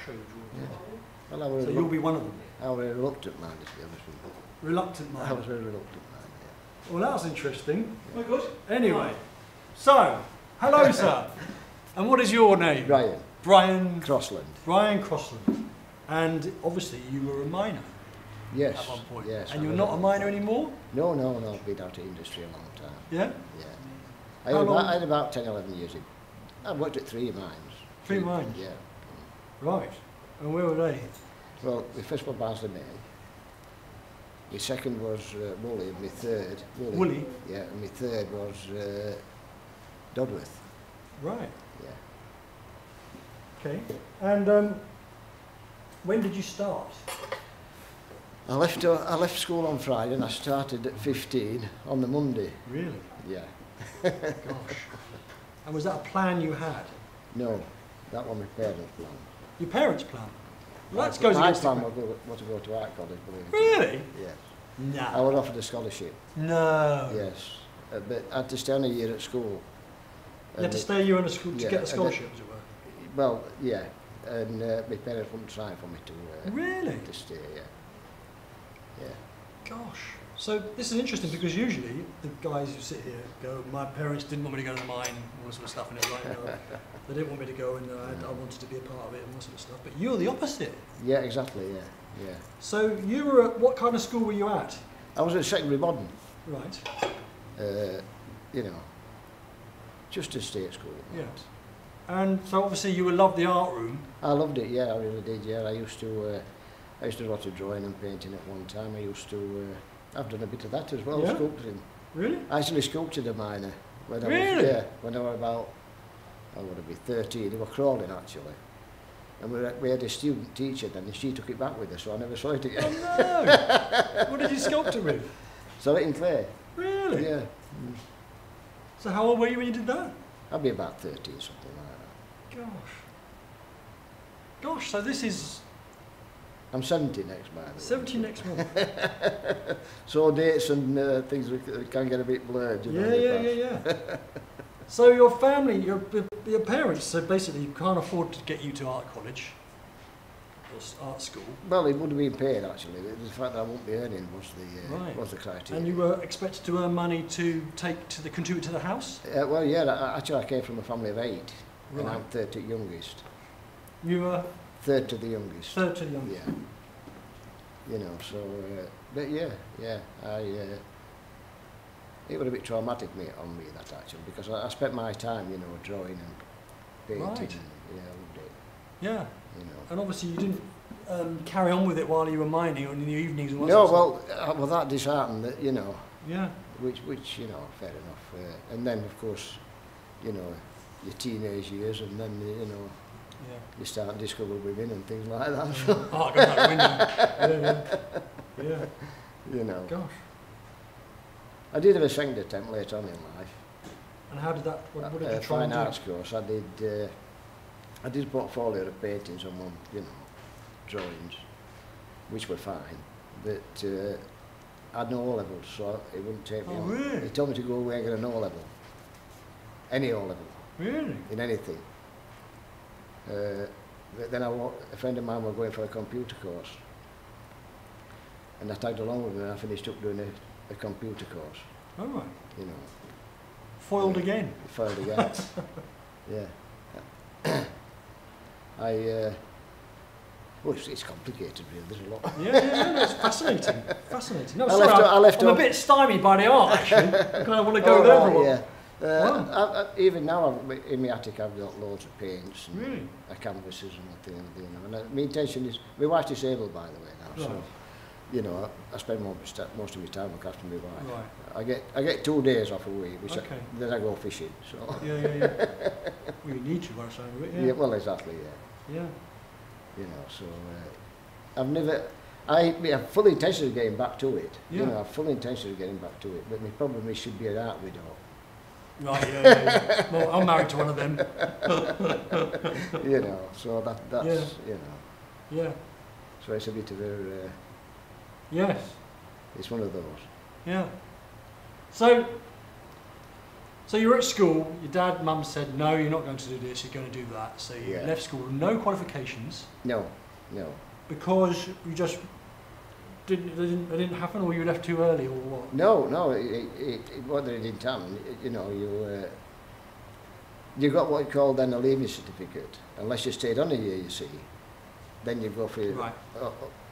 show you the drawings. Yeah. Well, So you'll be one of them. I was a reluctant man, to be honest with you. Reluctant I man. was a very reluctant man, yeah. Well, that was interesting. Oh, good. Anyway, so, hello, sir. And what is your name? Brian. Brian Crossland. Brian Crossland. And obviously you were a miner Yes. at one point. Yes. And you're not a miner anymore? No, I've been out of industry a long time. Yeah? Yeah. I had about 10, 11 years. I worked at 3 mines. 3 mines? Yeah. Right. And where were they? Well, my first one was Barnsley May. My second was Woolly, and my third... Woolly? Yeah, and my third was Dodworth. Right. Yeah. Okay. And when did you start? I left school on Friday and I started at 15 on the Monday. Really? Yeah. Gosh. And was that a plan you had? No, that was my parents' plan. Your parents' plan? Well, that goes my against plan the... was to go to art college, believe it. Really? Yes. No. I was offered a scholarship. No. Yes. But I had to stay on a year at school. You had to stay a year in a school to yeah, get the scholarship, as it were? Well, yeah. And my parents wouldn't try for me to... Really? To stay, yeah. Yeah. Gosh. So this is interesting because usually the guys who sit here go, my parents didn't want me to go to the mine, all that sort of stuff, and it's like, you know, they didn't want me to go, and I wanted to be a part of it, and all that sort of stuff. But you're the opposite. Yeah, exactly, yeah. So you were at, what kind of school were you at? I was at secondary modern. Right. You know, just a state school. Yes. And so obviously you loved the art room. I loved it, yeah, I really did, yeah. I used to do a lot of drawing and painting at one time. I used to, I've done a bit of that as well, Yeah? sculpting. Really? I actually sculpted a miner. When I Really? was, yeah, when I was about, I would have been 13, they were crawling actually. And we had a student teacher then, and she took it back with her, so I never saw it again. Oh no! What did you sculpt it with? Solid in clay. Really? Yeah. So how old were you when you did that? I'd be about 13, something like that. Gosh. Gosh, so this is I'm 70 next month. 70 next month. So dates and things can get a bit blurred, you know. Yeah. So your family, your parents, so basically you can't afford to get you to art college or art school. Well, it would have been paid actually. The fact that I won't be earning was the criteria. And you were expected to earn money to contribute to the house? Well, yeah. Actually, I came from a family of 8, Right. and I'm third to the youngest. You were Third to the youngest. third to the youngest. Yeah. You know, so but yeah. It was a bit traumatic on me that actually, because I spent my time, you know, drawing and painting. Right. And, yeah, I loved it. Yeah. You know. And obviously you didn't carry on with it while you were mining or in the evenings and what No, sort of well, that disheartened that, you know. Yeah. Which you know, fair enough. And then of course, you know, your teenage years, and then you know, you start to discover women and things like that. Oh, I got that window. Yeah. You know. Gosh. I did have a second attempt later on in life. And how did that? What did you try fine and do? arts course. I did a portfolio of paintings on one, you know, drawings, which were fine, but I had no O levels, so it wouldn't take me on. Really? He told me to go away and get an O level, any O level, Really? in anything. But then a friend of mine was going for a computer course, and I tagged along with him, and I finished up doing a computer course. All right. You know. Foiled again. Foiled again. Yeah. Well, it's complicated, really. There's a lot. Yeah, it's fascinating. Fascinating. No, I left I'm a bit stymied by the art, actually. I kind of want to go there for a while. Yeah. Even now, in my attic, I've got loads of paints and Really? Canvases and things. You know. And my intention is, my wife's disabled, by the way, now. Right. So, you know, I spend most of my time looking after my wife. Right. I get 2 days off a week, which Okay. then I go fishing. So. Yeah. Well, you need to by the sound of it. Yeah. Well, exactly. Yeah. Yeah. You know, so I have full intention of getting back to it. Yeah. You know, I have full intention of getting back to it, but my problem is should be an art widow. Right, yeah. Well, I'm married to one of them. You know, so that's, you know. Yeah. So it's a bit of a, Yes. it's one of those. Yeah. So, So you were at school, your dad, mum said, no, you're not going to do this, you're going to do that. So you left school with no qualifications. No, no. Because you just it didn't happen, or you left too early, or what? No, whether it didn't happen, you know, you got what you call then a leaving certificate, unless you stayed on a year, you see. Then you go for right.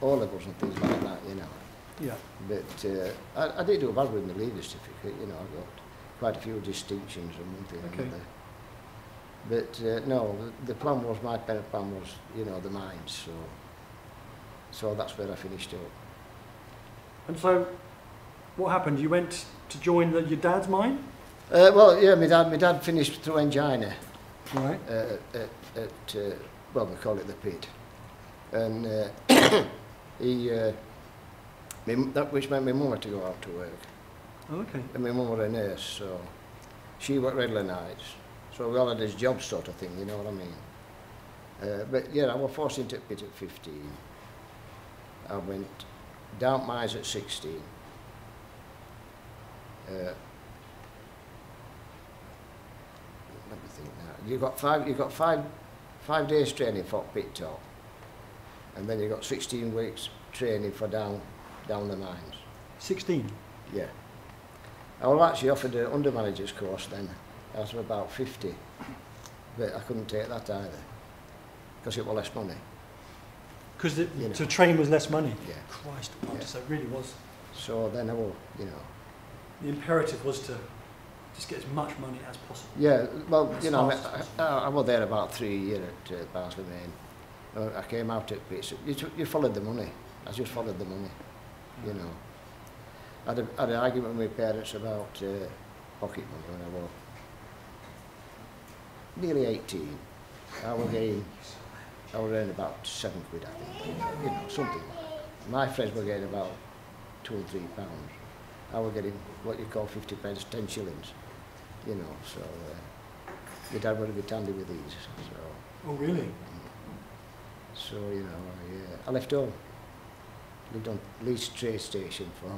O-levels and things like that, you know. Yeah. But I did do bad with my leaving certificate, you know, I got quite a few distinctions and one thing and another. But no, the plan was, my parent plan was, you know, the mines, so that's where I finished up. And so, what happened? You went to join your dad's mine? Well, yeah, my dad finished through Engina. Right. Well, we call it the pit. And which meant my mum had to go out to work. Oh, okay. And my mum was a nurse, so she worked regular nights. So we all had this job sort of thing, you know what I mean? But yeah, I was forced into the pit at 15. I went down mines at 16. Let me think now. You got five days training for pit top, and then you got 16 weeks training for down the mines. 16. Yeah. I was actually offered an under manager's course then. I was about 50, but I couldn't take that either because it was less money. Because to train was less money. Yeah. Christ, Yeah. so it really was. So then I was, you know. The imperative was to just get as much money as possible. Yeah, well, As you know, fast as possible. I was there about 3 years at Barnsley Main. I came out at bits. You followed the money. I just followed the money, you know. I had an argument with my parents about pocket money when I was nearly 18. I was earning about £7, I think, you know, something like that. My friends were getting about £2 or £3. I was getting what you call 50 pence, 10 shillings, you know, so my dad would have been handy with these, so. Oh, really? So, you know, I left home, lived on Leeds train station for...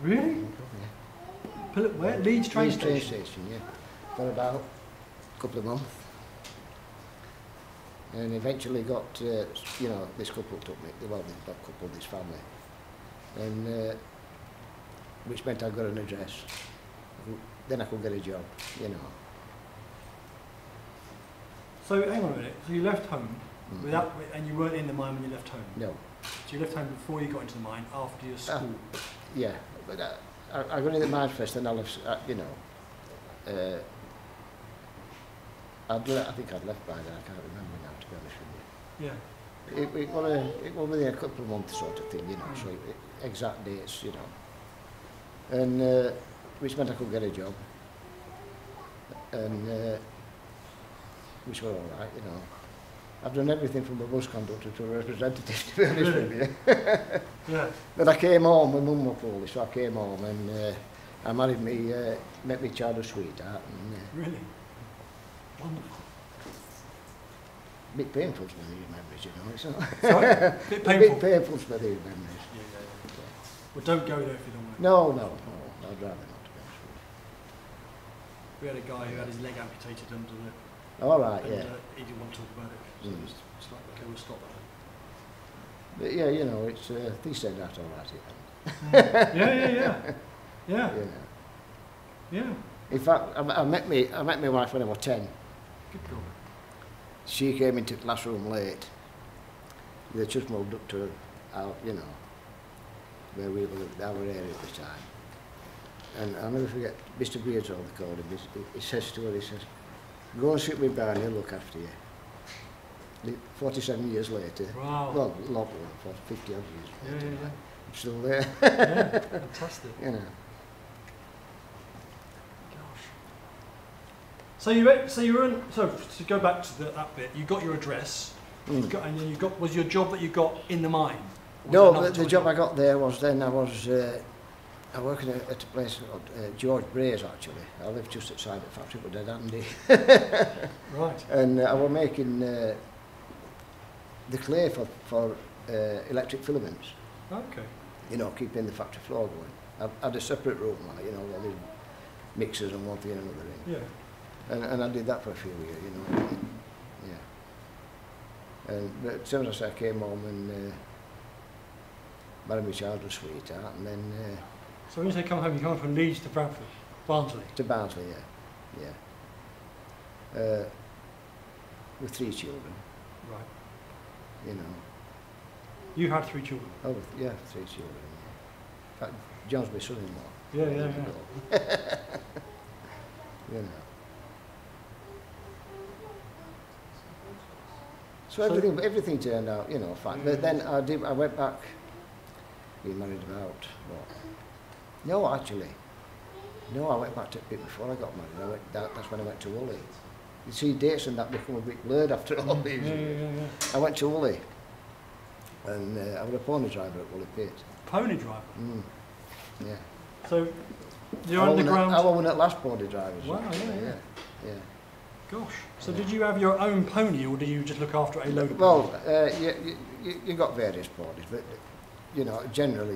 Really? Yeah. Where? Leeds train Leeds train station? station, yeah, for about a couple of months. And eventually got, you know, this couple took me, well, not couple, this family. And which meant I got an address. Then I could get a job, you know. So hang on a minute. So you left home and you weren't in the mine when you left home. No. So you left home before you got into the mine, after your school. Yeah, but I got in the mine first, and I left. You know, I think I'd left by then. I can't remember now, to be honest with you. Yeah. It was within a couple of months sort of thing, you know. So exact dates, you know. And which meant I could get a job, and which were all right, you know. I've done everything from a bus conductor to a representative, to be honest with you. Yeah. But I came home, my mum was poorly, so I came home and I married me, met my childhood sweetheart. And, really? Wonderful. A bit painful to me, these memories, you know. It's not Sorry? Bit painful? A bit painful to me, these memories. Yeah. Well, don't go there if you don't want to. No, I'd rather not, to be honest with you. We had a guy who had his leg amputated under the... All right, and, yeah. He didn't want to talk about it. So it's like, okay, we'll stop that. But yeah, you know, it's things turned out all right. Yeah. You know. Yeah. In fact, I met my wife when I was 10. Good God. She came into the classroom late. They just moved up to our, you know, where we were, our area at the time. And I'll never forget, Mr. Beardsall, they called him, he says to her, he says, go and sit with Barney, he'll look after you. 47 years later, Wow. well, a lot more, for 50 odd years later, Yeah. I'm still there. Yeah, fantastic. You know. Gosh. So to go back to that bit, you got your address, and then was your job that you got in the mine? No, the job I got there was then I was working at a place called George Bray's actually. I lived just outside the factory with Dead Andy. Right. And I was making the clay for electric filaments. Okay. You know, keeping the factory floor going. I had a separate room, like, you know, where mixers and one thing and another thing. Yeah. And I did that for a few years, you know. Yeah. And but as soon as I came home and married my childhood sweetheart, and then So when you say come home, you come from Leeds to Bradford, Barnsley? to Barnsley, yeah. With 3 children, Right. you know. You had 3 children? Oh, yeah, 3 children, yeah. In fact, John's my son-in-law. Yeah. You know. So everything turned out, you know, fine. But then I went back, we married about, what? No, actually. No, I went back to a bit before I got married. That's when I went to Woolley. You see, dates and that become a bit blurred after all these years. Yeah. I went to Woolley, and I was a pony driver at Woolley Pit. Pony driver? Yeah. So, you're underground? I won at last pony drivers. Wow, yeah. Gosh. So did you have your own pony, or did you just look after a load of Well, ponies? you got various ponies, but, you know, generally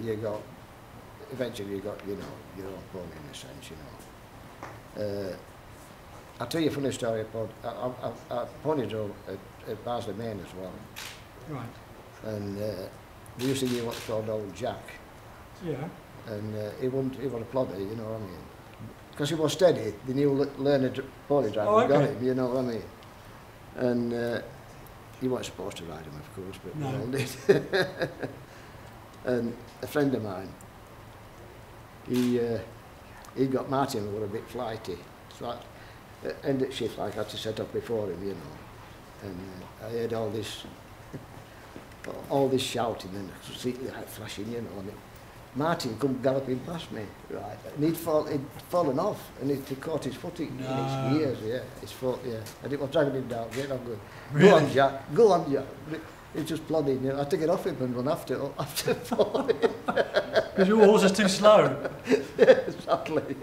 eventually you got, you know, your own pony in a sense, you know. I'll tell you a funny story about, I pony drove at Barnsley Main as well. Right. And we used to give what's called Old Jack. Yeah. And he was a plodder, you know what I mean? Because he was steady, the new learned pony driver got him, you know what I mean? And you weren't supposed to ride him, of course, but we all did. And a friend of mine, he got Martin, who was a bit flighty. So at end of shift, like I had to set up before him, you know. And I heard all this shouting and street light flashing, you know. And Martin come galloping past me, right, and he'd fallen off, and he'd caught his foot in his gears, his foot, and it was dragging him down, getting on good. Really? Go on, Jack. He just plodding, you know, I had to get off him and run after falling. Because your horse is too slow. Exactly,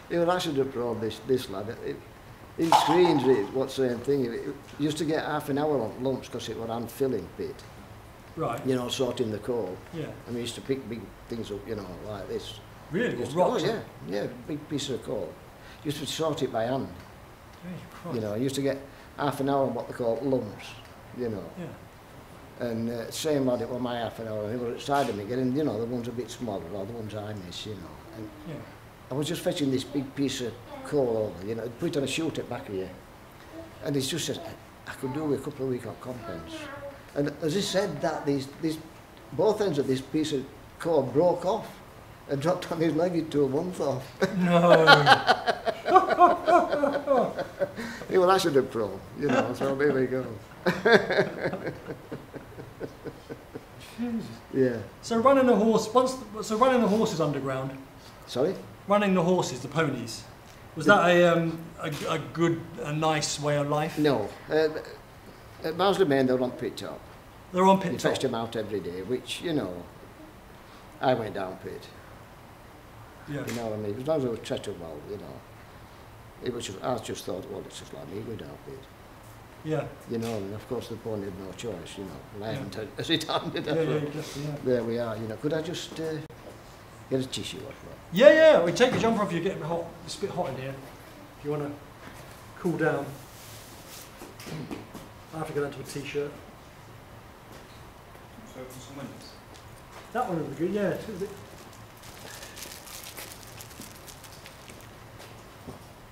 He was accident prone, this lad. In screens, what's the same thing, he used to get half an hour on lumps because it was hand filling pit. Right. You know, sorting the coal. Yeah. And we used to pick big things up, you know, like this. Really? Rocks? Oh, yeah, big piece of coal. Used to sort it by hand. You know, I used to get half an hour on what they call lumps, you know. Yeah. And same lad, it was my half an hour, and he was outside of me getting, you know, the ones a bit smaller, or the ones I miss, you know. And I was just fetching this big piece of coal over, you know, put it on a chute at back of you. And he just said, I could do with a couple of weeks on compens. And as he said that, both ends of this piece of cord broke off and dropped on his leg into a month off. No. He was accident prone, you know, so there we go. Yeah. So running the horses underground. Sorry? Running the horses, the ponies. Was that a nice way of life? No. At Barnsley Main, they were on pit top. They're on pit top? You fetched them out every day, which, you know, I went down pit. Yeah. You know what I mean? As long as I was treated well, you know. I just thought, well, it's just like me going down pit. Yeah. You know, and of course the pony had no choice, you know. I haven't as it happened. There we are, you know. Could I just get a tissue off that? Yeah. We take your jumper off, you're getting hot. It's a bit hot in here. If you want to cool down. I have to go down to a t-shirt. So for some windows? That one would be good, yeah.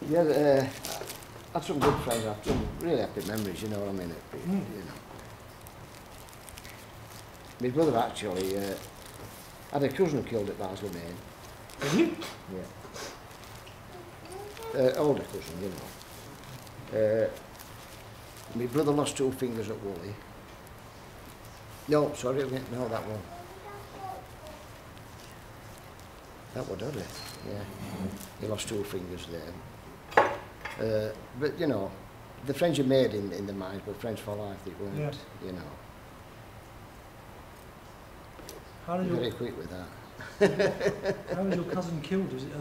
Yeah, I had some good friends, I have some really happy memories, you know what I mean? You know. My brother actually had a cousin killed at Barnsley Main. Really? Yeah. Older cousin, you know. My brother lost 2 fingers at Woolley. No, sorry, no, that one. That was Dudley, yeah. He lost 2 fingers there. But, you know, the friends you made in the mines were friends for life, they weren't, you know. How did very quick with that. How was your cousin killed? Was it,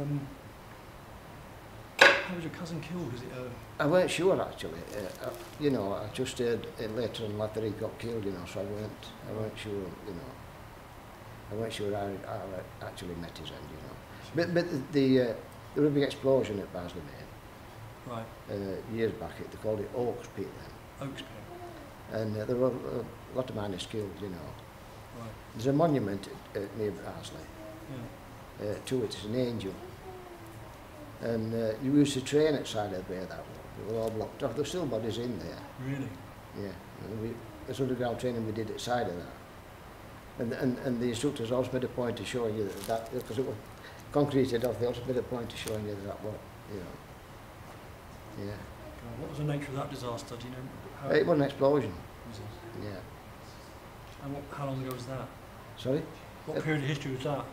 how was your cousin killed? Was it, I weren't sure, actually. You know, I just heard later on that he got killed, you know, so I weren't sure, you know. I weren't sure how I actually met his end, you know. But there was a big explosion at Barnsley Right. years back. They called it Oaks Pit then. Oaks Pit. And there were a lot of miners killed, you know. Right. There's a monument near Barnsley Yeah. to it. It's an angel. And you used to train outside of where that was. They were all blocked off. There's still bodies in there. Really? Yeah. And there's underground training we did outside of that. And the instructors also made a point of showing you that because it was concreted off, they also made a point of showing you that what, you know. Yeah. God, what was the nature of that disaster? Do you know how It was an explosion. was it? Yeah. And how long ago was that? Sorry? What period of history was that?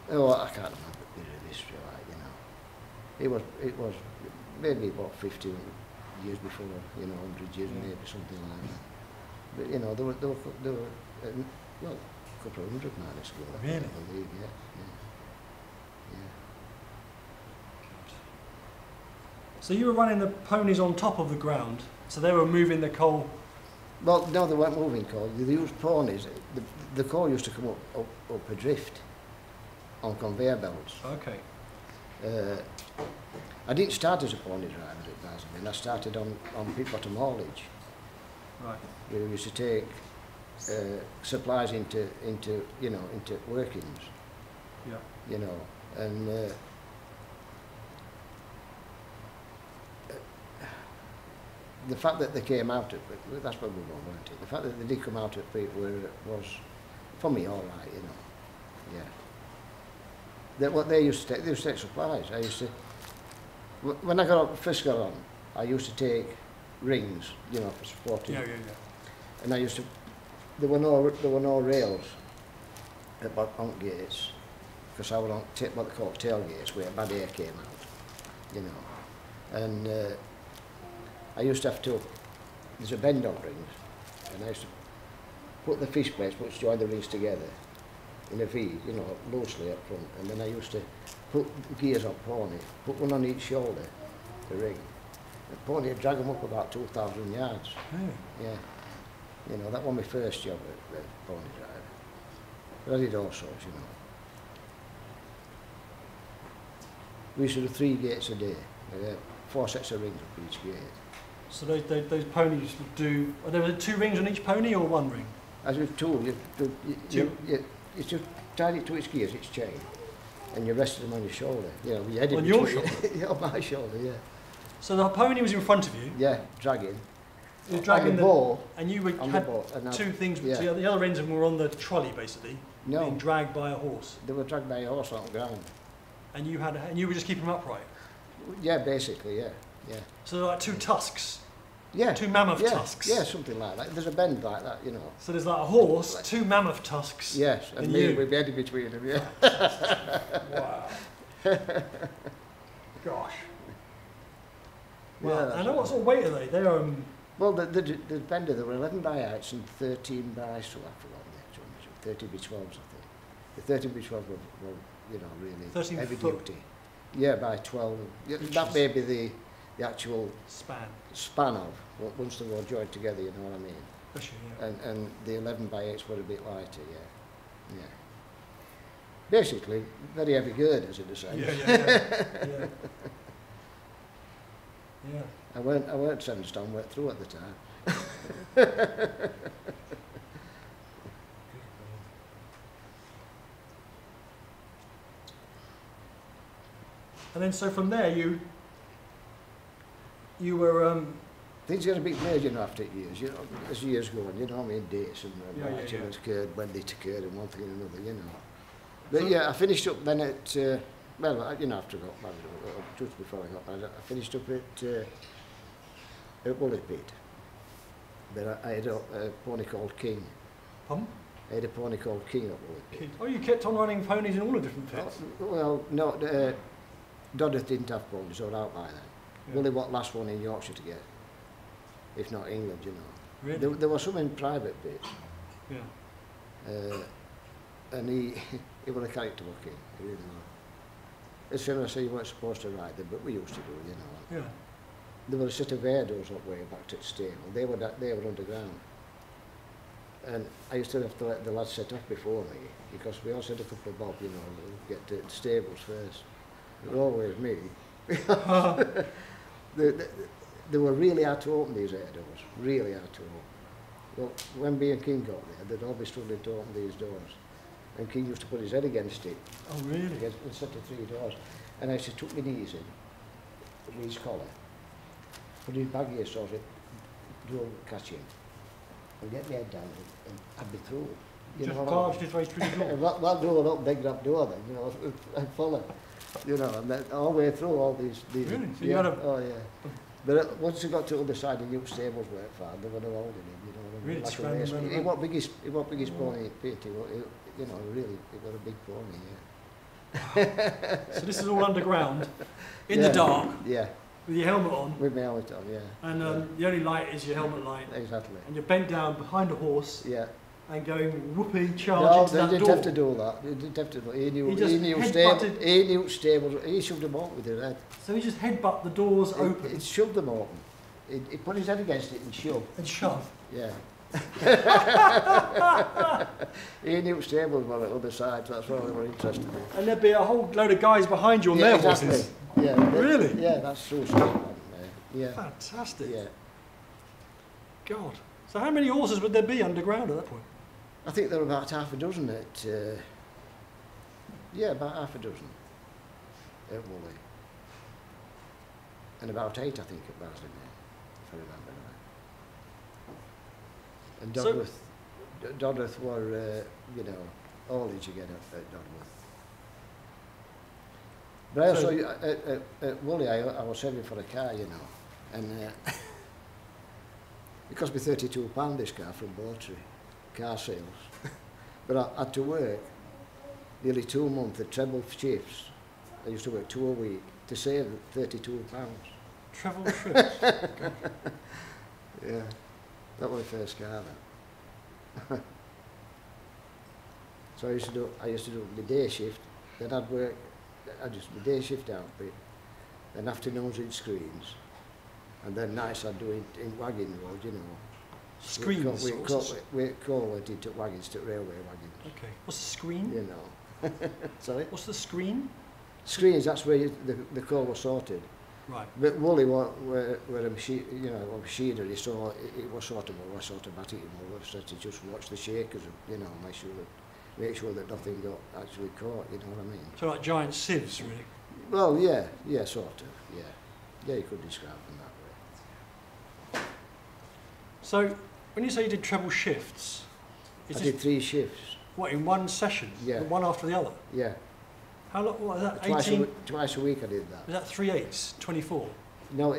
Oh, I can't remember the period of history like, you know. It was maybe about 50 years before, you know, 100 years maybe, something like that. But, you know, there were well, a couple of hundred miners ago, Really? I believe, yeah. So you were running the ponies on top of the ground, so they were moving the coal. Well, no, they weren't moving coal. They used ponies. The coal used to come up adrift on conveyor belts. Okay. I didn't start as a pony driver at Barnsley, and I started on pit bottom haulage. Right. We used to take supplies into workings, Yeah. you know, and the fact that they came out of it, that's what we were, weren't it? The fact that they did come out of it was, for me, all right, you know, yeah. What they used to take supplies. I used to, when I first got on, I used to take rings, you know, for supporting. Yeah. And I used to, there were no rails at bottom gates, because I was on what they call tailgates, where bad air came out, you know. And I used to have to, there's a bend on rings, and I used to put the fish plates which join the rings together in a V, you know, loosely up front, and then I used to put gears on pony, put one on each shoulder, the ring. The pony would drag them up about 2,000 yards. Oh. Yeah. You know, that was my first job at pony driver. But I did all sorts, you know. We used to do 3 gates a day, 4 sets of rings up each gate. So those ponies would do. Are there 2 rings on each pony or 1 ring? As with 2, you just tied it to its gears, its chain, and you rested them on your shoulder. You know, your head On your shoulder? Yeah, on my shoulder, yeah. So the pony was in front of you. Yeah, dragging. You were dragging on the ball. And you on had the ball, and 2 things. yeah. So the other ends of them were on the trolley, basically. No. Being dragged by a horse. They were dragged by a horse on the ground. And you were just keeping them upright. Yeah, basically, yeah. So they're like 2 tusks. Yeah. 2 mammoth tusks. Yeah, something like that. There's a bend like that, you know. So there's like a horse, 2 mammoth tusks. Yes, and me with the head in between them, yeah. Wow. Gosh. Yeah, Wow. And what sort of weight are they? They're well, the bender, there were 11 by 8s and 13 by, so I forgot the actual measure, 13 by 12s, I think. The 13 by 12 were you know, really 13 heavy foot. duty. Yeah, by 12. Yeah, that may be the actual span of, once they were joined together, you know what I mean? Especially, yeah. And the 11 by 8s were a bit lighter, yeah. Basically, very heavy girders in a sense. Yeah. Yeah. I weren't 7 stone, went through at the time. And then so from there you were Things get a bit major after years, you know, as years go on, you know what I mean, dates and accidents occurred, when they occurred and one thing and another, you know. But yeah, I finished up then at, well, you know, after I got married, just before I got married, I finished up at Woolly Pit. But I had a pony called King. Pardon? I had a pony called King at Woolly Pit. Oh, you kept on running ponies in all the different pits? Well, no, Dodder didn't have ponies, they were out by then. Yeah. Woolly was the last one in Yorkshire to get, if not England, you know. Really? There were some in private bits. Yeah. And he was a character looking, you know. As soon as I say you weren't supposed to ride them, but we used to do, you know. Yeah. There were a set of Vados up way back to the stable. They were underground. And I used to have to let the lads set off before me, because we all said a couple of bob, you know, get to the stables first. It was always me. They were really hard to open, these air doors, really hard to open. Well, when B and King got there, they'd all be struggling to open these doors. And King used to put his head against it. Oh, really? Against a set of 3 doors. And I used to tuck my knees in, with his collar, put his bag here so that door would catch him, and get my head down and I'd be through. You Just know, barged his way through the door. that door up, big that door then, you know, and follow. You know, and then all the way through all these Really? So you yeah, had a... oh yeah. But once he got to the other side, the new stables weren't far, they were holding him, you know. Really? Like Just a ran race. him He around? was biggest pony in Pete, you know, really, he was a big pony, yeah. So this is all underground, in Yeah. the dark, Yeah, with your helmet on, with my helmet on, yeah. and the only light is your helmet light, Exactly. and you're bent down behind a horse, Yeah. and going whoopee charge No, into they that didn't door. have to do that. They didn't have to do it. He just headbutted- He knew stables. He shoved them open with his head. So he just headbutt the doors open He shoved them open. He put his head against it and shoved. and shove. Yeah. He knew stables were on the other side, so that's why we were interested in. And there'd be a whole load of guys behind you on their exactly. horses. Yeah. Really? Yeah, that's true stuff. Yeah. Fantastic. Yeah. God. So how many horses would there be underground at that point? I think there were about half a dozen at. Yeah, about half a dozen at Woolley. And about 8, I think, at Basley, if I remember right. And So- Dodworth were, you know, haulage again at Dodworth. But I also, at Woolley, I was saving for a car, you know, and it cost me £32 this car from Botry, car sales. But I had to work nearly 2 months at treble shifts. I used to work 2 a week to save £32. Travel trips. Yeah, that was the first car then. So I used to do the day shift, then I'd work, my day shift outfit, then afternoons in screens, and then nights I'd do it in wagon road, you know. Screens. We collated to wagons, to railway wagons, Okay. What's the screen? you know. Sorry? What's the screen? Screens, that's where the coal was sorted. Right. But Woolley were a machine, you know, a machinery, so it was sort of automatic, you know, so to just watch the shakers, you know, make sure that nothing got actually caught, you know what I mean? So like giant sieves, really. Well, yeah, sort of, yeah. Yeah, you could describe them that way. So when you say you did treble shifts, I is did this 3 shifts, what, in one session? Yeah. One after the other? yeah. How long? What is that? Twice 18? twice a week I did that. Is that 3/8? 24? No,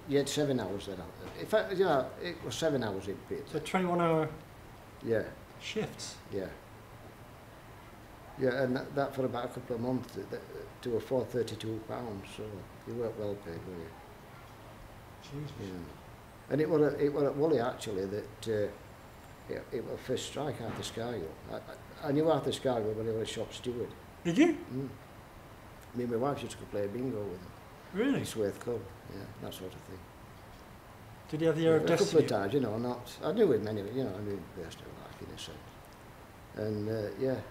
you had 7 hours then. In fact, you know, it was 7 hours in pit. So 21-hour Yeah, shifts. yeah. Yeah, and that for about a couple of months to afford £32, so you weren't well paid, were you? Jesus. Yeah. And it was at Woolley actually that it was first strike Arthur Scargill. I knew Arthur Scargill when he was a shop steward. Did you? Mm. Me and my wife used to go play bingo with him. Really? In Swaith Club, yeah, that sort of thing. Did he have the air of A couple destiny? of times, you know, not. I knew him anyway, you know, I knew him personally, like in a sense. And yeah,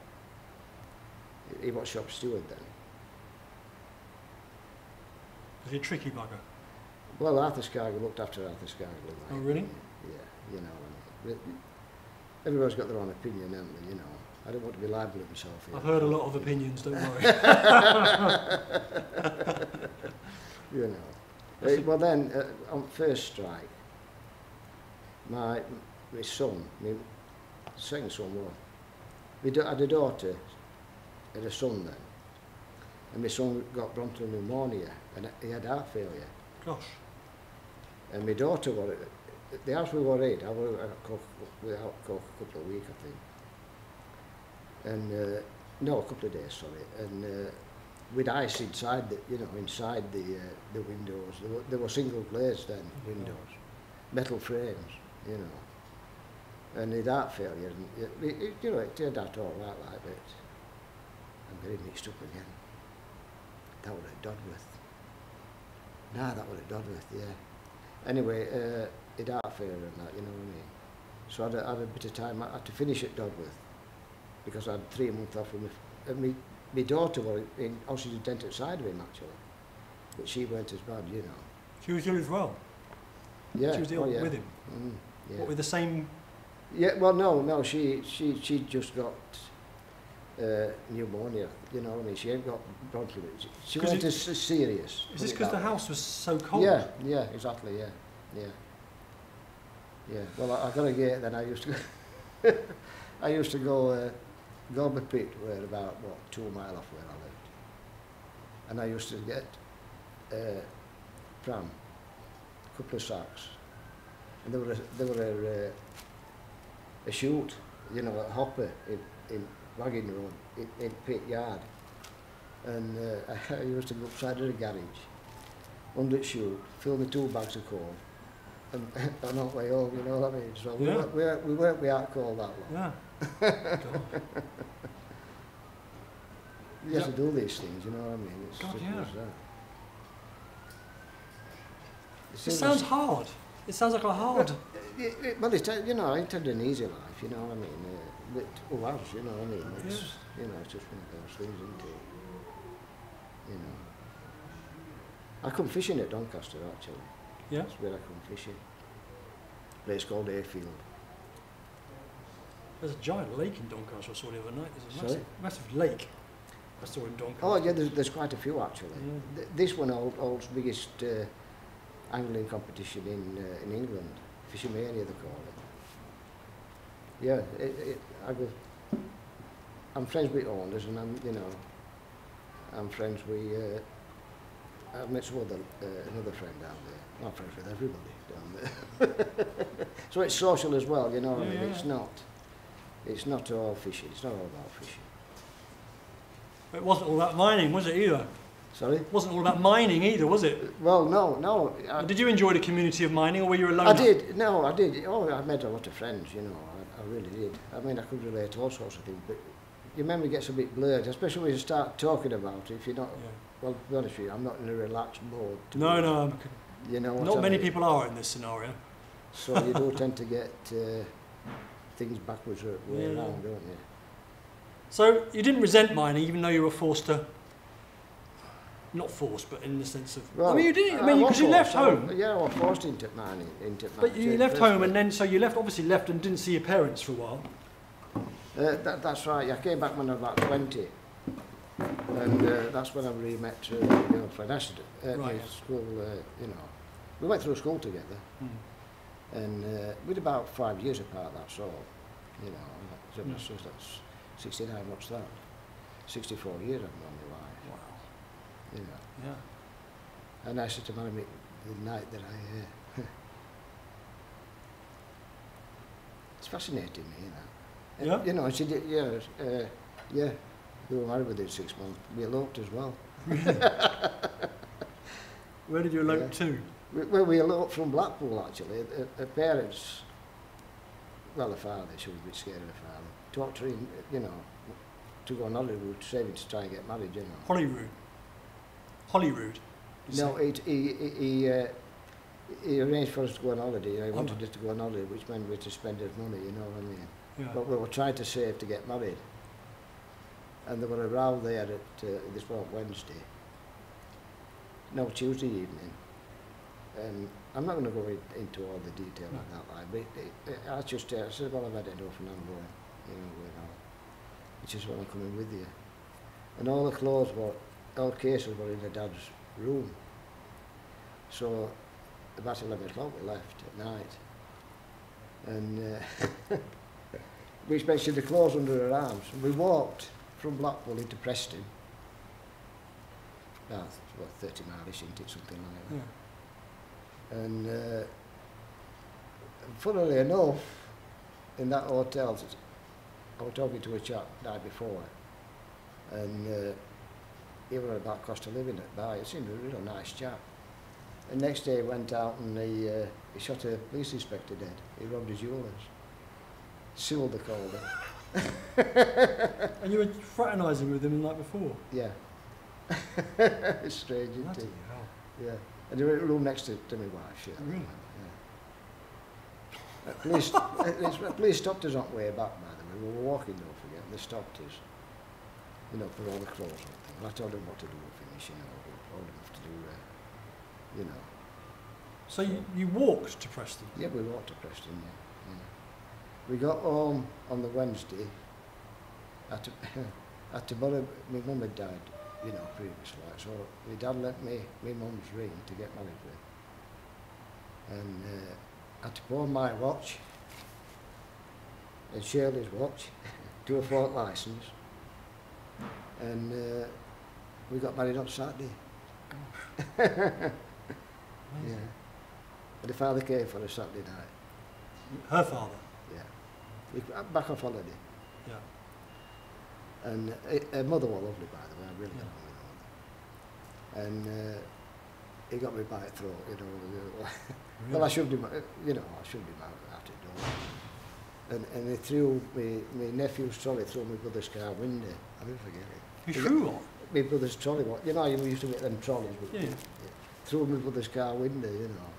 he was shop steward then. Was he a tricky bugger? Well, Arthur Scargill looked after Arthur Scargill. Oh, really? Yeah, you know. And everybody's got their own opinion, haven't they, you know. I don't want to be liable myself here. I've heard a lot of opinions, don't worry. You know. Well then, on first strike, my son, my second son was, I had a daughter and a son then, and my son got bronchial pneumonia and he had heart failure. Gosh. And my daughter was, the house we were in, I was without coke a couple of weeks I think. And no, a couple of days, sorry. And with ice inside inside the windows. There were single glazed then windows, metal frames, you know. And he'd heart failure, and it turned out all right like that. I'm getting mixed up again. That was at Dodworth. Nah, that was at Dodworth, yeah. Anyway, he'd heart failure and that, you know what I mean. So I had a bit of time. I had to finish at Dodworth because I had 3 months off with my daughter was in oxygen tent outside of him actually, but she weren't as bad, you know. She was ill as well. Yeah. She was ill with him. Yeah. What, with the same? Yeah. Well, no. She just got pneumonia. You know what I mean? She ain't got bronchial. She wasn't as serious. Is this because the house was so cold? Yeah. Yeah. Exactly. Yeah. Yeah. Yeah. Well, I got a gate. Then I used to. I used to go Gobber Pit, where about 2 miles off where I lived, and I used to get pram, a couple of sacks, and there were a chute, you know, a hopper in Wagon Road in Pit Yard, and I used to go upside of the garage, under the chute, fill me 2 bags of coal, and on our way home, you know what I mean? So we weren't without coal that long. Yeah. You have to do these things, you know what I mean? It's God, just yeah. It It sounds hard. It sounds like a hard. Well, it's, you know, I had an easy life, you know what I mean? But who else, you know what I mean? It's, you know, it's just one of those things, isn't it? You know. I come fishing at Doncaster, actually. Yeah. That's where I come fishing. A place called Ayfield. There's a giant lake in Doncaster I saw the other night. There's a Sorry? massive lake I saw in Doncaster. Oh, yeah, there's quite a few, actually. Yeah. This one holds biggest angling competition in England. Fishermania, they call it. Yeah, I'm friends with owners, and I'm friends with. I've met some another friend down there. I'm friends with everybody down there. So it's social as well, you know what I mean? Yeah. It's not all fishing. It's not all about fishing. It wasn't all about mining, was it either? Sorry? It wasn't all about mining either, was it? Well, no. Did you enjoy the community of mining, or were you alone? I did. No, I did. Oh, I met a lot of friends, you know. I really did. I mean, I could relate to all sorts of things, but your memory gets a bit blurred, especially when you start talking about it. If you're not, well, to be honest with you, I'm not in a relaxed mode. No. You know what not I many mean? people are in this scenario. So you do tend to get things backwards way around, don't you? So you didn't resent mining, even though you were forced to. Not forced, but in the sense of. Well, I mean, you did. I mean, because you left home. Yeah, I was forced into mining. But you left home, and then so you obviously left and didn't see your parents for a while. That's right. I came back when I was about 20, and that's when I really met my girlfriend. Ashton at my school. You know, we went through school together, and we'd about 5 years apart. That's all. You know, so that's 69. What's that? 64 years I've known my wife. Wow. You know. Yeah. And I said to marry me the night that I. It's fascinating me, you know. Yeah. You know, she did. Yeah. We were married within 6 months. We eloped as well. Where did you elope to? We eloped from Blackpool, actually. Her parents, well, her father, she was a bit scared of her father, talked her in, you know, to go on Hollywood, saving to try and get married, you know. Holyrood? No, he arranged for us to go on holiday. You know, he wanted us to go on holiday, which meant we had to spend his money, you know what I mean? Yeah. But we were trying to save to get married. And there were a row there at, this was Wednesday. No, Tuesday evening. I'm not going to go into all the detail of that, like, but I just I said, well, I've had enough and I'm going, you know, it's just when I'm coming with you. And all the clothes all cases were in the dad's room. So about 11 o'clock we left at night. And we mentioned the clothes under her arms. And we walked from Blackpool into Preston. About 30 miles, isn't it, something like that. Yeah. And funnily enough, in that hotel, I was talking to a chap the night before, and he was about cost of living at Bar. He seemed a real nice chap. And next day he went out and he shot a police inspector dead. He robbed his jewellers. Sealed, they called it. And you were fraternising with him the night before? Yeah. It's strange, isn't it? Hell. Yeah. And they were in a room next to my wife. Yeah. Really? Yeah. Police stopped us on the way back, by the way. We were walking, don't forget, and they stopped us. you know, for all the clothes and things. And I told him what to do with finish, you know, all him have to do, you know. So you walked to Preston? Yeah, we walked to Preston, yeah. We got home on the Wednesday. Had to borrow, my mum had died, you know, previously, like, so my dad lent me my mum's ring to get married with. And had to pawn my watch and Shirley's watch to a Fort licence. And we got married on Saturday. Yeah. And the father came for a Saturday night. Her father? Yeah. We, back off holiday. Yeah. And her mother was lovely, by the way. I really got on with her mother. And he got me by the throat, you know. Really? Well, I shoved him, you know, I shoved him out the door. And he threw my nephew's trolley through my brother's car window. I'll never forget it. You threw what? My brother's trolley, you know, you used to get them trolleys. Yeah. Through my brother's car window, you know.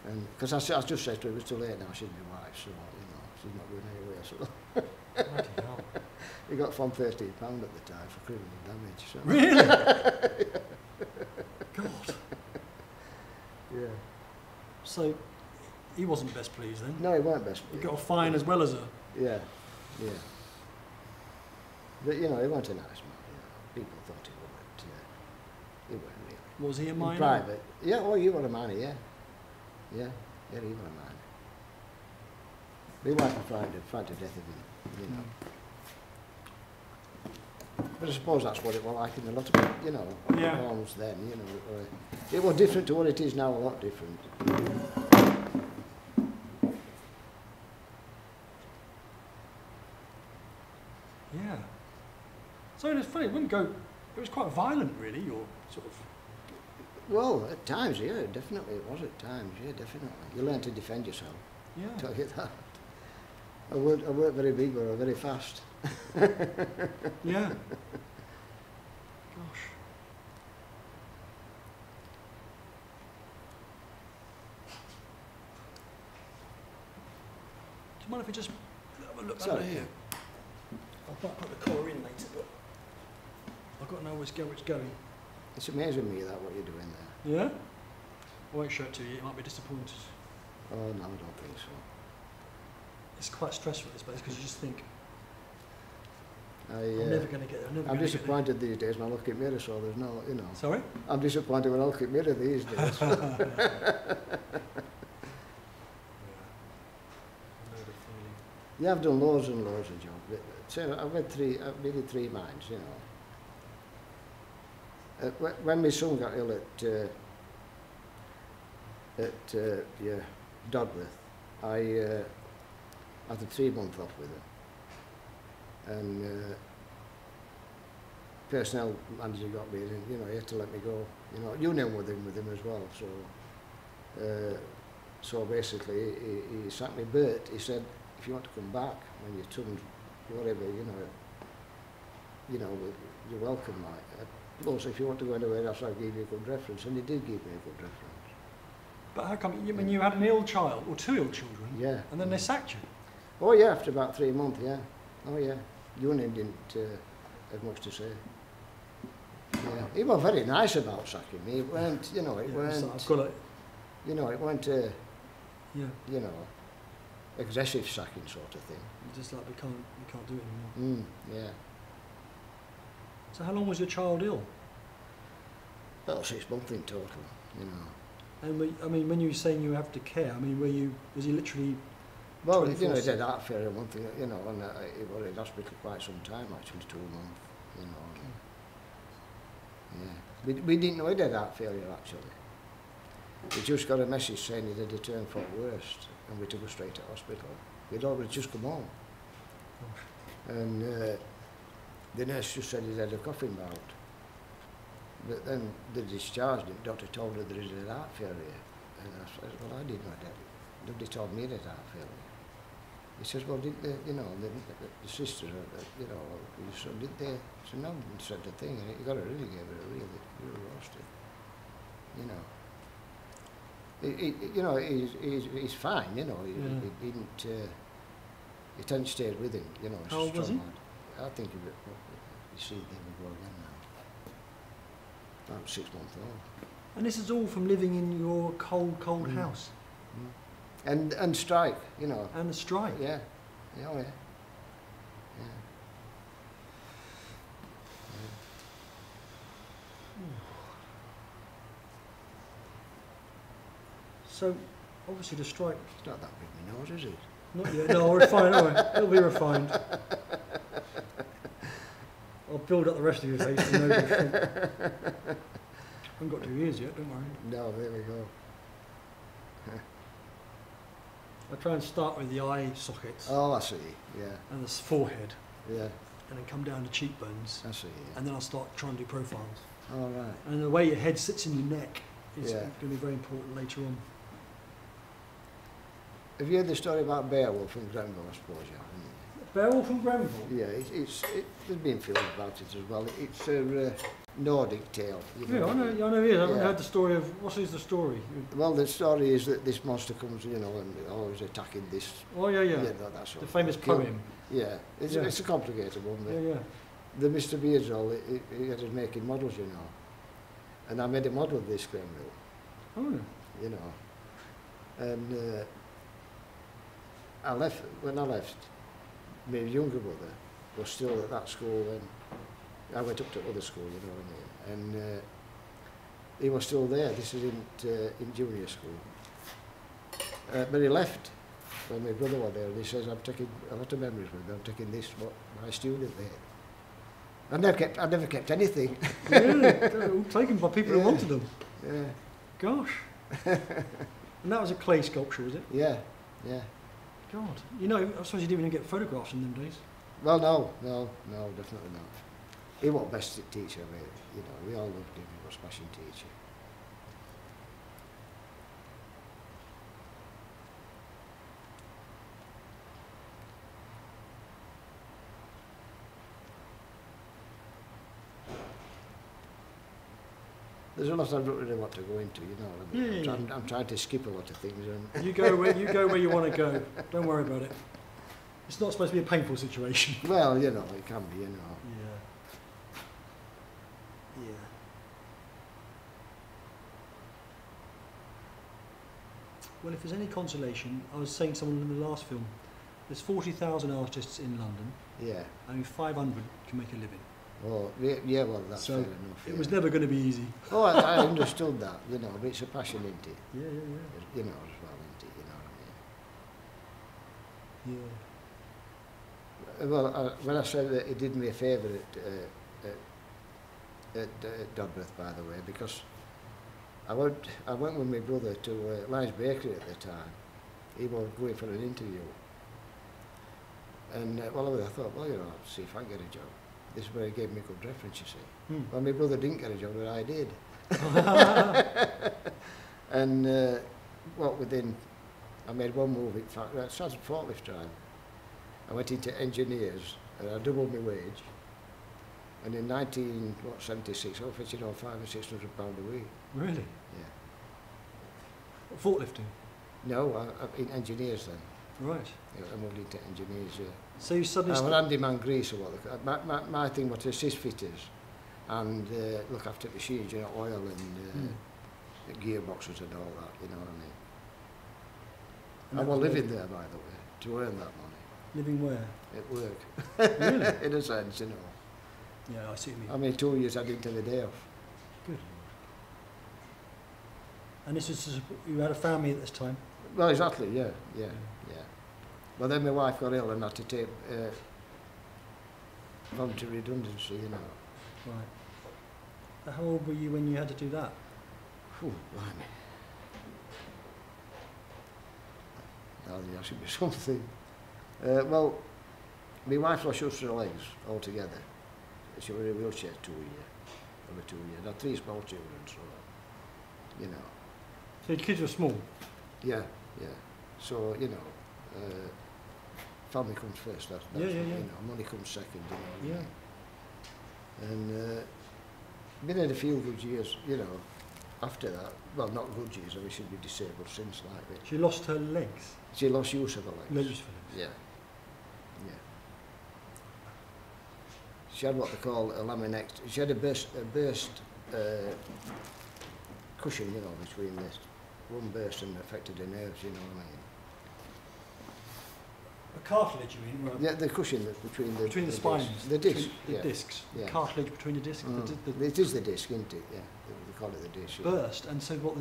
And because I just said to him, it was too late now, she's my wife, so, you know, she's not going anywhere. So Bloody hell. he got from £13 at the time for criminal damage. So. Really? God. Yeah. So he wasn't best pleased then? No, he weren't best He pleased. got a fine as well as a... Yeah, yeah. But, you know, he wasn't a nice man, you know. People thought he weren't really. Was he a In minor? private. Yeah, oh, you were a minor, yeah. Yeah, he was a minor. My wife was frightened to death of him, you know. But I suppose that's what it was like in a lot of, you know, Yeah. homes then, you know. It was different to what it is now, a lot different. Yeah. So it's funny, it wouldn't go... It was quite violent, really, your sort of... Well, at times, yeah, definitely it was at times, yeah, definitely. You learn to defend yourself, Yeah. tell you that. I weren't very big, but I was very fast. Yeah. Gosh. Do you mind if we just have a look Sorry. over here? I might put the colour in later, but I've got to know where it's going. It's amazing me that what you're doing there. Yeah? I won't show it to you, you might be disappointed. Oh no, I don't think so. It's quite stressful at this place because you just think, I'm I'm never going to get there. I'm never I'm gonna get there. disappointed these days when I look at mirror, so there's no, you know. Sorry? I'm disappointed when I look at mirror these days. Yeah. I know the feeling. Yeah, I've done loads and loads of jobs. So I've nearly three mines, you know. When my son got ill at Dodworth, I had a 3 month off with him. And personnel manager got me in, you know, he had to let me go. You know, union with him as well. So basically, he sat me, but he said, if you want to come back when your son's whatever, you know, you're welcome. Like. Plus, if you want to go anywhere else, I'll give you a good reference. And he did give me a good reference. But how come, you mean you had an ill child, or 2 ill children, Yeah. and then they sacked you? Oh yeah, after about 3 months, yeah. Oh yeah. Union didn't have much to say. Yeah. He was very nice about sacking me. It weren't, you know, it Yeah, weren't, so I've got it. you know, it weren't, Yeah. you know, excessive sacking sort of thing. It's just like you can't do it anymore. Yeah. So how long was your child ill? About 6 months in total, you know. And I mean, when you were saying you have to care, I mean, was he literally... Well, you know, he 24/7? did heart failure one thing, you know, and he was in hospital quite some time, actually, 2 months, you know. Yeah. We didn't know he had heart failure, actually. We just got a message saying he had a turn for the worst, and we took him straight to hospital. We'd already just come home. Gosh. And the nurse just said he had a coughing bout. But then they discharged him. Doctor told her there is a heart failure. And I said, well, I didn't know that. Nobody told me that heart failure. He says, well, didn't they, you know, the sister, you know, his son, did they? I said, no, didn't said the thing. And he got it really, gave it a real roasted. You know. You know, he's fine, you know. He didn't, he hadn't stayed with him, you know. How old was he? I think he was You see, there we go again now. About 6 months old. And this is all from living in your cold, cold house? And strike, you know. And the strike? Yeah. Yeah, oh yeah. Yeah. So, obviously the strike... It's not that big, my nose, is it? Not yet. No, I'll refine it. It'll be refined. I'll build up the rest of your face to know the I haven't got 2 ears yet, don't worry. No, there we go. I try and start with the eye sockets. Oh, I see, yeah. And the forehead. Yeah, And then come down to cheekbones. I see, yeah. And then I'll start trying to do profiles. All right. And the way your head sits in your neck is Yeah. going to be very important later on. Have you heard the story about Beowulf from Grenville, I suppose, yeah? Beowulf from Grenville? Yeah, there's been films about it as well. It's a Nordic tale. You know. Yeah, I know he is. I haven't Yeah. heard the story of... What is the story? Well, the story is that this monster comes, you know, and always attacking this. Oh, yeah, yeah. That's all. The famous poem. Yeah, it's a complicated one. But Yeah, yeah. the Mr. Beardsall, he had us making models, you know. And I made a model of this Grenville, Oh, you know. And when I left, my younger brother was still at that school, and I went up to other school, you know what I mean, and he was still there. This is in junior school. But he left when my brother was there, and he says, I'm taking a lot of memories with me. I'm taking this, my student there. I never kept anything. really? They're all taken by people who wanted them. Yeah. Gosh. And that was a clay sculpture, was it? Yeah, yeah. God. You know, I suppose you didn't even get photographs in them days. Well, no, definitely not. He was best teacher, you know, we all loved him. He was a smashing teacher. There's a lot I don't really want to go into, you know what I mean? Yeah. I'm trying to skip a lot of things. And You go where you want to go. Don't worry about it. It's not supposed to be a painful situation. well, you know, it can be, you know. Yeah. Yeah. Well, if there's any consolation, I was saying to someone in the last film, there's 40,000 artists in London, Yeah. only 500 can make a living. Oh, yeah, well, that's So, fair enough. It was never going to be easy. Oh, I understood that, you know, but it's a passion, isn't it? Yeah, yeah, You know, as well, isn't it? You know what I mean? yeah. Well, when I said that it did me a favour at Dodworth, by the way, because I went with my brother to Lyons Bakery at the time. He was going for an interview. And I thought, well, you know, I'll see if I get a job. This is where he gave me a good reference, you see. Well, my brother didn't get a job, but I did. And I made one move. In fact, I started forklift driving. I went into engineers, and I doubled my wage. And in 1976, I was fetching on £500 or £600 a week. Really? Yeah. Forklifting? No, in engineers then. Right. Yeah, I moved into engineers, yeah. So you suddenly... I'm an handyman greaser, my thing was to assist fitters and look after machines, you know, oil and gearboxes and all that, you know what I mean. I was living there, by the way, to earn that money. Living where? At work. Really? In a sense, you know. Yeah, I see what you mean. I mean, 2 years I didn't have a day off. Good. And this was, you had a family at this time? Well, exactly, yeah. But then my wife got ill and had to take voluntary redundancy, you know. Right. How old were you when you had to do that? Whew, blimey. Now you're asking me something. Well, my wife lost use of her legs altogether. She was in a wheelchair over 2 years. I had 3 small children, so, you know. So your kids were small? Yeah. So, you know, family comes first. That's yeah. You know, money comes second. You know, Yeah. And been in a few good years, you know, after that. Well, not good years. I mean, she'd be disabled since, like that. She lost her legs? She lost use of her legs. No use for legs? Yeah. she had what they call a laminect. She had a burst cushion, you know, between this one burst and affected her nerves, you know what I mean. A cartilage, you mean? Yeah, the cushion that's between the spines. The disc. The discs. Yeah. Cartilage between the discs. It is the disc, isn't it? Yeah. They call it the disc. Yeah. Burst, and so what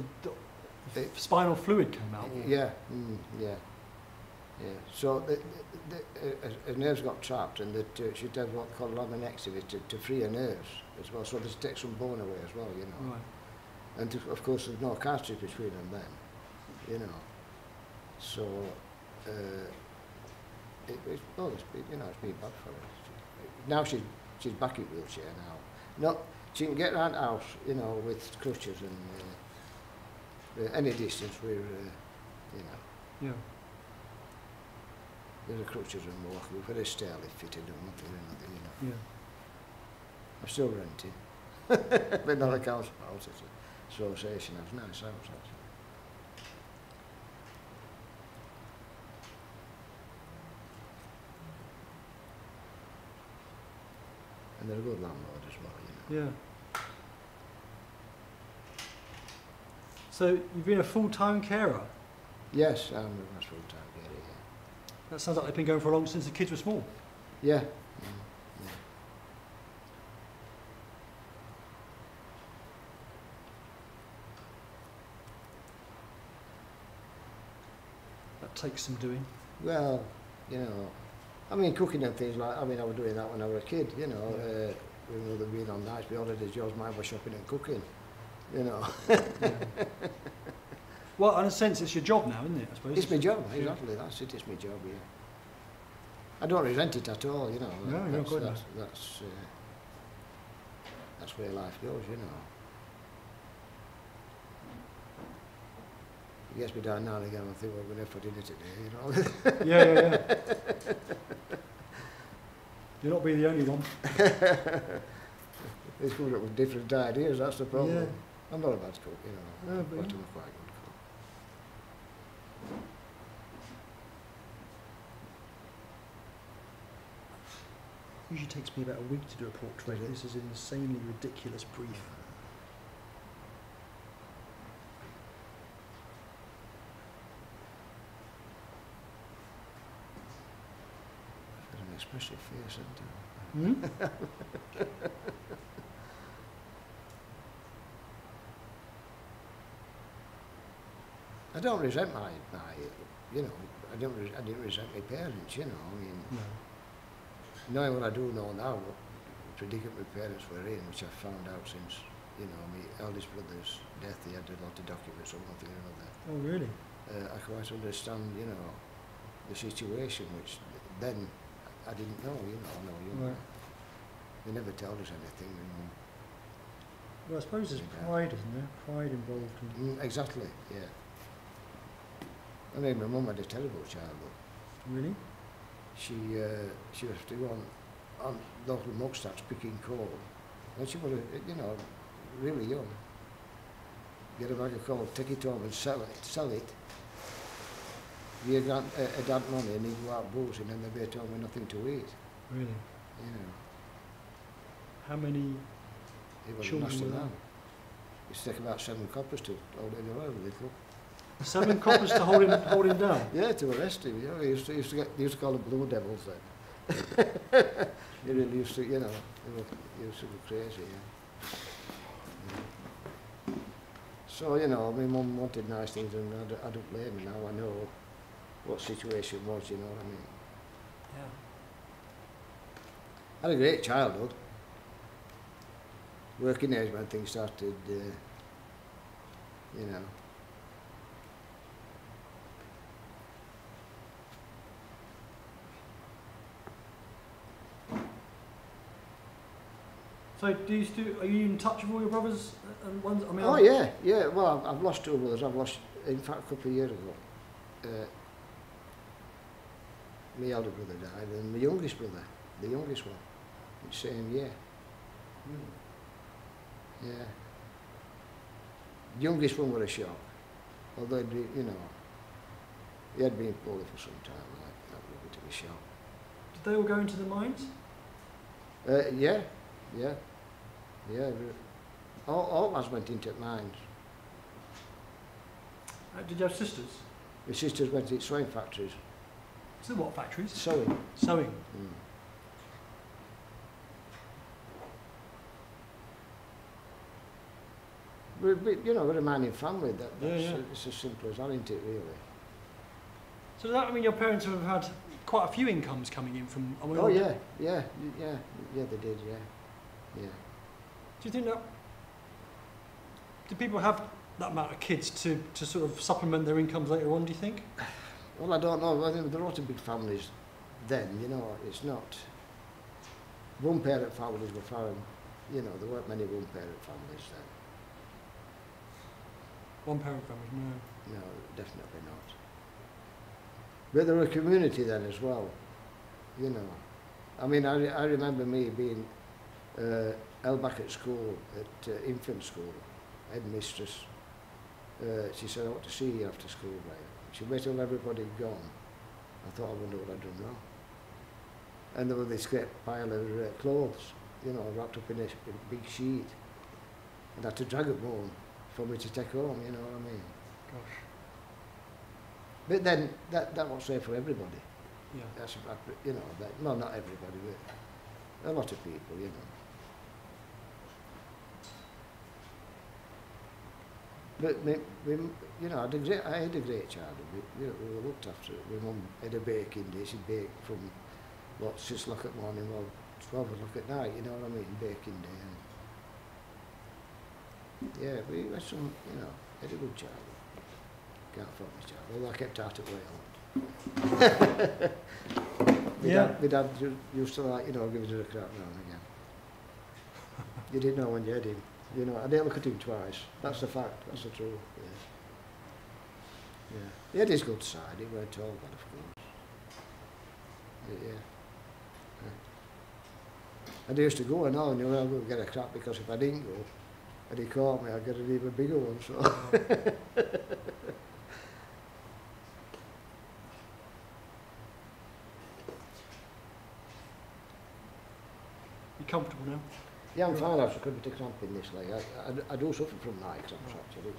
the spinal fluid came out? Yeah. Yeah. Yeah. So her nerves got trapped, and she did what called laminectomy to free her nerves as well. So to take some bone away as well, you know. Right. And of course, there's no cartilage between them then, you know. So. It's been bad for her. Now she's back in wheelchair now. No, she can get around the house, you know, with crutches and any distance where, you know. Yeah. There's a crutches and walk. We've had a stair lift fitted and nothing, you know. Yeah. I'm still renting, but not a council house. It's a association house, nice house actually. And they're a good landlord as well, you know. Yeah. So you've been a full-time carer? Yes, I'm a full-time carer, yeah. That sounds like they've been going for long since the kids were small. Yeah. That takes some doing. Well, you know, I mean, cooking and things like, I mean, I was doing that when I was a kid, you know, with mother being on nights, we ordered as yours, mine was shopping and cooking, you know. Yeah. Well, in a sense, it's your job now, isn't it, I suppose? It's my job, exactly, that's it, it's my job, yeah. I don't resent it at all, you know. No, you're good. That's where life goes, you know. It gets me down now and again, I think, well, we're going to for dinner today, you know. Yeah. You're not being the only one. It's coming up with different ideas, that's the problem. Yeah. I'm not a bad cook, you know. No, but I'm a quite good cook. Usually takes me about a week to do a portrait. This is an insanely ridiculous brief. I've got an expressive face, haven't I? I don't resent my you know, I didn't resent my parents, you know, I mean, knowing what I do know now, what predicament my parents were in, which I've found out since, you know, my eldest brother's death, he had a lot of documents or one thing or another. Oh, really? I quite understand, you know, the situation, which then I didn't know, you know, Right. They never told us anything. Well, I suppose there's pride, isn't there? Pride involved. Exactly, yeah. I mean, my mum had a terrible childhood. Really? She was to go on local mugstats picking coal. And she was, you know, really young. Get a bag of coal, take it home and sell it. Give your dad money and he'd go out boozing and they'd be home with nothing to eat. Really? You know. How many children were there? It used to take about 7 coppers to hold him around a little. 7 coppers to hold him down? Yeah, to arrest him. You know, they used to call them blue devils then. They really used to, you know, they used to go crazy. Yeah. So, you know, my mum wanted nice things and I don't blame her now. I know what situation was, you know what I mean. Yeah. I had a great childhood. Working age when things started, you know. So, are you in touch with all your brothers and ones? I mean, Oh yeah. Well, I've lost 2 brothers. I've lost, in fact, a couple of years ago. My elder brother died, and my youngest brother, the youngest one, the same year. Yeah. The youngest one was a shock. Although, you know, he had been poorly for some time, like that would be a shock. Did they all go into the mines? Yeah, yeah, yeah. All lads went into mines. Did you have sisters? My sisters went into sewing factories. So what factories? Sewing. Sewing. Mm. You know, we're a mining family. It's as simple as that, isn't it, really? So does that mean your parents have had quite a few incomes coming in from? Oh yeah, they did, yeah. Do you think that? Do people have that amount of kids to sort of supplement their incomes later on? Do you think? Well, I don't know. I think there are lots of big families then. You know, it's not. One-parent families were found. You know, there weren't many one-parent families then. One-parent families, no. No, definitely not. But there were a community then as well, you know. I mean, I remember me being held back at school, at infant school, headmistress. She said, I want to see you after school, mate. She waited till everybody had gone. I thought, I wonder what I'd done wrong. And there was this great pile of clothes, you know, wrapped up in a big sheet. And I had to drag them home for me to take home, you know what I mean? Gosh. But then that was safe for everybody. Yeah. That's, you know, well, not everybody, but a lot of people, you know. But you know, I had a great childhood. We were looked after. My mum had a baking day. She'd bake from, 6 o'clock at morning, 12 o'clock at night, you know what I mean, baking day. And yeah, we had some, you know, had a good childhood. Can't fault my child, although I kept out at Wales. My dad used to, like, you know, give us a crap now and again. You didn't know when you had him. You know, I didn't look at him twice. That's the fact, that's the truth. Yeah. He had his good side, he weren't all bad, of course. Yeah. And I used to go and all, and you know, I would get a crap because if I didn't go, and he caught me, I'd get an even bigger one, so. You comfortable now? Yeah, I'm fine. I've could be cramping this leg. I do suffer from night cramps actually.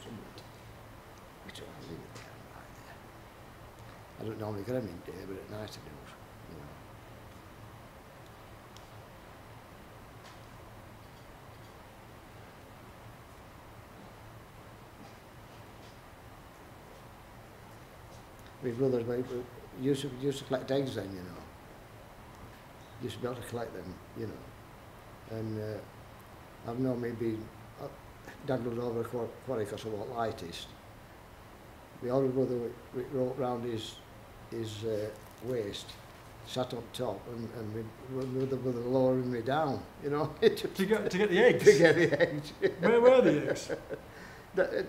Which I leave it there, right there. I don't normally get them in day, but at night I do. You know. My brothers used to collect eggs then, you know. Used to be able to collect them, you know. And I've known maybe dangled over a quarry because I was lightest. My older brother with rope round his waist, sat on top, and my brother lowering me down, you know. to get the eggs? To get the eggs. Where were the eggs?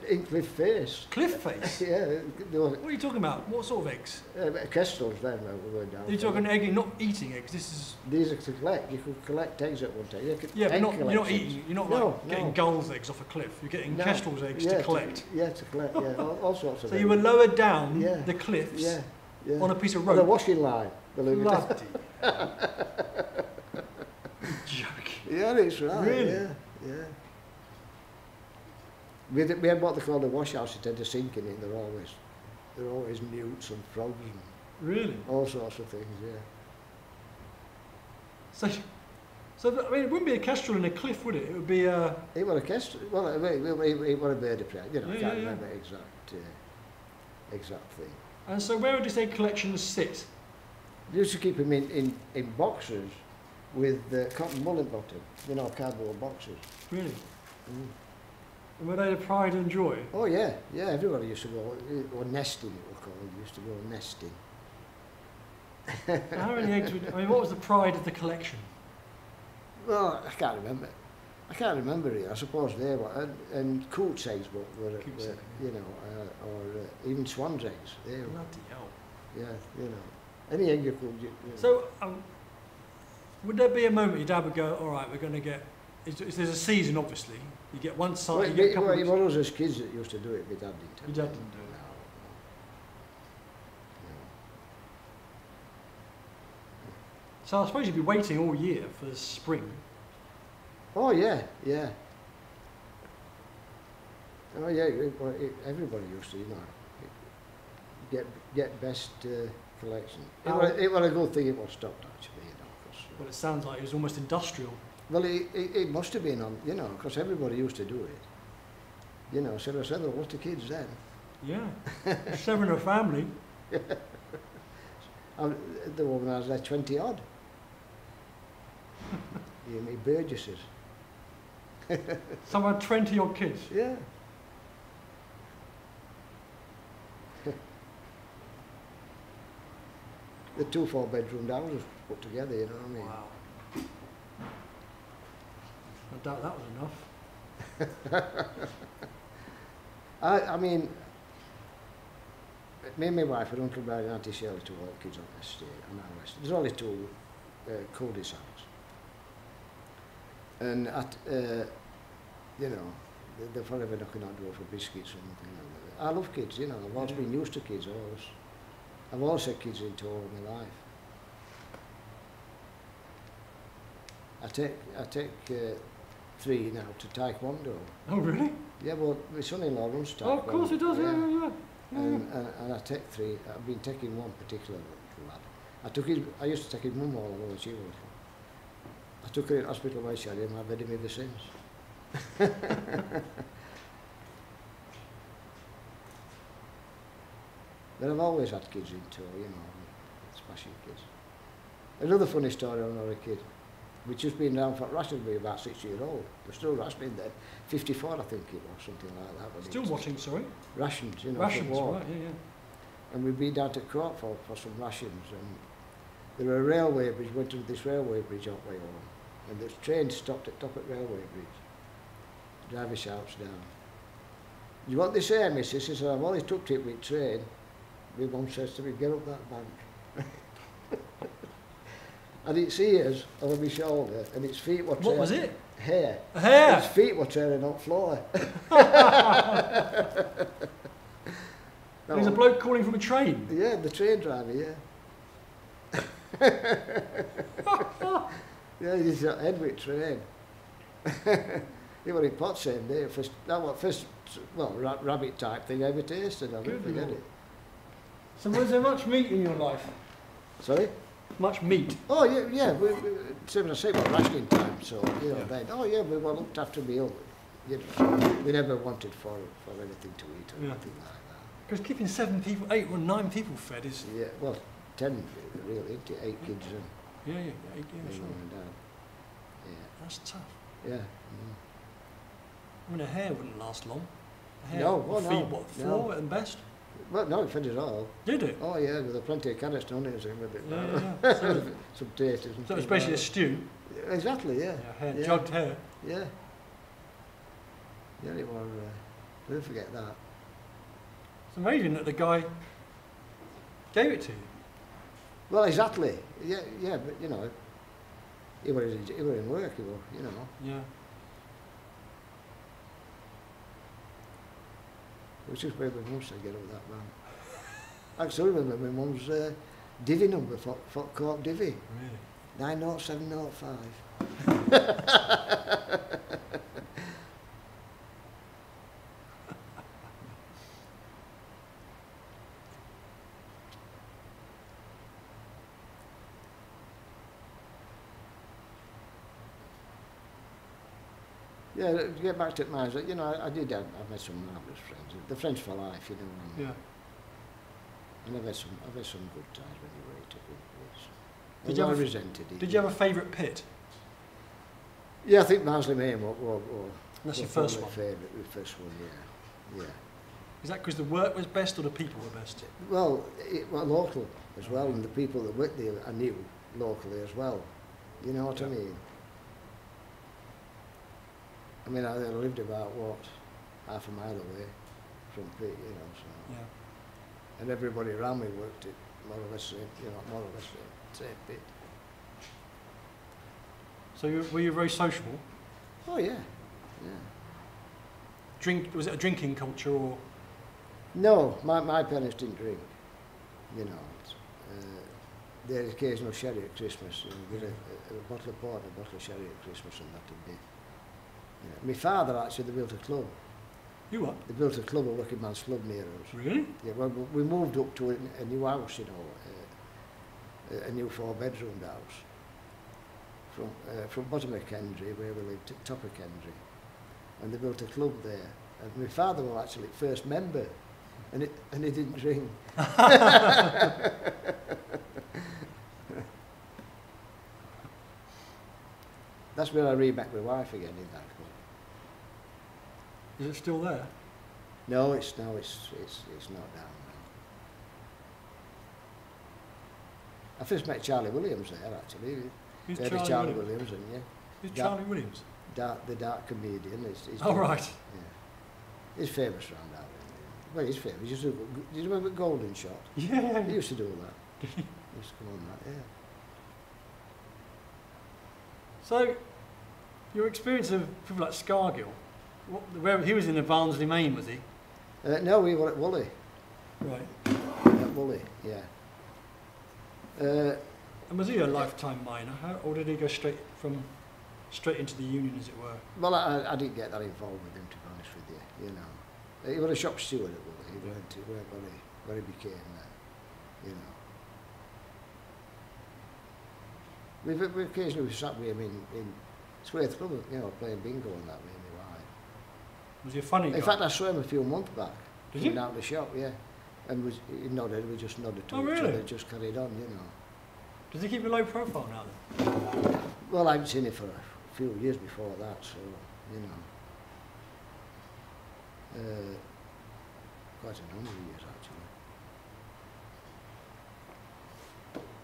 In Cliff Face. Cliff Face? Yeah. What are you talking about? What sort of eggs? Kestrels then we were down. You're talking egg, not eating eggs. This is. These are to collect. You could collect eggs at one time. Yeah, but you're not eating. You're not getting gulls' eggs off a cliff. You're getting kestrels' eggs to collect. To collect. Yeah, all sorts of. So you were lowered down the cliffs. Yeah. On a piece of rope. On a washing line. Bloody. Joking. Yeah, it's right. Really? Yeah. We had what they called a wash house. It had a sink in it. They're always newts and frogs and really all sorts of things. Yeah. So I mean, it wouldn't be a kestrel in a cliff, would it? It would be a. It was a kestrel. Well, it was a bird of prey. You know, I can't remember exact thing. And so, where would these egg collections sit? They used to keep them in boxes with cotton wool in bottom. You know, cardboard boxes. Really. Mm. And were they a pride and joy? Oh yeah, everybody used to go, or nesting it was called, used to go nesting. How many eggs what was the pride of the collection? Well, I can't remember really. I suppose they were, and coots eggs were you know, or even swan's eggs. They were. Bloody hell. Yeah, you know, any egg you could. You know. So, would there be a moment your dad would go, all right, we're going to get, there's a season obviously, you get one side, well, you get a couple of weeks. It was us kids that used to do it, my dad didn't. Your dad didn't do it? No. So I suppose you'd be waiting all year for the spring. Oh yeah, yeah. Oh yeah, everybody used to, you know, get best collection. It was a good thing it was stopped actually, you know. Well, it sounds like it was almost industrial. Well, it must have been on, you know, because everybody used to do it. You know, so there were several lots of kids then. Yeah, 7 a family. The woman has like 20 odd. You mean Burgesses. Some had 20 odd kids. Yeah. The 2 4-bedroom houses put together, you know what I mean? Wow. I doubt that was enough. I mean, me and my wife and Uncle Barry and Auntie Shirley took all the kids on the estate, on our estate. There's only 2 cul-de-sacs. And you know, they're forever knocking on the door for biscuits or anything like that. I love kids, you know, I've always been used to kids, I've always had kids into all my life. I take 3 now to Taekwondo. Oh really? Yeah, well, my son-in-law runs Taekwondo. Oh, of course he does, yeah. And I take 3. I've been taking one particular lad. I used to take his mum all over when she was little. I took her in hospital when she had him, I've had him ever since. But I've always had kids in tow, you know, smashing kids. Another funny story on another kid, which has been around for rationing me about 6 years old. They're still rationing then. 54, I think it was, something like that. Still watching, sorry? Rations, you know. Rations, for war. right, yeah. And we'd been down to Crossland for some rations, and there were a railway bridge, went to this railway bridge up way home, and the train stopped at top of railway bridge. The driver shouts down, "You want this here, missus?" He said, "I've always took it with train." My mum says to me, "Get up that bank." And its ears over my shoulder, and its feet were tearing. What was it? Hair. A hair? Its feet were tearing up floor. There's a bloke calling from a train. Yeah, the train driver, yeah. Yeah, he's got head with train. He was in pot same day. First, rabbit type thing I ever tasted. I'll never forget it. So was there much meat in your life? Sorry? Much meat? Oh, yeah. Same as I say, we're rationing time, so, you know, then, we were looked after meal. You know, so we never wanted for anything to eat or anything like that. Because keeping 7 people, 8 or 9 people fed is... Yeah, well, 10 really, 8 kids and... Yeah, 8 kids. Mum and Dad. Yeah. That's tough. Yeah. I mean, a hare wouldn't last long. A hare No, would feed, what, 4 at best? Well, no, it fed it all. Did it? Oh, yeah, with plenty of carrots and onions in with it. Yeah. So some potatoes and it was basically a stew? Exactly, yeah. Hare, jugged hare. Yeah. Yeah, it was... don't forget that. It's amazing that the guy gave it to you. Well, exactly. Yeah, but, you know, he was in work, you know. Yeah. It was just where my mum said, "Get up that man." I still remember my mum's divvy number for Cork divvy. Really? 90705. Yeah, to get back to mine, you know, I met some marvellous friends. The friends for life, you know. Yeah. And I've had some good times when you were at it. Did you ever resented it. Did you have a favourite pit? Yeah, I think Marsley Main was That's your first one? The first one, yeah. Is that because the work was best or the people were best? Well, it was local as well, and the people that worked there I knew locally as well. You know what I mean? I mean, I lived about, half a mile away from Pete, you know, so. Yeah. And everybody around me worked it more or less same bit. So were you very sociable? Oh, yeah. Was it a drinking culture or? No, my parents didn't drink, you know. the occasional sherry at Christmas. You know, get a bottle of port and a bottle of sherry at Christmas, and that'd be. Yeah. My father actually, they built a club. You what? They built a club, a working man's club near us. Really? Yeah, well, we moved up to a new house, you know, a new 4-bedroomed house. From bottom of Kendry, where we lived, to top of Kendry. And they built a club there. And my father was actually first member, and he didn't drink. That's where I re-met my wife again, in that club. Is it still there? No, it's not down now. I first met Charlie Williams there, actually. Who's Charlie Williams, and yeah. Who's Charlie Williams? The dark comedian. He's oh, right. Yeah. He's famous around that way. Well, he's famous. Do you remember Golden Shot? Yeah. He used to do that. He used to come on that, yeah. So, your experience of people like Scargill, where he was in the Barnsley, Maine, was he? No, we were at Woolley. Right. At Woolley, yeah. And was he a lifetime miner, or did he go straight into the union, as it were? Well, I didn't get that involved with him, to be honest with you. You know, he was a shop steward at Woolley. He went where he became that. You know. We occasionally sat with him in Swaith Club, you know, playing bingo and that with my wife. Was he a funny guy? In fact, I saw him a few months back. Did you? Out of the shop, yeah. And he nodded, we just nodded to each really? other, just carried on, you know. Does he keep a low profile now then? Well, I haven't seen him for a few years before that, so, you know. Quite a number of years, actually.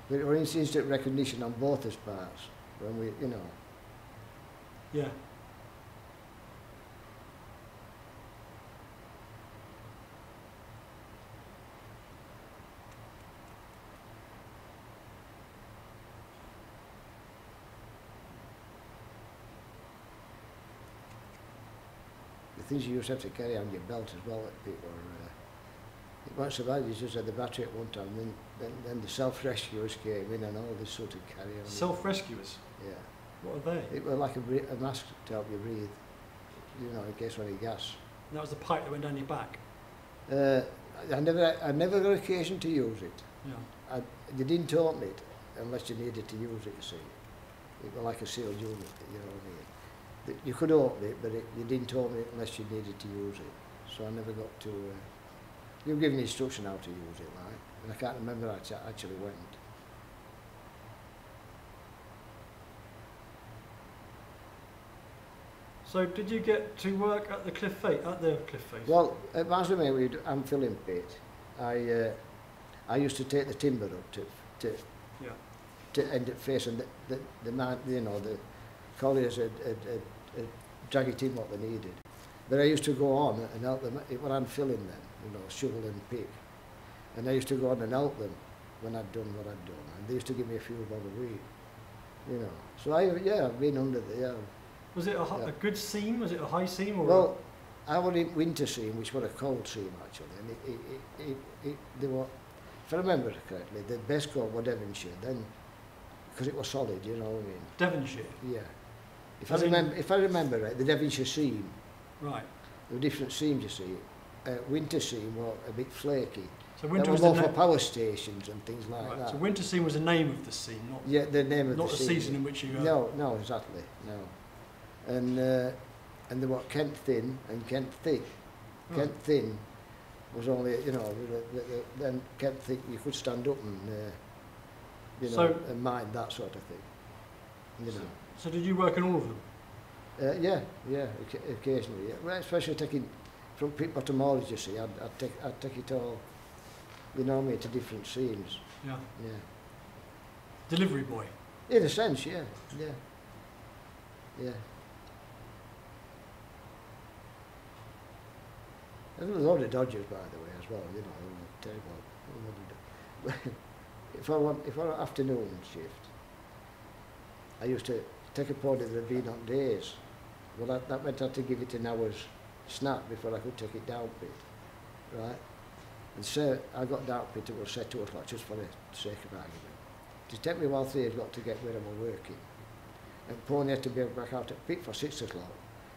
But there was instant recognition on both his parts, when we, you know. Yeah. The things you used to have to carry on your belt as well that people it wasn't so bad, you just had the battery at one time, then the self-rescuers came in and all this sort of carry on. Self-rescuers? Yeah. What are they? It was like a mask to help you breathe, you know, in case of any gas. And that was the pipe that went down your back? I never got occasion to use it. Yeah. They didn't open it unless you needed to use it, you see. It was like a sealed unit, you know what I mean. You could open it, but you didn't open it unless you needed to use it. So I never got to... you were given instruction how to use it, like, and I can't remember how it actually went. So did you get to work at the cliff face? Well, at Barnsley, I'm filling pit. I used to take the timber up to end up facing the man, you know, the colliers had drag it in what they needed. But I used to go on and help them when I'm filling them, you know, shovel and pick. And I used to go on and help them when I'd done what I'd done. And they used to give me a few bob a week, you know. So I've been under the, yeah. Was it a good seam? Was it a high seam? Or well, I was in winter seam, which was a cold seam actually. And they were, if I remember correctly, the best coat was Devonshire then, because it was solid, you know what I mean. Devonshire? Yeah. If I remember right, the Devonshire seam. Right. There were different seams, you see. Winter seam were a bit flaky. So winter was more for power stations and things like right. that. So winter seam was the name of the seam, not the name of not the the seam. season in which you. No, exactly, no. And there were Kent thin and Kent thick. Oh. Kent thin was only, you know, then Kent thick you could stand up and, you know, and mind that sort of thing. You know. So did you work in all of them? Yeah, occasionally. Yeah. Well, especially taking from pit bottom haulage, you see, I'd take it all, you know what I mean, to different seams. Yeah. Yeah. Delivery boy. In a sense, yeah. And there was a lot of dodgers, by the way, as well, you know, terrible. If I were afternoon shift, I used to take a pony that had been on days. Well, that meant I had to give it an hour's snap before I could take it down pit, right? And so I got down pit, it was set 2 o'clock, just for the sake of argument. It took me a while 3 o'clock to get where I was working. And Pony had to be back out at pit for 6 o'clock.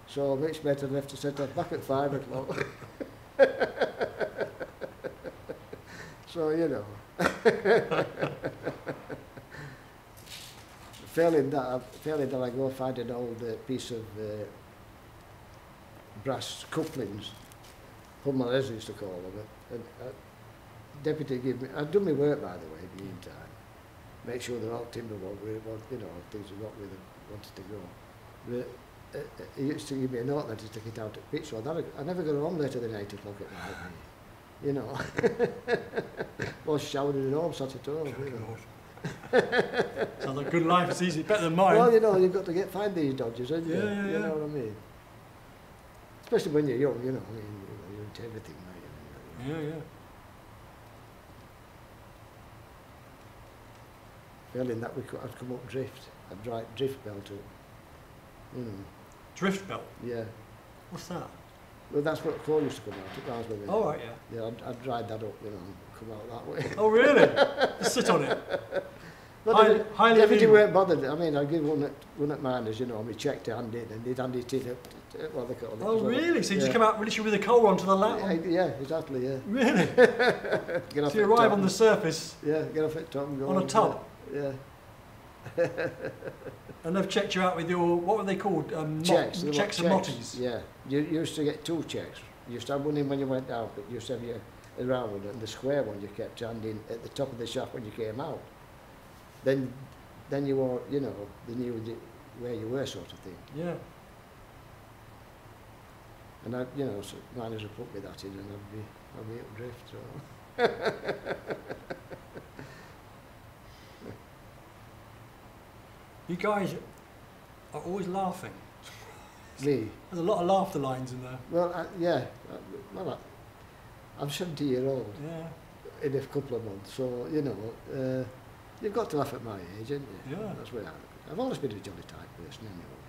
So much better left to set up back at 5 o'clock. So, you know. Failing that, I go find an old piece of brass couplings, Hummer used to call them. And deputy gave me, I'd done my work by the way in the meantime. Make sure they're all timber where it was, you know, things are not where they wanted to go. But he used to give me a note that to take it out at pitch, so I never got home later than 8 o'clock at night. You know. Was showering at home, sat at home. You know. Sounds like a good life, it's easy, better than mine. Well, you know, you've got to find these dodges, haven't you? Yeah. You know what I mean? Especially when you're young, you know, I mean, you're into everything, mate. Yeah. Failing that, I'd come up drift. I'd drift belt up. You know. Drift belt? Yeah. What's that? Well, that's what coal used to come out. It was with it. Oh, right, yeah. Yeah, I'd ride that up, you know, and come out that way. Oh, really? Just sit on it? But highly if you weren't bothered, I mean, I'd give one at miners, you know, and we checked it, hand in, and they'd hand it in at what they call it. Oh, really? So you just come out literally with a coal onto the lap? Yeah, exactly, yeah. Really? Get off So you arrive on the surface? Yeah, get off at top and go on a tub? Yeah. And they've checked you out with your, what were they called? Checks. Checks and motties? Yeah. You used to get 2 checks. You used to have one in when you went out, but you used to have your round one, and the square one you kept handing at the top of the shaft when you came out. Then you were, you know, they knew where you were, sort of thing. Yeah. And I, you know, so miners would put me that in, and I'd be up drift. So. You guys are always laughing. Me? There's a lot of laughter lines in there. Well, yeah. Well, I'm 70-year-old Yeah. in a couple of months, so, you know, you've got to laugh at my age, haven't you? Yeah. That's where I've always been a jolly type person, anyway.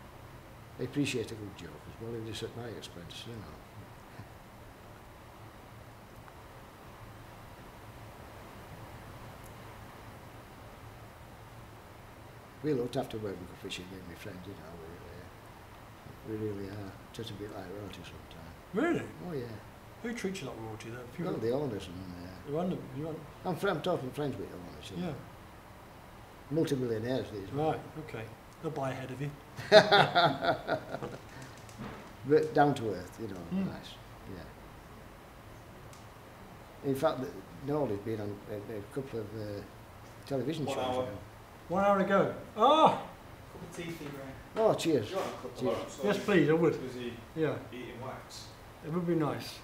I appreciate a good joke as well, if it's at my expense, you know. We looked after where we go fishing with my friends, you know. We really are. Just a bit like royalty sometimes. Really? Oh yeah. Who treats you like royalty though? Well, the owners and I'm talking friends with the owners. You know. Multi-millionaires these. Right. Okay. They'll buy ahead of you. But down to earth, you know. Nice. Yeah. In fact, Noel's been on a couple of television shows. Now. 1 hour ago. Ah! Cup of tea for you, Graham. Oh, cheers. Cheers. Yes, please, I would. Busy Yeah. eating wax. It would be nice.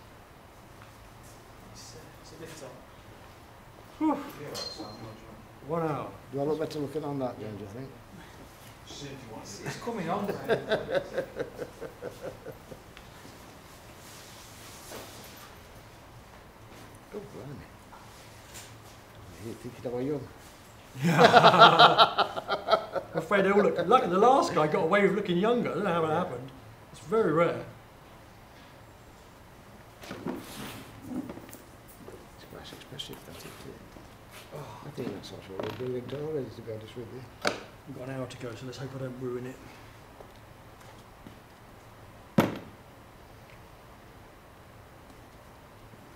It's a bit tough. Whew. 1 1 hour. Do I look better looking on that, then, do you think? It's coming on, Graham. Oh, blimey. You're thinking about young. I'm afraid they all look like the last guy got away with looking younger. I don't know how it happened. It's very rare. It's quite expressive, that is. I think that's also a brilliant already, to be honest with you. We've got an hour to go, so let's hope I don't ruin it.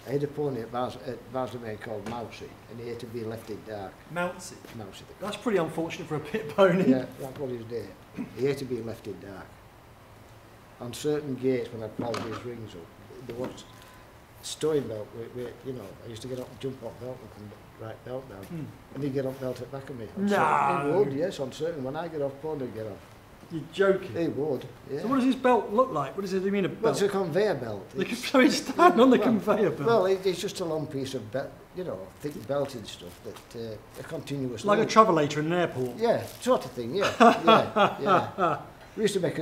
I had a pony at Barsley called Mousy, and he had to be left in dark. Mousy. Mousy. That's pretty unfortunate for a pit pony. Yeah, that was his day. He had to be left in dark. On certain gates, when I pulled his rings up, there was stowing belt. You know, I used to get up and jump off belt and come right belt down, and he'd get off belt at the back of me. No. He would, yes, on certain. When I get off, pony would get off. You're joking. He would. Yeah. So what does his belt look like? What does it mean a belt? Well, it's a conveyor belt. So he's standing on the conveyor belt. Well, it's just a long piece of, you know, thick belting stuff that a continuous. Like loop. a travelator in an airport. Yeah, sort of thing. Yeah, yeah. We used to make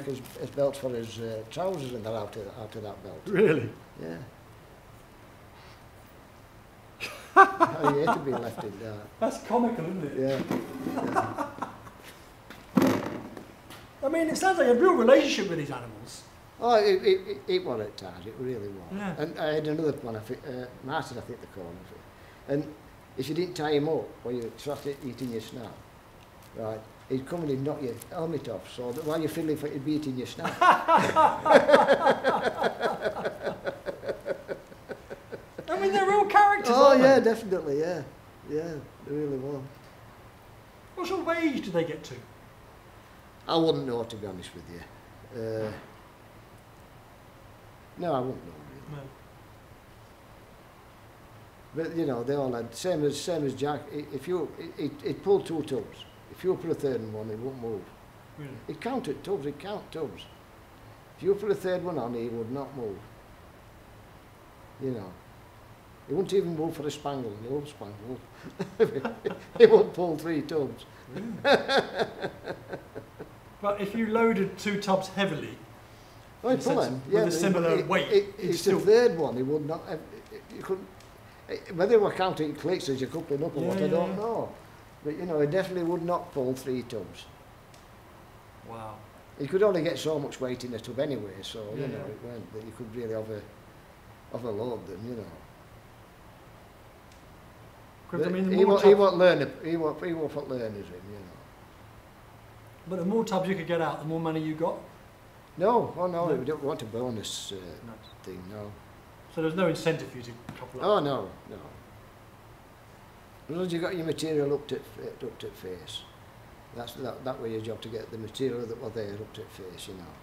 his belts for his trousers and that out of that belt. Really? Yeah. Oh, he had to be left in there. That's comical, isn't it? Yeah. I mean, it sounds like a real relationship with these animals. Oh, it was at times. It really was. Yeah. And I had another one. Martin, I think they called him. And if you didn't tie him up while you started eating your snap, right, he'd come and he'd knock your helmet off, so that while you're fiddling for it, he'd be eating your snap. I mean, they're real characters, Oh, aren't yeah, they? definitely, yeah. Yeah, they really were. What sort of age did they get to? I wouldn't know, to be honest with you. No, I wouldn't know, really. No. But, you know, they all had, same as Jack, if you, it pulled 2 tubs. If you put a third one, it wouldn't move. Really? It counted tubs, it count tubs. If you put a third one on, he would not move. You know. He wouldn't even move for a spangle, the old spangle. He wouldn't pull 3 tubs. Really? But if you loaded 2 tubs heavily, Oh, he'd pull them. with a similar weight, It's still... the third one, he would not, you couldn't, whether they were counting clicks as you're coupling up or what, I don't know. But, you know, he definitely would not pull 3 tubs. Wow. He could only get so much weight in a tub anyway, so, Yeah, you know, yeah. it weren't that you could really overload them, you know. Because, I But mean, the he more won't tubs, learn, he won't put learners in, you know. but the more tubs you could get out, the more money you got. No, oh no, No. we don't want a bonus No. thing, no. So there's no incentive for you to couple up. Oh, no, no. As long as you got your material up to face, that was your job, to get the material that were there up to face, you know.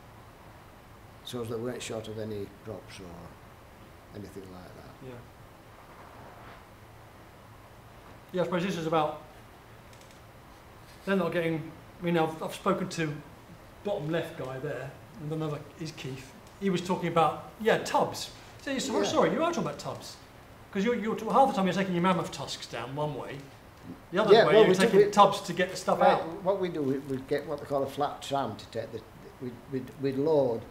So as they weren't short of any props or anything like that. Yeah. Yeah, I suppose this is about, they're not getting, I mean, I've spoken to bottom left guy there, and another is Keith. He was talking about, tubs. So you're Yeah. sorry, you are talking about tubs. Because you're half the time you're taking your mammoth tusks down one way, the other Yeah, way well, you're taking tubs to get the stuff Right, out. what we do, we'd get what they call a flat tram to take the, we'd load,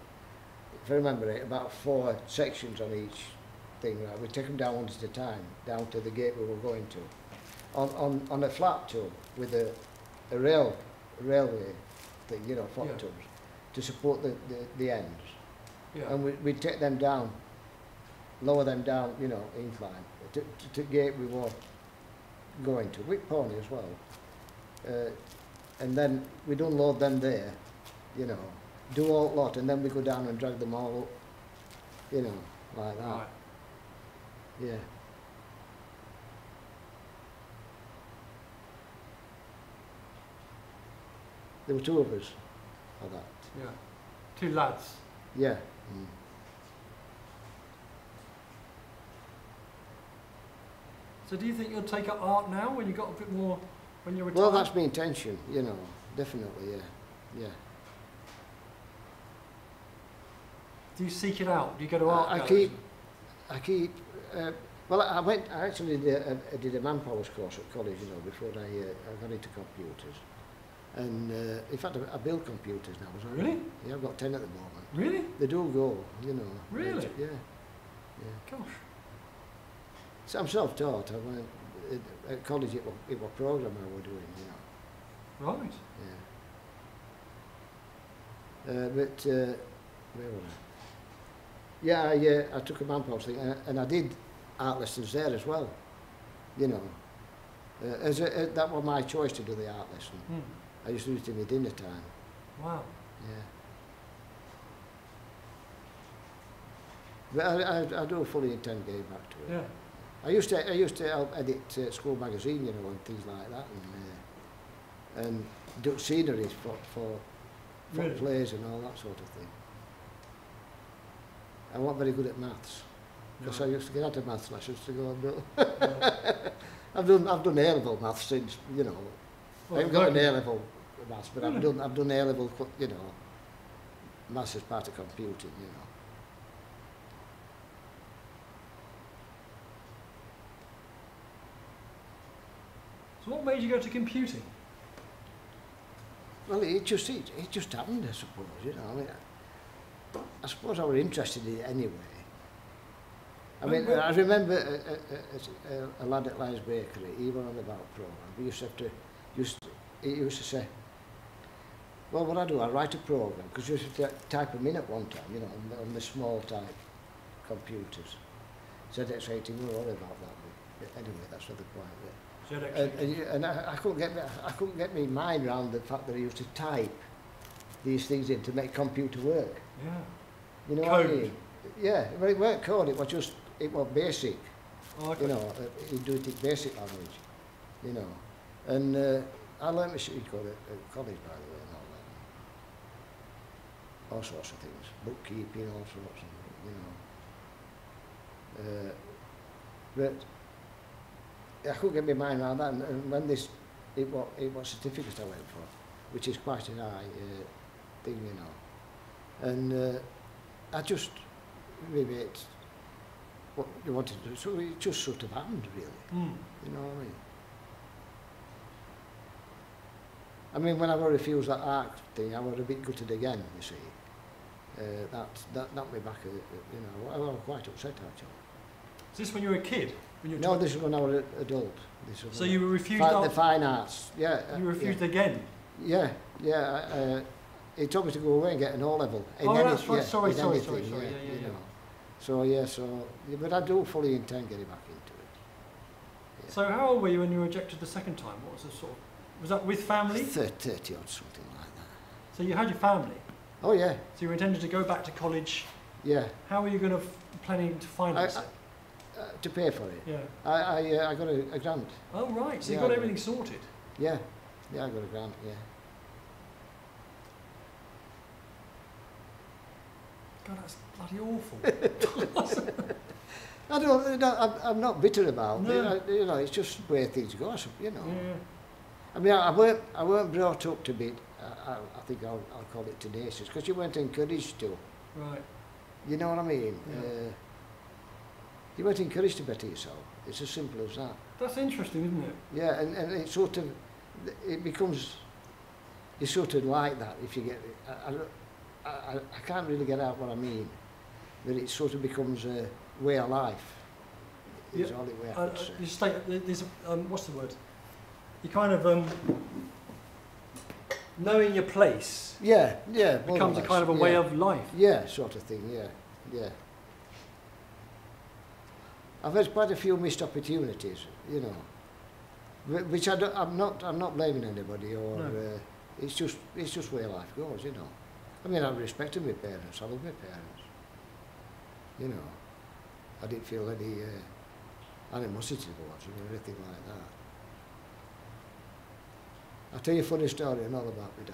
if I remember it, about 4 sections on each thing, right? We'd take them down one at a time, down to the gate we were going to. On a flat tub with a railway thing, you know, flat Yeah. tubs, to support the ends. Yeah. And we'd take them down, lower them down, you know, incline, to gate we were going to, with pony as well. And then we'd unload them there, you know, do all lot, and then we go down and drag them all up, you know, like that. Right. Yeah. There were 2 of us for that. Yeah. 2 lads. Yeah. Mm. So do you think you'll take up art now when you got a bit more, when you're retired? Well, that's my intention, you know, definitely, yeah. Yeah. Do you seek it out? Do you go to art I galleries? well, I actually did a manpower's course at college, you know, before I got into computers. And in fact, I build computers now as well. Really? Yeah, I've got 10 at the moment. Really? They do go, you know. Really? Yeah. Gosh. So I'm self-taught. I went at college. It was programming I was doing, you know. Right. Yeah. But where was I? Yeah, I took a manpower thing, and I did art lessons there as well. You know, that was my choice to do the art lesson. Hmm. I used to do it in my dinner time. Wow. Yeah. But I do fully intend getting back to it. Yeah. I used to help edit school magazine, you know, and things like that, and do sceneries for Really? plays and all that sort of thing. I wasn't very good at maths, because No. I used to get out of maths lessons to go and do. Yeah. I've done A-level maths since, you know. Well, I haven't got an working- A-level maths, but Really? I've done A-level, you know, maths as part of computing, you know. So what made you go to computing? Well, it just happened, I suppose, you know. I mean, I suppose I was interested in it anyway. I mean, Well, I remember a lad at Lyons Bakery, he was on about program. We used to have to, he used to say, well, what I do, I write a program, because you used to type them in at one time, you know, on the small type computers. ZX80, we were worried about that, but anyway, that's not the point of it. So you had extra and I couldn't get my mind around the fact that I used to type these things in to make computer work. Yeah. You know what I Code. mean? Yeah, well, it weren't code, it was basic. Oh, okay. You know, you do it in basic language, you know. And I learned machine code at college, by the way, and all sorts of things, bookkeeping, all sorts of, you know. But I couldn't get my mind around that, and when it was certificate I went for, which is quite a high thing, you know. And I just really what you wanted to do, so it just sort of happened, really. Mm. You know what I mean? I mean, when I was refused that art thing, I was a bit gutted again, you see. That knocked me back, you know, I was quite upset, actually. Is this when you were a kid? When you were No, this is when I was an adult. This was So you were refused the fine arts, yeah. You were refused yeah. again? Yeah, yeah. He told me to go away and get an O-level. Oh, that's right. Yeah, Sorry, in sorry, anything, sorry, sorry. Yeah, you yeah. know. So, yeah, but I do fully intend getting back into it. Yeah. So how old were you when you were rejected the second time? What was the sort of, was that with family? 30 or something like that. So you had your family? Oh, yeah, So you were intended to go back to college. yeah. How were you going to planning to finance it? To pay for it. Yeah. I got a grant. Oh right. So Yeah, you got I everything sorted. Yeah, yeah, I got a grant, yeah. God, that's bloody awful. I'm not bitter about No. it. You know, it's just the way things go, you know. Yeah. I mean, I weren't brought up to be, I think I'll call it tenacious, because you weren't encouraged to. Right. You know what I mean? Yeah. You weren't encouraged to better yourself. It's as simple as that. That's interesting, isn't it? Yeah, and it sort of, it becomes, you sort of like that if you get, I can't really get out what I mean, but it sort of becomes a way of life. Is Yeah. all it way I could say. You state there's what's the word? You kind of knowing your place Yeah, yeah. becomes a more or kind of a less, way yeah. of life. Yeah, sort of thing, yeah, yeah. I've had quite a few missed opportunities, you know, which I'm not blaming anybody, or No. it's just where life goes, you know. I mean, I respected my parents, I love my parents, you know. I didn't feel any animosity towards them or anything like that. I'll tell you a funny story and all about my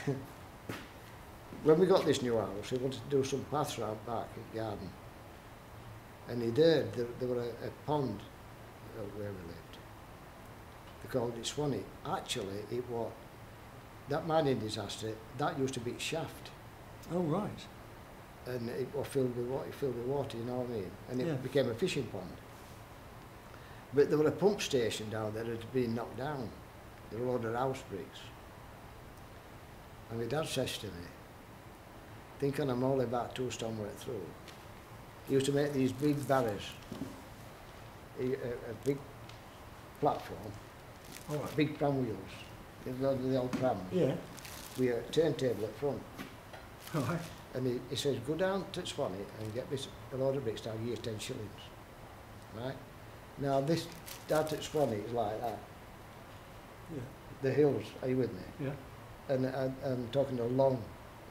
dad. When we got this new house, he wanted to do some paths round back in the garden. And he'd heard there was a pond where we lived. They called it Swanee. Actually, it was, that mining disaster, that used to be its shaft. Oh right. And it was filled with water, you know what I mean? And it Yeah. became a fishing pond. But there was a pump station down there that had been knocked down. There were a load of house bricks. And my dad says to me, thinking I'm only about 2 stone worth through, he used to make these big barriers, a big platform, All right. big pram wheels, the old prams, Yeah. with a turntable at front. All right. And he says, go down to Swanee and get me a load of bricks, I'll give you 10 shillings. Right? Now this down at Swanee is like that. Yeah. The hills, are you with me? Yeah. And I'm talking a long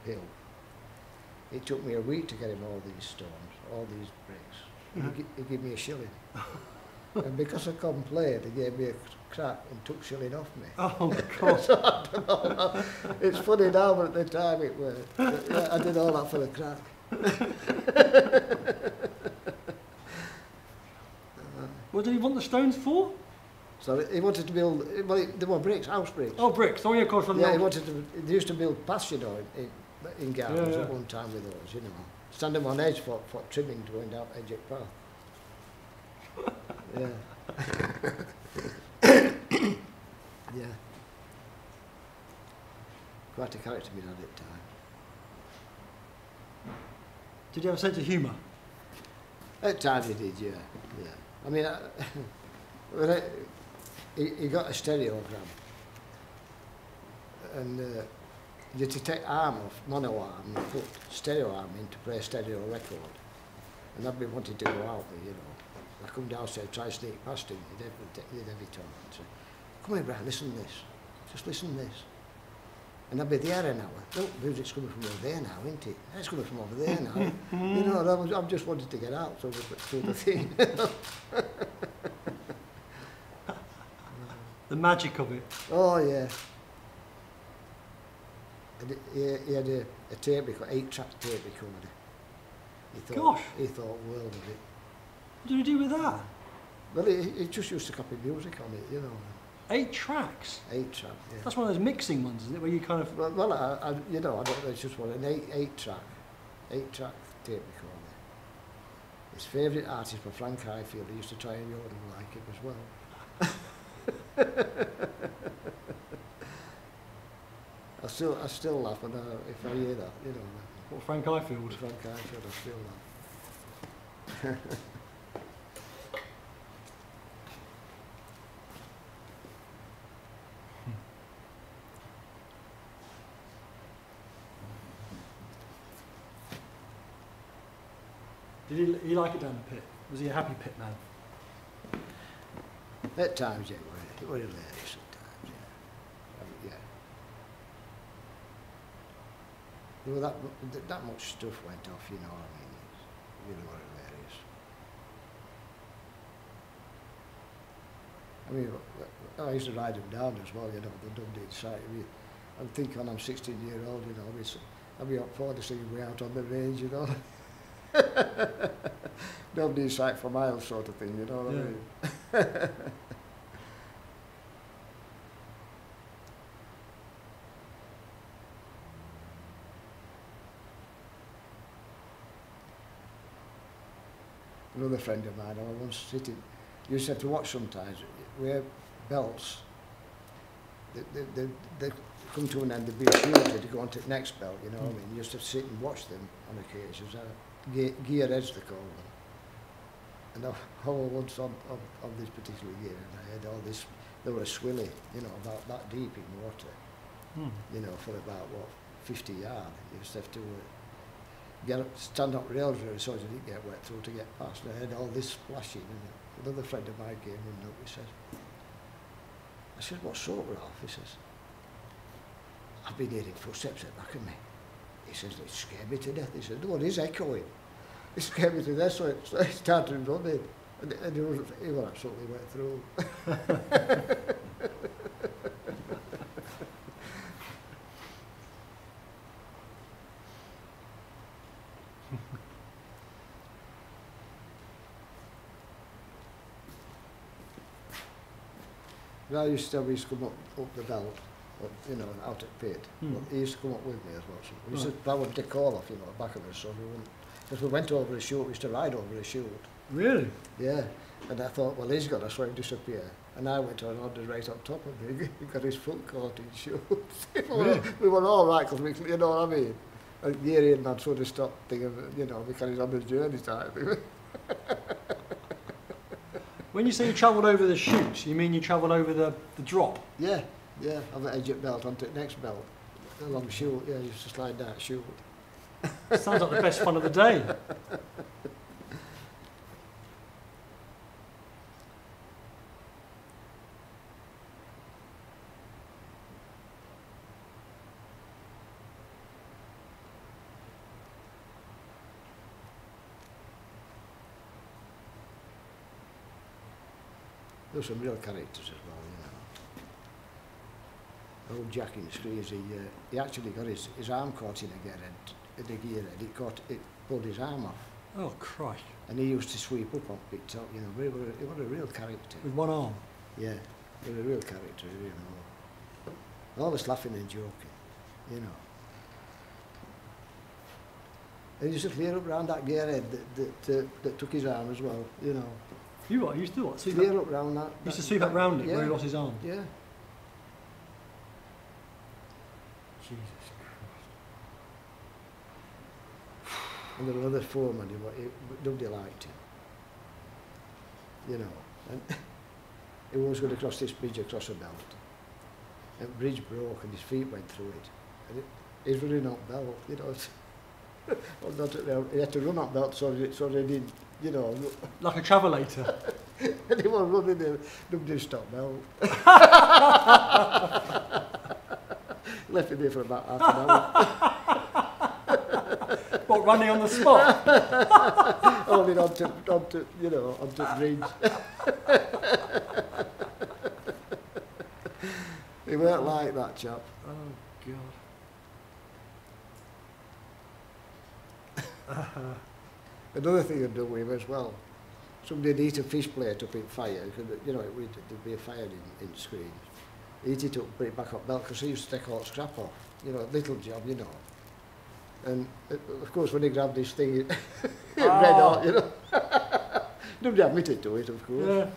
hill. It took me a week to get him all these stones, all these bricks. Mhm. He gave me a shilling. And because I complained, he gave me a crack and took shilling off me. Oh God. So I don't know. It's funny now, but at the time it was. But yeah, I did all that for a crack. What did he want the stones for? So he wanted to build, well, there were bricks, house bricks. Oh, bricks. Oh yeah, of course. Yeah, he wanted to, they used to build paths, you know, in gardens Yeah, yeah. at one time with those, you know. Stand them on edge for trimming to going down edge of path. Yeah. Yeah. Quite a character we had at the time. Did you have a sense of humour? At times he did, yeah. Yeah. I mean, he got a stereogram. And you had to take arm off, mono arm, and put stereo arm in to play a stereo record. And I'd be wanting to go out with, you know. I come downstairs, try to sneak past him, he'd every time. I'd say, come here, Brian, listen to this. Just listen to this. And I'd be there an hour. No, music's coming from over there now, isn't it? It's coming from over there now. You know, I'm just wanted to get out sort of thing. The magic of it. Oh, yeah. And he had a tape recorder, 8-track tape recorder. Gosh. He thought world of it. What did he do with that? Well, he just used to copy music on it, you know. 8 tracks? 8-track, yeah. That's one of those mixing ones, isn't it? Where you kind of... Well, I you know, I don't know, it's just one, an 8-track tape recorder. His favourite artist was Frank Highfield. He used to try and yodel like him as well. I still laugh when if I hear that, you know. What, Frank Highfield? Frank Highfield, I still laugh. Did he like it down the pit? Was he a happy pit man? At times, yeah, it was hilarious at times, yeah. Yeah. There were that much stuff went off, you know what I mean? It's really was hilarious. I mean, I used to ride them down as well, you know, the Dundee site. I mean, I'm thinking when I'm 16-year-old, you know, I'll be up 40 singing way out on the range, you know. Dundee site for miles sort of thing, you know what I mean? Another friend of mine, I was once sitting, you used to have to watch sometimes, wear belts, they come to an end, they'd be shielded to go on to the next belt, you know what I mean? You used to sit and watch them on occasions, gear heads they call them. And I was once on this particular gear, and I had all this, they were a swilly, you know, about that deep in water, you know, for about, 50 yards. You used to have to stand up rails really so you didn't get wet through to get past. And I had all this splashing, and another friend of mine came running up, he said, I said, what sort, Ralph? He says, I've been hearing footsteps at the back of me. He says, it scared me to death. He said, no, it is echoing. It scared me to death, so it started running. And he was absolutely wet through. I used to come up the belt, you know, out at pit. Well, he used to come up with me as well. So we used to would take all off, you know, back of us, so we wouldn't. Because we went over a chute, we used to ride over a chute. Really? Yeah. And I thought, well, he's got to sort of disappear. And I went on the right on top of me. He got his foot caught in shoes. Really? We were all right, because we, you know what I mean? And Gary and I'd sort of stopped thinking, you know, because he's on his journey type. When you say you travelled over the chutes, you mean you travelled over the drop? Yeah, yeah. I've got edge belt onto the next belt. A long chute, yeah, you used to slide that chute. Sounds like the best fun of the day. There's some real characters as well, you know. Old Jack in the Screens, he actually got his arm caught in a gear head. It pulled his arm off. Oh, Christ. And he used to sweep up on picked up, you know. He was a real character. With one arm? Yeah, he was a real character, you know. Always laughing and joking, you know. And he used to clear up round that gear head that took his arm as well, you know. You what? You used to do what? Sweep Clear up? up round that. Used to sweep up round it where he lost his arm? Yeah. Jesus Christ. And there were other foremen nobody liked him. You know. And he was going to cross this bridge across a belt. And the bridge broke and his feet went through it. And he's running up belt, you know. He had to run up belt so they didn't you know. Like a travelator. And he was running there, nobody stopped now. Left me there for about half an hour. What, running on the spot? Holding onto you know, onto the bridge. He weren't like that chap. Oh, God. Another thing I'd do with him as well, somebody'd eat a fish plate up in fire, you know, there'd be a fire in the screen. Eat it up, put it back up belt, because he used to take all the scrap off, you know, little job, you know. And of course when he grabbed this thing, it red hot, you know. Nobody admitted to it, of course. Yeah.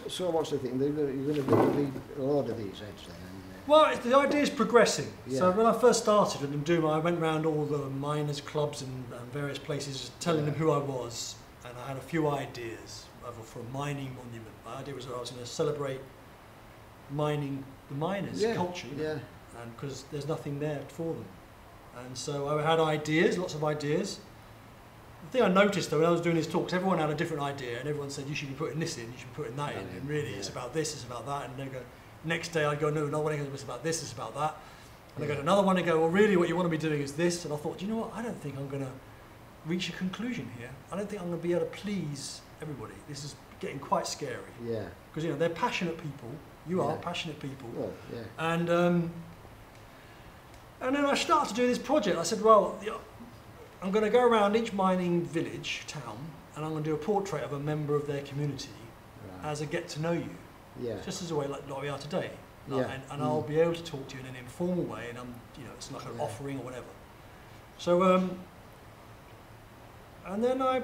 So what's the thing? You're going to build a load of these heads then? Well, the idea is progressing. Yeah. So when I first started with them I went around all the miners' clubs and various places telling them who I was, and I had a few ideas for a mining monument. My idea was that I was going to celebrate mining, the miners' culture, you know, and because there's nothing there for them. And so I had ideas, lots of ideas. The thing I noticed though when I was doing these talks, everyone had a different idea, and everyone said you should be putting this in, you should be putting that in, and really it's about this, it's about that, and they go. Next day I'd go, no, another one it's about this, it's about that. And I go to another one and go, well really what you want to be doing is this. And I thought, do you know what, I don't think I'm going to reach a conclusion here. I don't think I'm going to be able to please everybody. This is getting quite scary. Yeah. Because you know, they're passionate people. You are passionate people. Well, yeah. And then I started to do this project. I said, well, I'm going to go around each mining village, town, and I'm going to do a portrait of a member of their community as a get to know you. Yeah. Just as a way like we are today. And I'll be able to talk to you in an informal way, and it's like an offering or whatever. So, and then I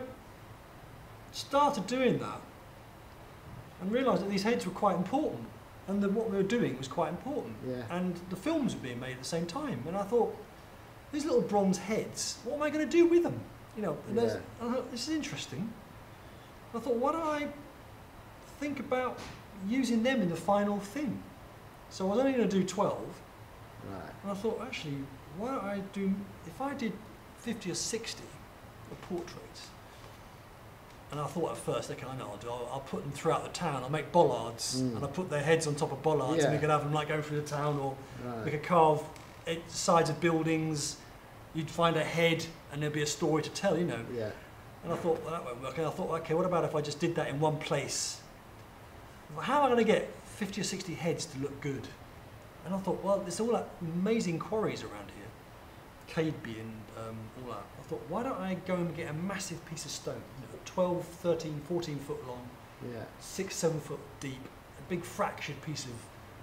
started doing that and realised that these heads were quite important, and that what we were doing was quite important. Yeah. And the films were being made at the same time, and I thought, these little bronze heads, what am I going to do with them? You know, and I thought, this is interesting. I thought, why don't I think about using them in the final thing? So I was only going to do 12, and I thought, actually, why don't I do, if I did 50 or 60 of portraits, and I thought at first, okay, I know what I'll put them throughout the town, I'll make bollards, and I'll put their heads on top of bollards, and we could have them like going through the town, or we could carve sides of buildings, you'd find a head, and there'd be a story to tell, you know. Yeah. And I thought, well, that won't work, and I thought, okay, what about if I just did that in one place? How am I going to get 50 or 60 heads to look good? And I thought, well, there's all that amazing quarries around here, Cadeby and all that. I thought, why don't I go and get a massive piece of stone, 12, 13, 14 foot long, 6, 7 foot deep, a big fractured piece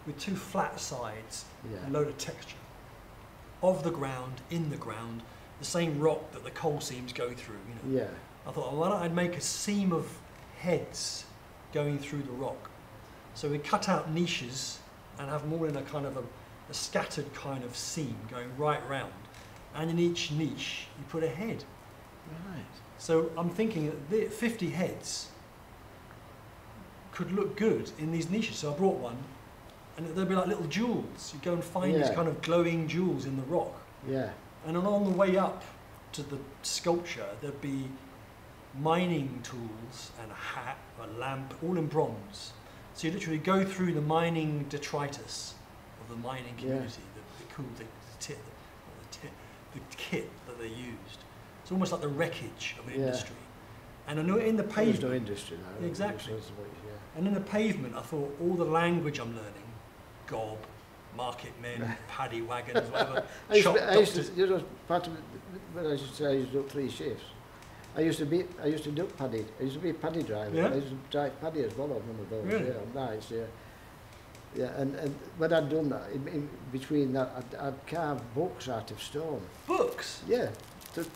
with two flat sides, a load of texture, of the ground, in the ground, the same rock that the coal seams go through, I thought, well, why don't I make a seam of heads going through the rock? So we cut out niches and have them all in a kind of a scattered kind of seam going right round. And in each niche, you put a head. Right. So I'm thinking that 50 heads could look good in these niches. So I brought one, and they'd be like little jewels. You go and find these kind of glowing jewels in the rock. Yeah. And then on the way up to the sculpture, there'd be mining tools and a hat, a lamp, all in bronze. So you literally go through the mining detritus of the mining community, the kit that they used. It's almost like the wreckage of an industry. And in the pavement, there's no industry now. Exactly. And in the pavement, I thought all the language I'm learning, gob, market men, paddy wagons, whatever. I used to, you know, part of when I used to say I used to do 3 shifts. I used to do paddy. I used to be a paddy driver. Yeah? I used to drive paddy as well on one of those. Really? Yeah, nice. Yeah. Yeah, and when I'd done that, in between that, I'd carve books out of stone. Books? Yeah,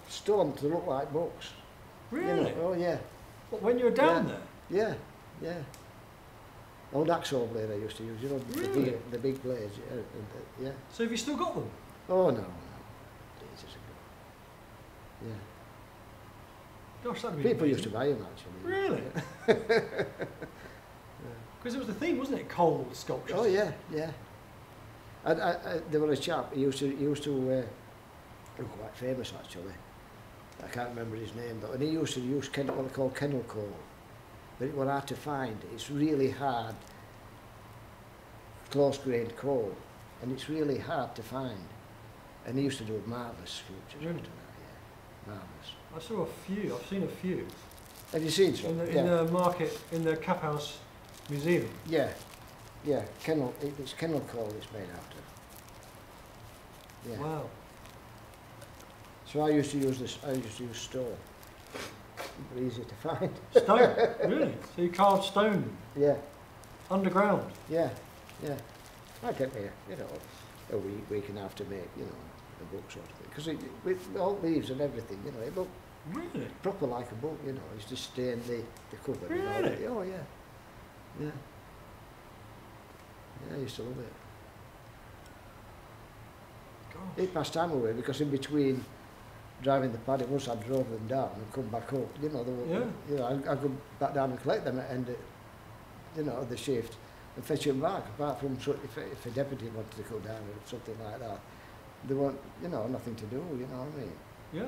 stone to look like books. Really? You know, oh yeah. What, when you were down there? Yeah, yeah. Old axle blade I used to use, you know, really? the big blades. Yeah. So have you still got them? Oh no, ages ago. Yeah. Gosh, that'd be People used to amazing. buy them actually. Really? Because it was the theme, wasn't it? Coal sculptures. Oh yeah, yeah. There was a chap. He used to. He was quite famous actually. I can't remember his name though. And he used to use what they call kennel coal, but it was hard to find. It's really hard, close-grained coal, and it's really hard to find. And he used to do marvellous sculptures. Really? After that, yeah, marvellous. I saw a few. I've seen a few Have you seen some? in the market in the Cap House Museum. Yeah, yeah. It's kennel coal. It's made out of. Yeah. Wow. So I used to use this. I used to use stone. Very easy to find. Stone. Really? So you carved stone Yeah, underground. yeah, yeah. Might take me, a week and a half to make, a book sort of thing. Because with all leaves and everything, it looked Really? proper like a book, It's just stain the cover. Really? Oh yeah, yeah. Yeah, I used to love it. Gosh. It passed time away because in between driving the paddock, once I drove them down and come back up, they were, Yeah. I'd go back down and collect them at the end of the shift and fetch them back. Apart from if a deputy wanted to go down or something like that, they weren't, nothing to do, you know what I mean? Yeah.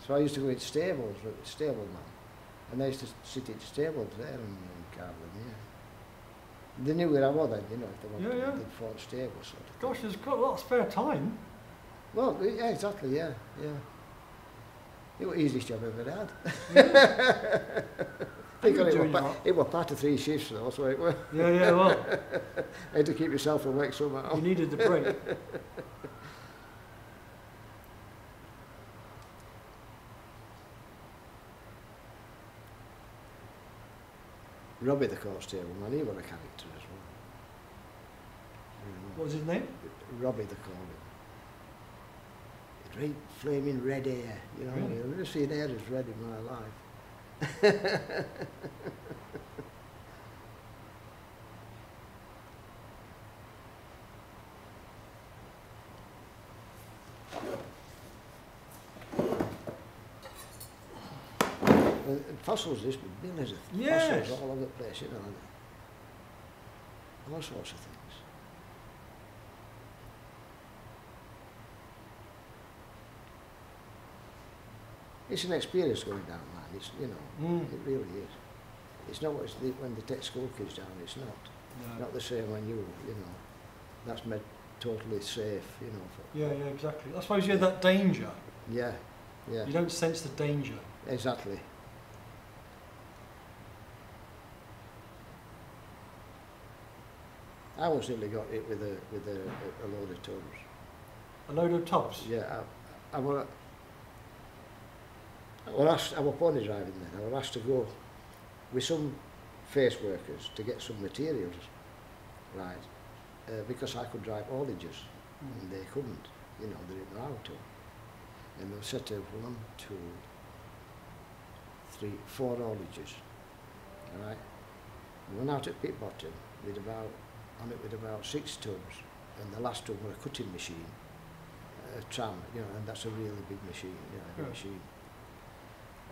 So I used to go in stables with a stableman, and I used to sit in stables there and carve them, yeah. They knew where I was then, if they wanted Yeah, yeah. to phone stables sort of thing. Gosh, there's quite a lot of spare time. Well, yeah, exactly, yeah, yeah. It was the easiest job I ever had. And you were doing your- It was part of 3 shifts though, so it was. Yeah, yeah, well, I had to keep yourself awake somehow. you needed the break. Robbie the coach table man, he was a character as well. What was his name? Robbie the called him. Great flaming red hair, Really? I've never seen hair as red in my life. And fossils, this with millions of Yes. fossils all over the place, all sorts of things. It's an experience going down, man. It's, it really is. It's not what it's when they take school kids down. It's not. No. Not the same when that's made totally safe, For, Yeah, yeah, exactly. I suppose you had that danger. yeah, yeah, You don't sense the danger. exactly. I almost nearly got hit with a load of tubs. A load of tubs. Yeah, I was asked. I was pony driving then. I was asked to go with some face workers to get some materials, right? Because I could drive haulages, and they couldn't. They didn't know how to. And they set of 1, 2, 3, 4 haulages, all right? We went out at pit bottom with about 6 tubs, and the last tub was a cutting machine, a tram, and that's a really big machine, a big Yeah. machine.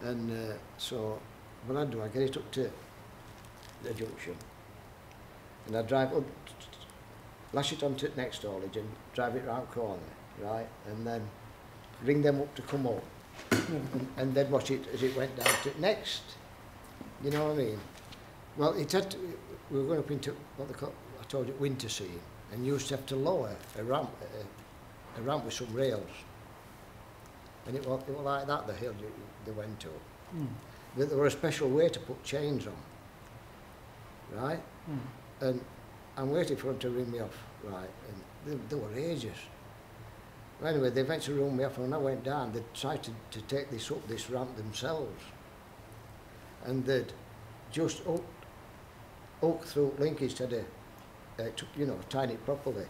And so what I do, I get it up to the junction, and I drive up, lash it onto the next haulage and drive it round corner, right? And then ring them up to come up, and then watch it as it went down to next. You know what I mean? Well, we were going up into what they call, I told you, winter scene, and you used to have to lower a ramp with some rails. And it was like that, the hill they went to. But there was a special way to put chains on, right? And I'm waiting for them to ring me off, right? And they were ages. Well, anyway, they eventually rung me off, and when I went down, they tried to take this up this ramp themselves. And they'd just hook through linkage to tying it properly.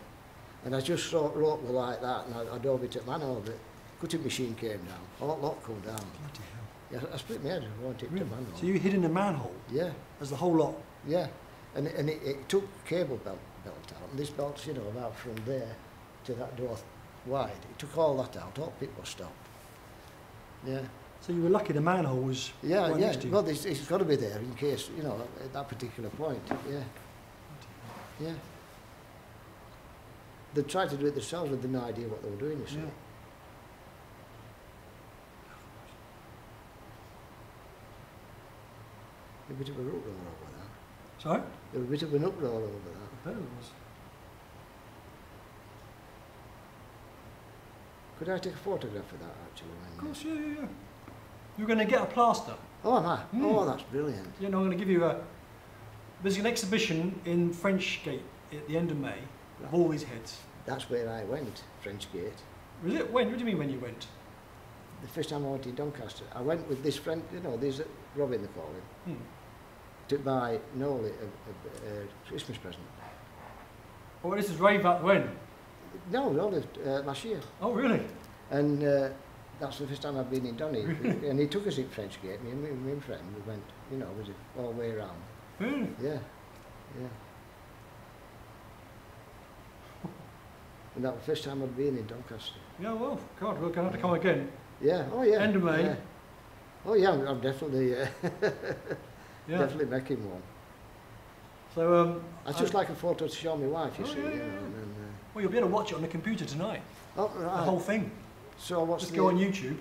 And I just saw it rope like that, and I dove it at manhole. The cutting machine came down, all lot come down. Bloody hell. Yeah, I split my head and went it to Really? manhole. So you hid in a manhole Yeah, as the whole lot. yeah. And it took cable belt out, and this belt's, about from there to that door wide. It took all that out, all pit was stopped. Yeah. So you were lucky the manhole was Yeah, right yeah. next to you. Well, it's got to be there in case, you know, at that particular point. Yeah, yeah. They tried to do it themselves with no idea what they were doing, you see. Yeah. A bit of an uproar over that. Sorry? There was a bit of an uproar over that. I bet it was. Could I take a photograph of that, actually? Of course, yeah. You're going to get a plaster. Oh, am I? Mm. Oh, that's brilliant. You know, I'm going to give you a... There's an exhibition in French Gate at the end of May of all these heads. That's where I went, French Gate. Was it? When? What do you mean when you went? The first time I went to Doncaster, I went with this friend, you know, there's Robin they call him, to buy Nolly a Christmas present. Oh, this is way back when? No, last year. Oh, really? And that's the first time I've been in Donny. And he took us in French Gate, me and my friend, we went, you know, was it all the way around. Really? Yeah, yeah. And that was the first time I'd been in Doncaster. Yeah, well, God, we're going to have to come again. Yeah, oh yeah. End of May. Yeah. Oh yeah, I'm definitely, Yeah. definitely making one. So, I'd just like a photo to show my wife, you Oh, see. yeah, You yeah, know, yeah. and then, well, you'll be able to watch it on the computer tonight. oh, The right. whole thing. So what's Just the... go on YouTube.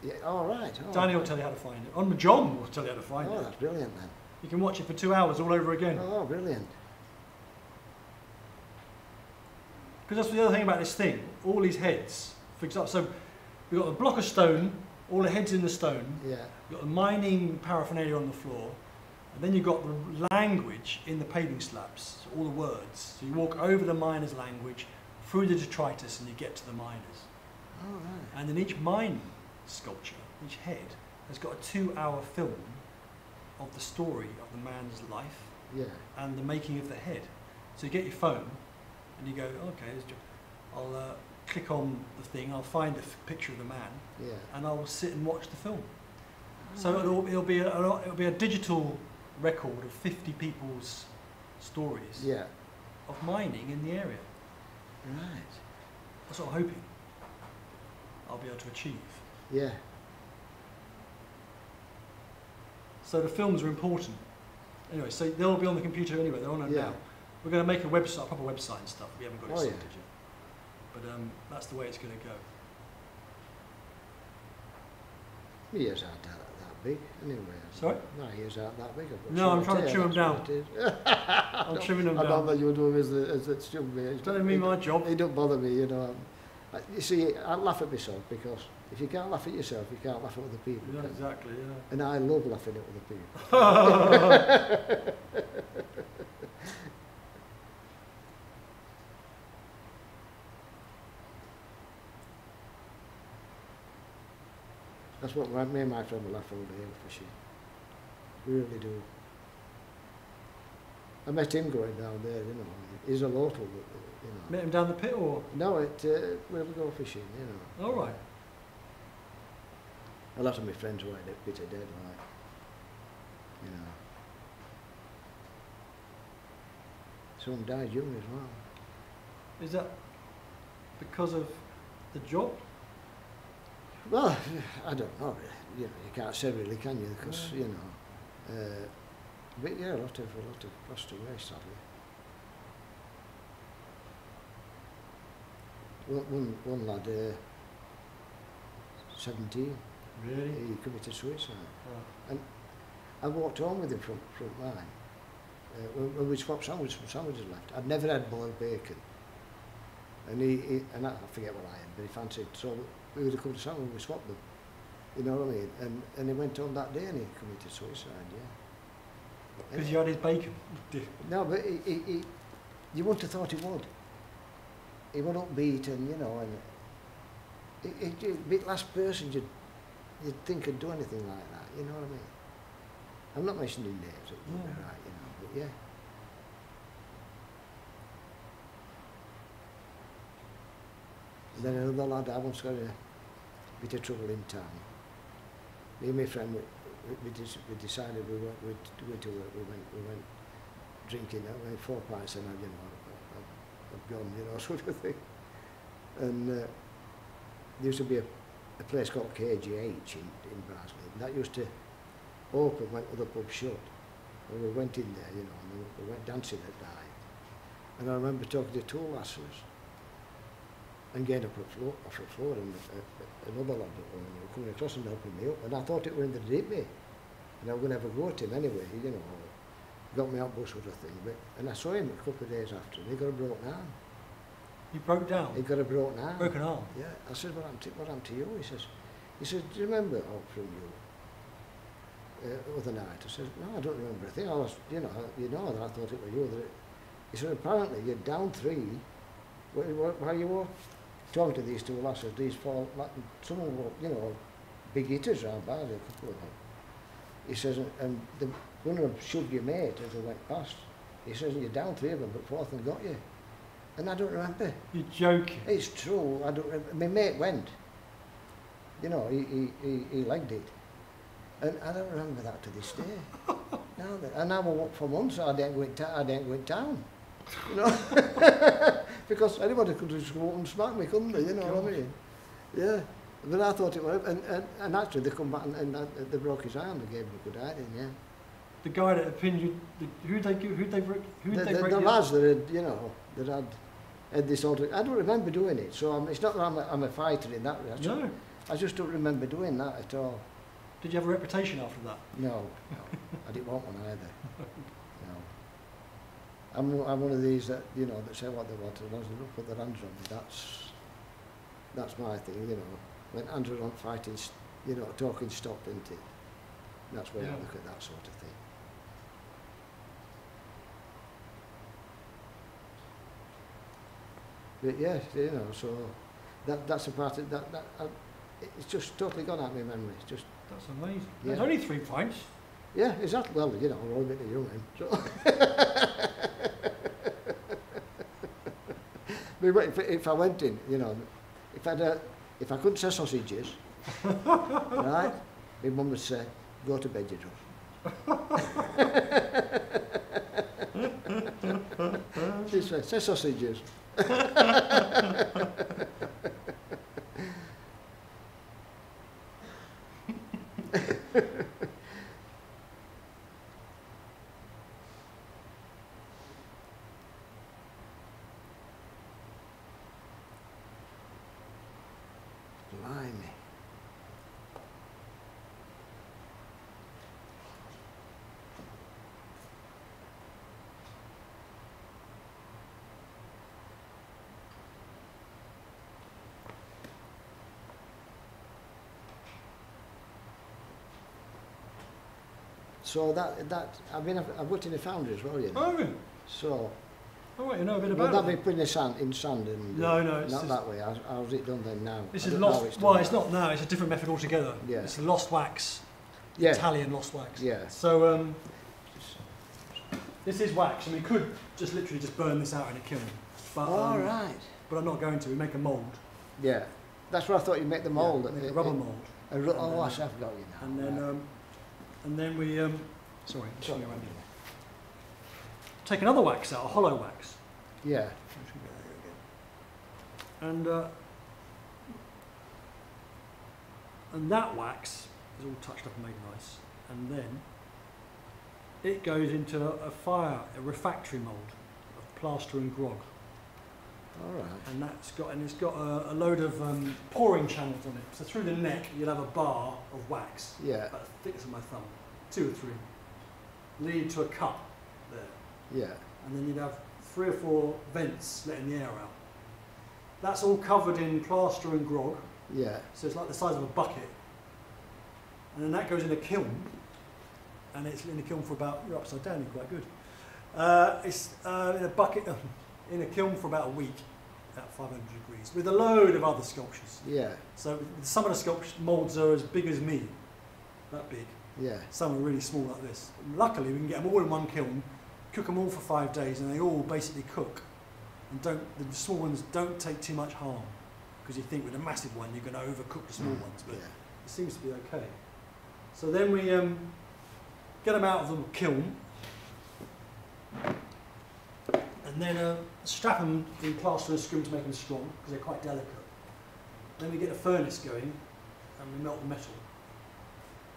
Yeah, all right. Oh, Danny will tell you how to find it. On John will tell you how to find oh, it. that's brilliant then. You can watch it for 2 hours all over again. Oh, brilliant. Because that's the other thing about this thing. All these heads, for example, so we've got a block of stone, all the heads in the stone, Yeah, you've got the mining paraphernalia on the floor, and then you've got the language in the paving slabs, so all the words. So you walk over the miner's language, through the detritus, and you get to the miners. all right. And in each mine sculpture, each head, has got a 2-hour film of the story of the man's life Yeah, and the making of the head. So you get your phone and you go, okay, I'll click on the thing, I'll find a picture of the man, yeah. and I'll sit and watch the film. So it'll be a digital record of 50 people's stories Yeah, of mining in the area. right. That's what I'm hoping I'll be able to achieve. Yeah, So the films are important. Anyway, so they'll be on the computer anyway, they're on it Yeah. now. We're going to make a website, a proper website and stuff. We haven't got it Oh, yeah. sorted yet. But that's the way it's going to go. my ears aren't that big, anyway. Sorry? My ears aren't that big. I've got No, I'm short trying to hair, chew 'em that's what it is. I'm trimming them I know down. what you're doing as it should be. It's not me my job. It don't bother me, you know. You see, I laugh at myself because if you can't laugh at yourself, you can't laugh at other people. Yeah, can you? exactly, yeah. And I love laughing at other people. That's what me and my friend will laugh all day fishing. We really do. I met him going down there, you know. He's a local, you know. Met him down the pit or? No, where we go fishing, you know. All right. A lot of my friends were a bit of dead, like, you know. Some died young as well. Is that because of the job? Well, I don't know really. You know, you can't say really, can you? Because you know, but yeah, a lot of passed away, sadly. One lad, 17, Really? he committed suicide. Oh. And I walked home with him from mine. When we swapped sandwiches, some sandwiches left. I'd never had boiled bacon. And he I forget what I had, but he fancied. So we would have come to sandwich and we swapped them. You know what I mean? And he went home that day and he committed suicide, yeah. Because you had his bacon. No, but he you wouldn't have thought he would. He would upbeat and, you know, and he'd be the last person you'd think could do anything like that, you know what I mean? I'm not mentioning names, it wouldn't be right, you know, but yeah. And then another lad, I once got a bit of trouble in town. Me and my friend, we decided we went drinking, we had 4 pints and you know, I've gone, you know, sort of thing. And there used to be a a place called KGH in Barnsley. And that used to open when other pubs shut. And we went in there, you know, and we went dancing at night. And I remember talking to two lasses and getting up off the floor, and another lad coming across and helping me up. And I thought it were in the dip me. And I would never go to him anyway, you know. Got me out bus sort of thing. And I saw him a couple of days after, and he got a broken arm. You broke down? He got a broken arm. Broken arm? Yeah. I said, what happened to you? He says, do you remember from you other night? I said, no, I don't remember a thing. I was, you know that I thought it was you. He said, apparently you're down 3 while you were talking to these two lasses, these 4, some of them were, you know, big hitters around Barnsley, a couple of them. He says, and one of them shoved your mate as they went past. He says, you're down 3 of them, but 4th one got you. And I don't remember. You're joking. It's true. I don't remember. My mate went. You know, he legged it. And I don't remember that to this day. And I was up for months, I didn't go in town. You know? Because anybody could just go up and smack me, couldn't they? You know what I mean? Yeah. But I thought it was, and actually they come back and they broke his arm, they gave him a good hiding, yeah. The guy that pinned you, who'd they break? The lads that had, you know, that had this sort of, I don't remember doing it, so it's not that I'm a fighter in that way. No. I just don't remember doing that at all. Did you have a reputation after that? No. I didn't want one either. No. I'm one of these that, you know, that say what they want, and as long as they don't put their hands on me, that's my thing, you know. When hands are on fighting, you know, talking stop, isn't it? That's where I look at that sort of thing. But yeah, you know, so that's a part of that. It's just totally gone out of my memory. It's just. That's amazing. Yeah. There's only 3 pints. Yeah, exactly. Well, you know, we're all a bit young then. So. But if I went in, you know, if I couldn't say sausages, right, my mum would say, "Go to bed, you just." She'd say sausages. Blimey. So I mean, I've worked in a foundry as well, you know. Oh, really? So. Oh, right, you know a bit about Would it. that be putting in sand and No, it's not just, that way. How's it done then now? This I is don't know lost. how it's Well, done it's now. not now. It's a different method altogether. Yeah. It's lost wax. Yeah. Italian lost wax. Yeah. So this is wax, and we could just literally just burn this out in a kiln. But, All right. But I'm not going to. We make a mould. Yeah. That's what I thought you'd make the mould. Yeah, make a rubber mould. Oh, I've got you now. And then right. and then we sorry. Take another wax out, a hollow wax. Yeah. And that wax is all touched up and made nice, and then it goes into a refractory mould of plaster and grog. All right. And it's got a load of pouring channels on it. So through the neck you'll have a bar of wax, Yeah. about the thickness of my thumb, 2 or 3, lead to a cup there, Yeah. and then you'd have 3 or 4 vents letting the air out. That's all covered in plaster and grog, Yeah. so it's like the size of a bucket. And then that goes in a kiln, and it's in a kiln for about, you're upside down, you're quite good. It's in a bucket, in a kiln for about a week, at 500 degrees, with a load of other sculptures. Yeah. So some of the sculpture moulds are as big as me, that big. Yeah. Some are really small like this. Luckily, we can get them all in one kiln, cook them all for 5 days, and they all basically cook. And the small ones don't take too much harm, because you think with a massive one you're going to overcook the small ones, but Yeah. it seems to be okay. So then we get them out of the kiln, and then strap them in plaster and scrim to make them strong, because they're quite delicate. Then we get a furnace going, and we melt the metal,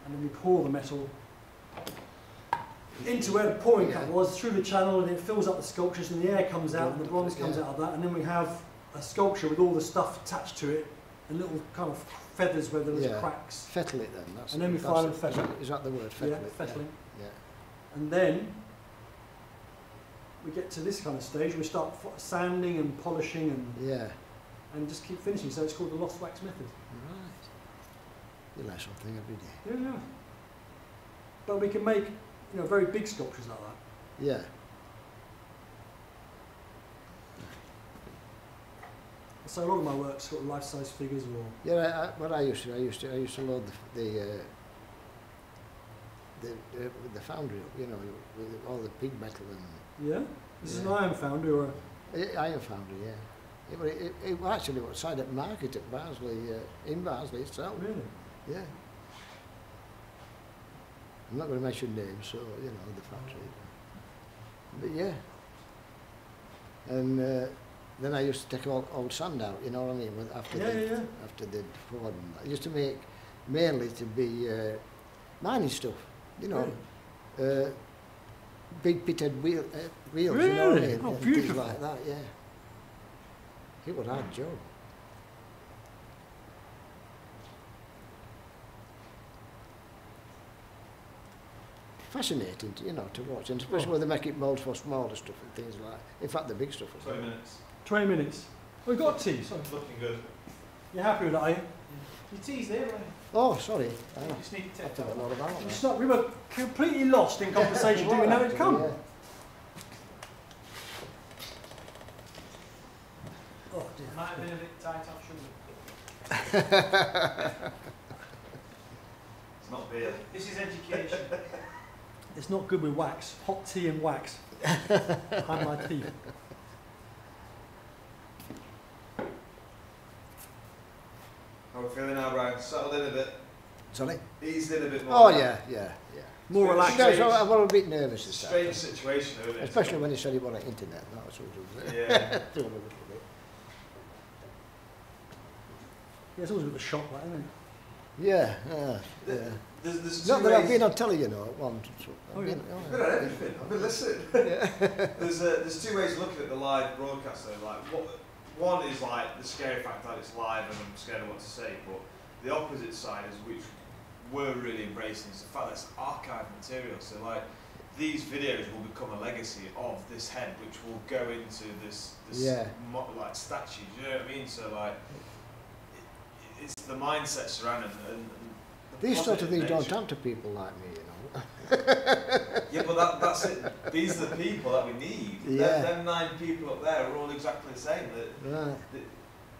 and then we pour the metal into where the pouring cup was, through the channel, and it fills up the sculptures, and the air comes out, and the bronze comes out of that, and then we have a sculpture with all the stuff attached to it, and little kind of feathers where there's cracks. Fettle it then. That's And then we finally fettle it. Is that the word? Fettle Yeah, it. fettling. Yeah. And then we get to this kind of stage, we start sanding and polishing and just keep finishing. So it's called the lost wax method. Right. You learn something every day. Yeah. But we can make, you know, very big sculptures like that. Yeah. So a lot of my work's sort of life-size figures or... Yeah, what I used to load the foundry up, you know, with all the pig metal and... Yeah? This is an iron foundry or a... Iron foundry, yeah. It was actually outside at market at Barnsley, in Barnsley itself. Really? Yeah. I'm not going to mention names, so, you know, the factory. But yeah. And then I used to take old sand out, you know what I mean, after they'd poured and that. I used to make mainly to be mining stuff, you know. Really? Big pitted wheels, really? You know what I mean? Oh, and beautiful. things like that, yeah. It was a hard job. Fascinating, you know, to watch, and especially when they make it moulds for smaller stuff and things like that. In fact, the big stuff as well. 20 minutes. 20 minutes. We've got tea, sorry. Looking good. You happy with that, are you? Your tea's there, right? Oh, sorry. You just need to I take don't know a lot about that. It's not, we were completely lost in conversation. Do we know it's come? Yeah. Oh dear. Might have been a bit tight on sugar. It's not beer. This is education. It's not good with wax. Hot tea and wax. Behind my teeth. How are we feeling now, Brian? Settled in a bit. Sorry? Eased in a bit more. Oh, now. yeah. More Strange. relaxed. I was a bit nervous this Strange time. situation, isn't it? Especially when he said he wanted internet. That was what it was. Yeah. Doing a little bit. Yeah, it's always a bit of a shock, that, isn't it? Yeah. There's Not two that I've ways. been on telly, you know, at one. Oh, yeah. I've been on everything. I've been listening. There's two ways of looking at the live broadcast though. Like one is like the scary fact that it's live and I'm scared of what to say, but the opposite side is which we're really embracing is the fact that it's archived material. So like these videos will become a legacy of this head, which will go into this like statue. Do you know what I mean? So like it's the mindset surrounding and the These sort of things nature. don't happen to people like me, you know. Yeah, but that's it. These are the people that we need. Yeah. Them 9 people up there are all exactly the same. Right.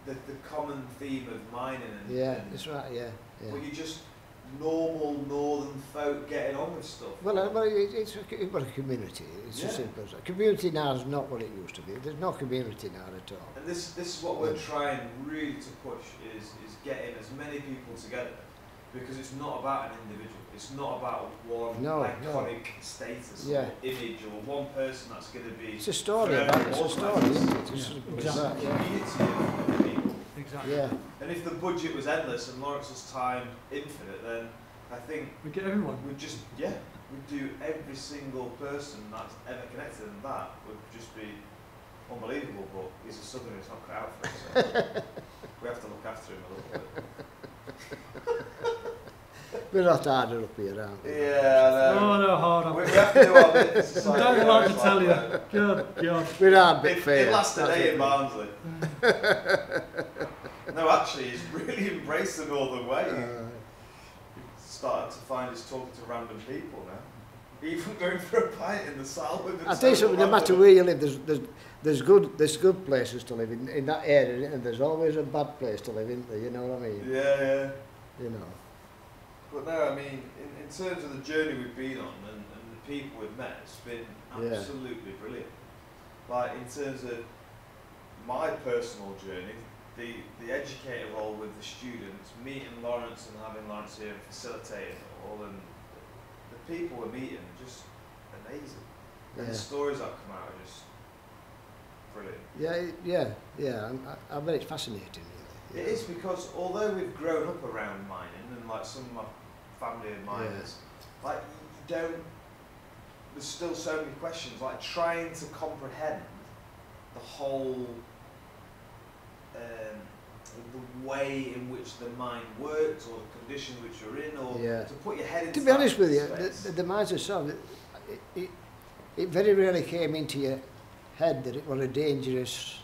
The common theme of mining and Yeah, and, that's right, yeah. but you're just normal northern folk getting on with stuff. Well, it's a community. It's as simple as that. Community now is not what it used to be. There's no community now at all. And this is what we're trying really to push is getting as many people together, because it's not about an individual. It's not about one iconic status or image or one person that's going to be. It's a story forever about it. It's a story, organised. isn't it? It's simple as that, It's a yeah. community of people. Exactly. Yeah. And if the budget was endless and Lawrence's time infinite, then I think We get everyone. we'd just we'd do every single person that's ever connected, and that would just be unbelievable. But he's a southerner, it's not cut out for us. So we have to look after him a little bit. We're not harder up here, aren't we? Yeah, I know. Oh no, hard We on. have to do our bit. in I society, don't like to it's tell you. like, Good God. We're hard a bit fair. It lasted a that's day it. in Barnsley. No, actually, he's really embraced the northern way. Started to find he's talking to random people now. Even going for a pint in the Sal with I'll tell you something, no matter where you live, there's good places to live in that area, and there's always a bad place to live in there, you know what I mean? Yeah. You know. But no, I mean, in terms of the journey we've been on and the people we've met, it's been absolutely brilliant. Like, in terms of my personal journey, the educator role with the students, meeting Laurence and having Laurence here and facilitating it all, and the people we're meeting are just amazing. And the stories that come out are just brilliant. Yeah. I bet it's fascinating, really. It is, because although we've grown up around mining, and like some of my family are miners, like you don't, there's still so many questions, like trying to comprehend the whole, the way in which the mine works, or the conditions which you're in, or to put your head into. To be honest with you, the mines itself, it very rarely came into your head that it was a dangerous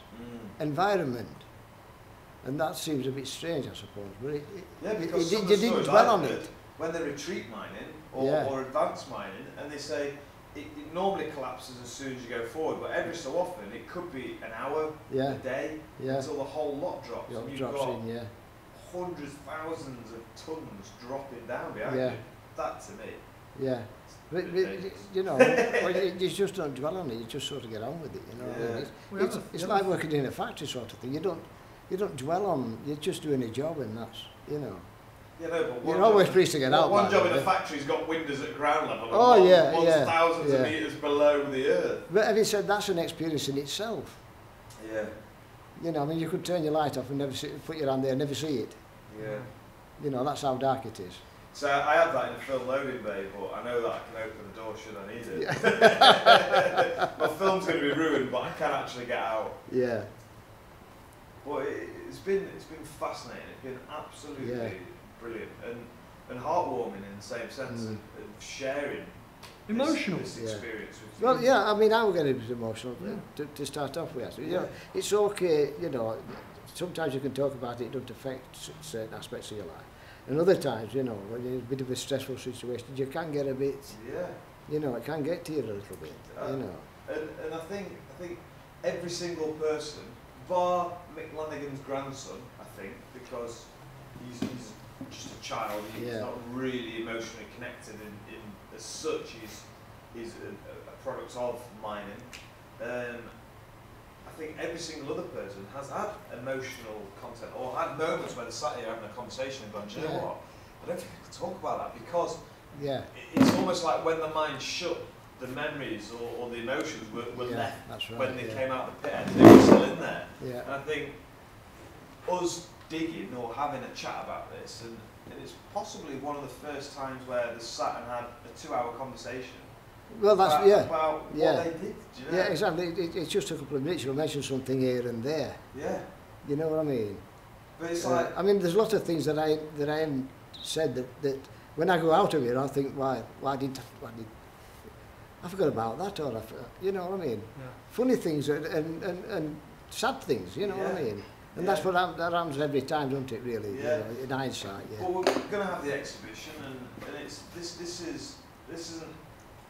environment. And that seems a bit strange, I suppose. But because you didn't dwell on it. When they retreat mining or advanced mining, and they say it normally collapses as soon as you go forward, but every so often it could be an hour, a day, until the whole lot drops. And you've got hundreds, thousands of tons dropping down behind you. That to me. Yeah. But you know, you just don't dwell on it. You just sort of get on with it. You know, it's like working in a factory sort of thing. You don't dwell on. You're just doing a job, and that's, you know. Yeah, no, but you're always pleased to get out. One job in a factory's got windows at ground level. And one's thousands of metres below the earth. But having said, that's an experience in itself. Yeah. You know, I mean, you could turn your light off and never see, put your hand there and never see it. Yeah. You know, that's how dark it is. So I have that in a film loading bay, but I know that I can open the door should I need it. My film's going to be ruined, but I can actually get out. Yeah. But it's been fascinating. It's been absolutely brilliant and heartwarming in the same sense of sharing emotional this experience with you. Well, yeah, I mean, I was getting a bit emotional to start off with. You know, it's okay, you know, sometimes you can talk about it, it doesn't affect certain aspects of your life. And other times, you know, when you're in a bit of a stressful situation, you can get a bit, you know, it can get to you a little bit, you know. And I think every single person, bar Mick Lanigan's grandson, I think, because he's just a child, he's not really emotionally connected in as such, he's a product of mining. I think every single other person has had emotional content, or had moments where they're sat here having a conversation and going, do you know what, I don't think I can talk about that, because it's almost like when the mind shut, the memories or the emotions were left when they came out of the pit, and they were still in there. And I think us digging or having a chat about this, and it's possibly one of the first times where they sat and had a 2-hour conversation. Well, that's about what they did. Do you know? Yeah, exactly. It's just a couple of minutes. You'll mention something here and there. Yeah. You know what I mean? But it's like, I mean, there's a lot of things that I haven't said that when I go out of here, I think, why did I forgot about that, or you know what I mean? Yeah. Funny things and sad things. You know what I mean? And that's what that happens every time, doesn't it? Really, you know, in hindsight. Yeah. Well, we're going to have the exhibition, and it's this isn't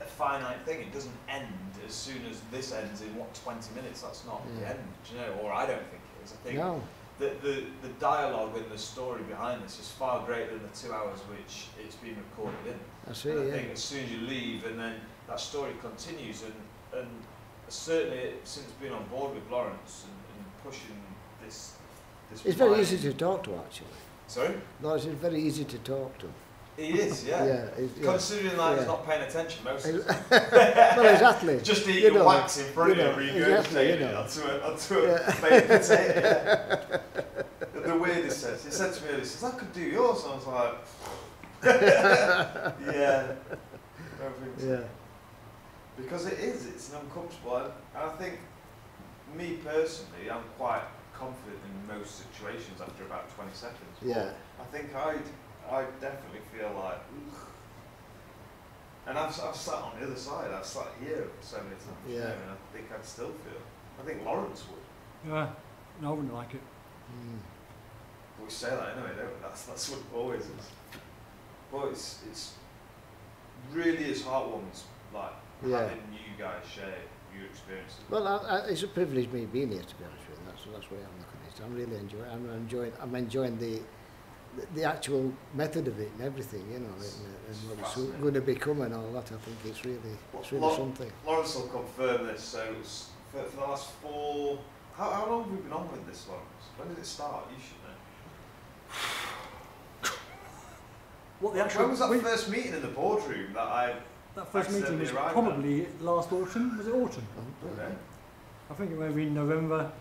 a finite thing. It doesn't end as soon as this ends in 20 minutes. That's not the end, you know, or I don't think it is. I think that the dialogue and the story behind this is far greater than the 2 hours which it's been recorded in. I see. And I think as soon as you leave, and then that story continues, and certainly since being on board with Laurence and pushing this. It's very easy to talk to, actually. Sorry? Laurence is very easy to talk to. He is, considering that he's not paying attention most of the time. Well, exactly. Just eating wax in front of him, regurgitating it onto a baked potato. The weirdest sense. He said to me, he says, I could do yours. And I was like, because it's an uncomfortable, and I think, me personally, I'm quite confident in most situations after about 20 seconds. Yeah. I think I definitely feel like, and I've sat on the other side, I've sat here so many times, you know, and I think I'd still feel. I think Laurence would. Yeah, no, I wouldn't like it. But we say that anyway, don't we? That's what it always is. But it's really is heartwarming, like having you guys share your experiences. Well, it's a privilege me being here, to be honest with you. That's why I'm looking at it. I'm really enjoying the actual method of it and everything, you know, and what it's going to become and all that. I think it's really something. Laurence will confirm this. So it's for the last 4. How long have we been on with this, Laurence? When did it start? You should know. When was that first meeting in the boardroom That first meeting was probably last autumn. Was it autumn? Okay. I think it may have been November.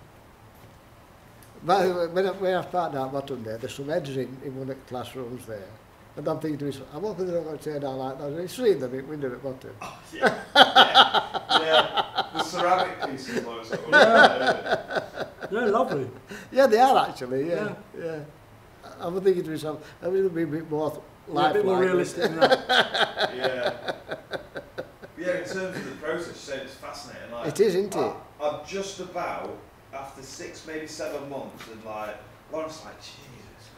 But when I parked out bottom there, there's some heads in one of the classrooms there. And I'm thinking to myself, I'm hoping they're not going to turn out like that. I've seen them in window at bottom. Oh, yeah. Yeah. The ceramic pieces, like, sort of, They're lovely. Yeah, they are actually, yeah. I'm thinking to myself, I mean, it'll be a bit more lifelike. A bit more realistic than that. Yeah. Yeah, in terms of the process, you said it's fascinating. Like, It is, isn't it? I'm just about, after 6, maybe 7 months, and like, Laurence like, Jesus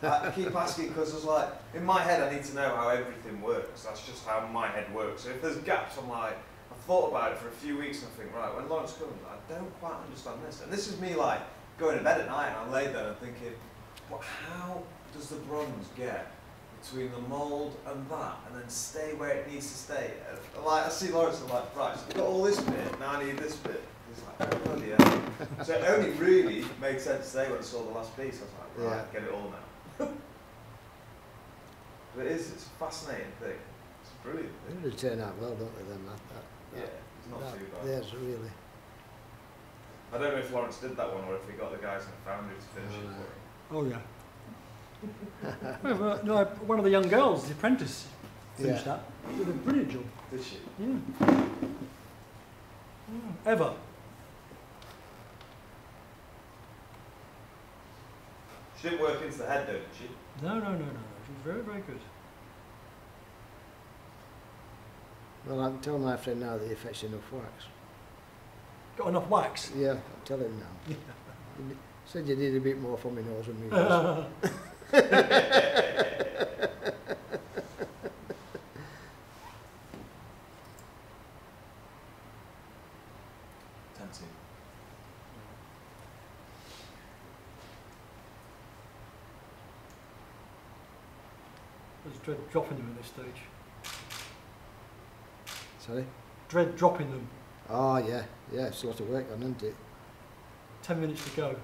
Christ. I keep asking because I was like, in my head I need to know how everything works. That's just how my head works. So if there's gaps, I'm like, I've thought about it for a few weeks and I think, right, when Laurence comes, I don't quite understand this. And this is me like, going to bed at night and I'm laid there and thinking, but how does the bronze get between the mould and that and then stay where it needs to stay? And like, I see Laurence and I'm like, right, so you've got all this bit, now I need this bit. He's like, oh bloody hell. So it only really made sense today when I saw the last piece. I was like, right, get it all now. But it's a fascinating thing. It's brilliant. They really turn out well, don't they, then? Yeah, it's not too bad. Yes, really. I don't know if Laurence did that one or if he got the guys in the foundry to finish it for him. Oh yeah. Well, no, one of the young girls, the apprentice, finished that. Did a brilliant job. Did she? Yeah. Ever. She didn't work into the head though, did she? No. She was very, very good. Well, I'm telling my friend now that he fetched enough wax. Got enough wax? Yeah, I'll tell him now. He said you need a bit more for my nose and me. There's dread dropping them at this stage. Sorry? Dread dropping them. Oh, yeah, it's a lot of work on, isn't it? 10 minutes to go.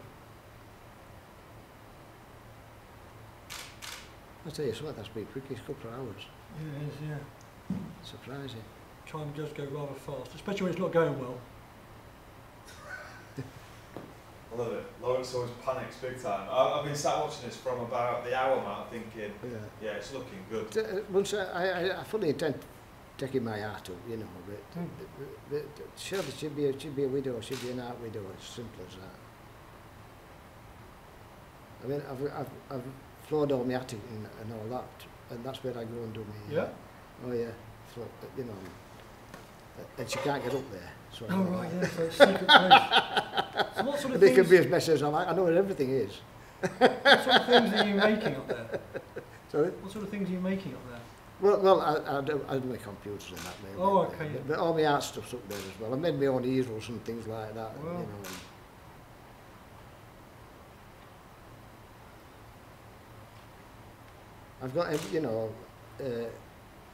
I'll tell you something, that's been quick, it's a couple of hours. Yeah, it is, yeah. Surprising. Time does go rather fast, especially when it's not going well. I love it. Laurence always panics big time. I've been sat watching this from about the hour mark thinking, yeah, it's looking good. Once I fully intend taking my art up, you know, but sure, it should be a widow, should be an art widow, as simple as that. I mean, I've floored all my attic and all that, and that's where I go and do my... Yeah? Oh yeah, you know, and she can't get up there. So oh right, yeah, so it's a secret place. So what sort of they things... can be as messy as I like, I know where everything is. What sort of things are you making up there? Sorry? What sort of things are you making up there? Well, I do my computers and that mainly. Oh, okay. But all my art stuff's up there as well. I made my own easels and things like that, Wow. you know. I've got, you know,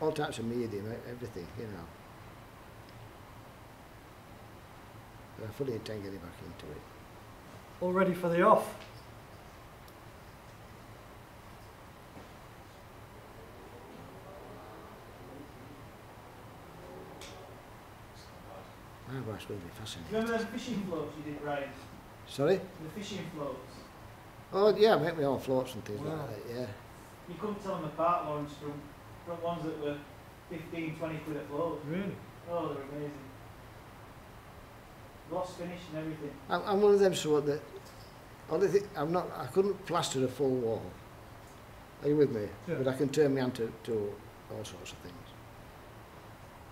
all types of medium, everything, you know. But I fully intend getting back into it. All ready for the off? My wife's going to be fascinating. Remember those fishing floats you did, Ryan? Sorry? The fishing floats. Oh, yeah, I make my own floats and things Wow. like that, yeah. You couldn't tell them apart, Laurence, from ones that were 15, 20 quid a float. Really? Oh, they're amazing. Gloss finish and everything. I'm one of them sort that, only thing, I couldn't plaster a full wall. Are you with me? Yeah. But I can turn my hand to all sorts of things.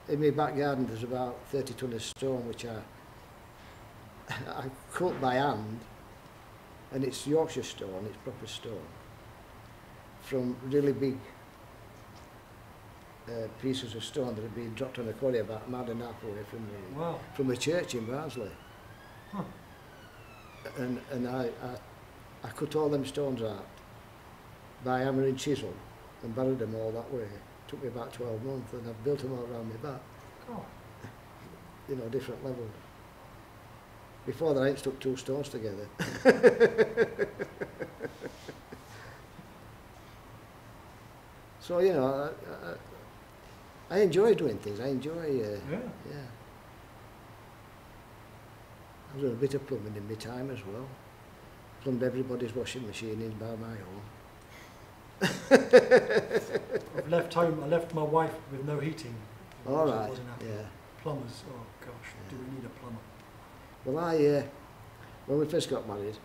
In my back garden there's about 30 tonne of stone which I cut by hand, and it's Yorkshire stone, it's proper stone, from really big pieces of stone that had been dropped on a quarry about a mile and a half away from a church in Barnsley. Huh. And I cut all them stones out by hammer and chisel and buried them all that way. Took me about 12 months, and I've built them all around my back. Oh. You know, different levels. Before that, I ain't stuck 2 stones together. So, you know, I enjoy doing things. I enjoy, yeah. I was doing a bit of plumbing in my time as well. plumbed everybody's washing machine in by my own. I've left home. I left my wife with no heating. All So I right, wasn't happy. yeah. Plumbers. Oh gosh, do we need a plumber? Well, when we first got married,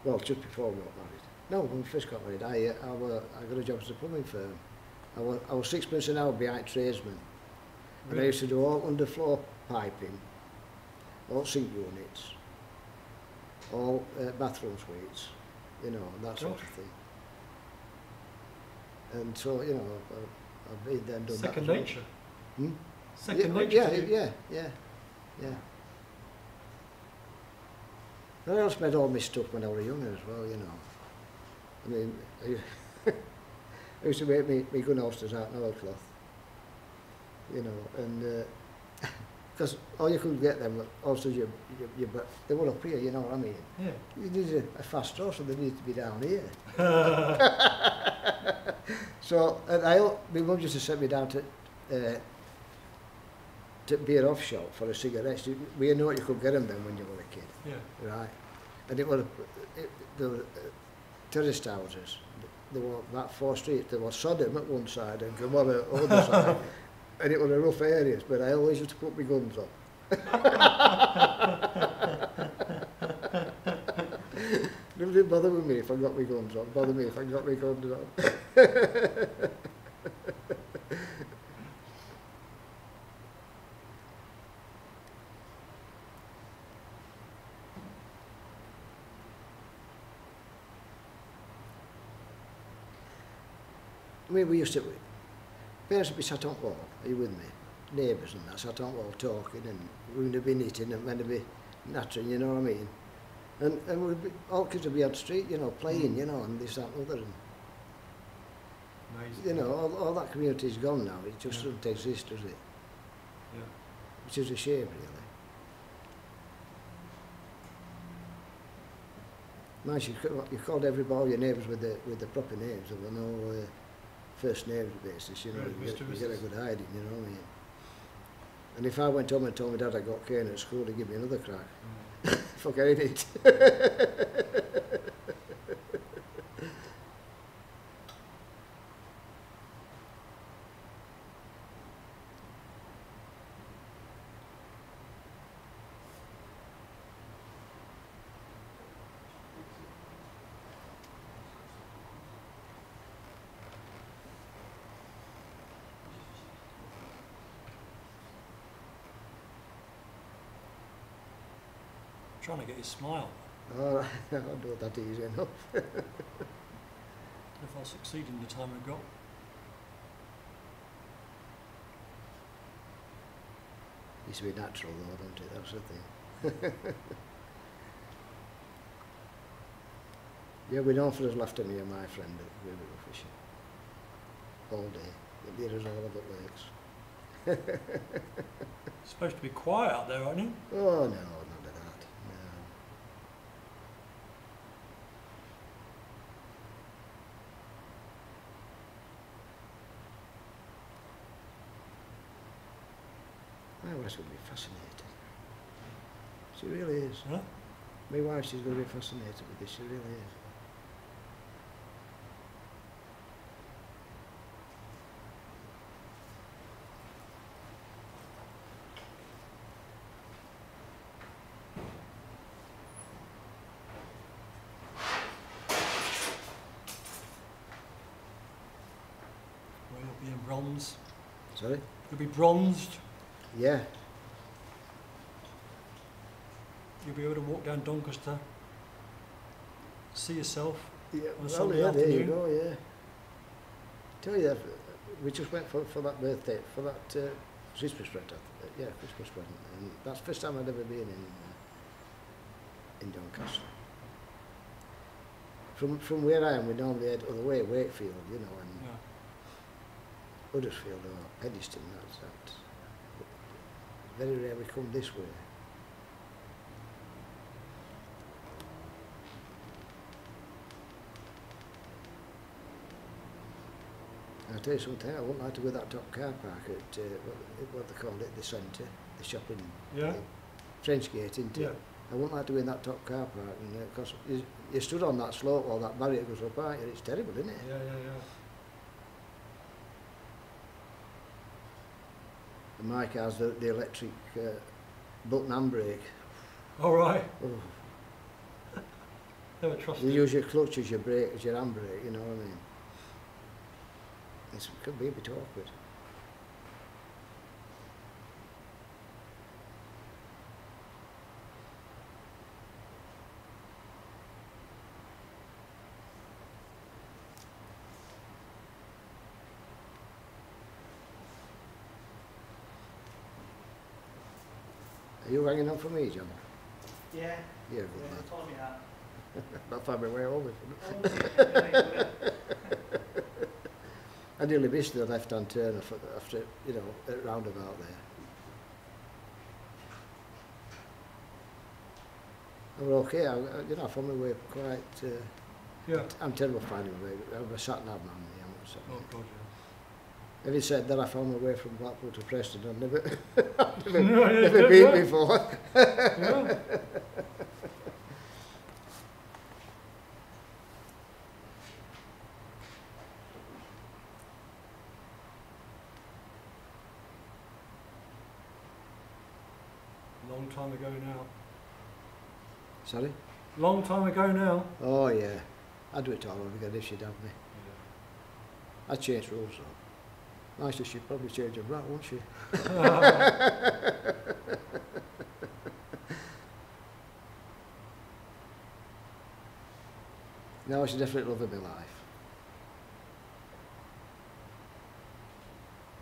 well, just before we got married, no, when we first got married, I got a job as a plumbing firm. I was £6 an hour behind tradesmen. And I used to do all underfloor piping, all sink units, all bathroom suites, you know, that sort of thing. And so, you know, I've been there and done that. Second nature. Hmm? Second nature. Yeah. And I also made all my stuff when I was younger as well, you know. I mean, I used to make me gun holsters out in oilcloth, you know, and because all you could get them holsters, they were up here, you know what I mean? Yeah. You needed a fast draw, so they needed to be down here. So, and my mum used to send me down to beer off shop for a cigarette. We know what you could get them then when you were a kid. Yeah. Right. And it were terraced houses. There were about 4 streets. There was Sodom at one side and Gomorrah at the other side. And it was a rough areas, but I always used to put my guns on. It didn't bother with me if I got my guns on. Bother me if I got my guns on. I mean, we used to, parents would be sat on wall, are you with me? Neighbours and that, sat on wall talking, and we would be knitting and men would be nattering, you know what I mean? And we'd be, all kids would be on the street, you know, playing, you know, and this, that, and other. And, Amazing. you know, all that community's gone now, it just doesn't exist, does it? Yeah. Which is a shame, really. Nice, you called all your neighbours with the proper names, there were no first names basis, you know, Right, you get a good hiding, you know what I mean? And if I went home and told my dad I got cane at school, he'd give me another crack. Forget it. Trying to get his smile. Oh, I'll do that easy enough. If I'll succeed in the time I've got. Needs to be natural though, don't it? That's the thing. Yeah, we know for us left me and my friend that we were fishing. All day. The deer is all over the lakes. It's supposed to be quiet out there, aren't you? Oh no, none of that. No. My wife's going to be fascinated. She really is. Huh? My wife, she's going to be fascinated with this. She really is. Well, you'll be in bronze. Sorry? You'll be bronzed. Yeah. You'll be able to walk down Doncaster, see yourself. Yeah, On a well, Sunday yeah, there you afternoon. go, yeah. Tell you that, we just went for that birthday, for that Christmas present, Christmas present, and that's the first time I'd ever been in Doncaster. From where I am, we normally head other way, Wakefield, you know, and Yeah. Huddersfield or Peddiston, that's that. Very rare we come this way. I'll tell you something, I wouldn't like to go to that top car park at, what they call it, the centre, the shopping, Yeah. French Gate, isn't it? Yeah. I wouldn't like doing that top car park, because you stood on that slope while that barrier goes up, aren't you? It's terrible, isn't it? Yeah, yeah, yeah. And my car's the electric button handbrake. All right. Oh. Never trust You it. use your clutch as your brake, as your handbrake, you know what I mean? It could be a bit awkward. Are you hanging on for me, John? Yeah. Yeah, good Yeah, lad. follow me out. Not find my way home. Oh, I nearly missed the left-hand turn after, you know, at roundabout there. I'm okay. You know, I found my way quite. Yeah. I'm terrible finding my way. I'm a sat nav man. Yeah, I'm a sat nav. Oh, God, Having said that, I found my way from Blackpool to Preston. I've never, No, yeah, never yeah, been yeah. before. yeah. Long time ago now. Sorry? Long time ago now. Oh yeah, I'd do it all over again if she'd have me. I'd change rules though. Nice, she'd probably change them right, won't she? No, she's definitely love of my life.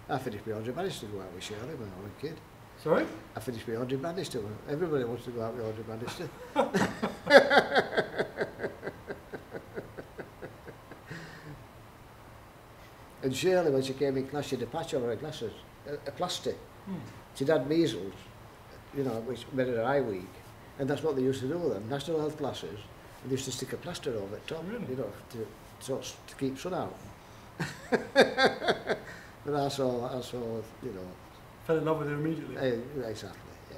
I finished my 100 managed to go out with Shirley when I was a kid. Sorry? I finished my 100 Bannister. Everybody wants to go out with 100 Bannister. And Shirley, when she came in class, she had a patch on her glasses, a plaster. She'd had measles, you know, which made her eye weak. And that's what they used to do with them, National Health glasses. And they used to stick a plaster over the top, Really? you know, to keep sun out. But I saw, you know, Fell in love with her immediately. exactly, yeah.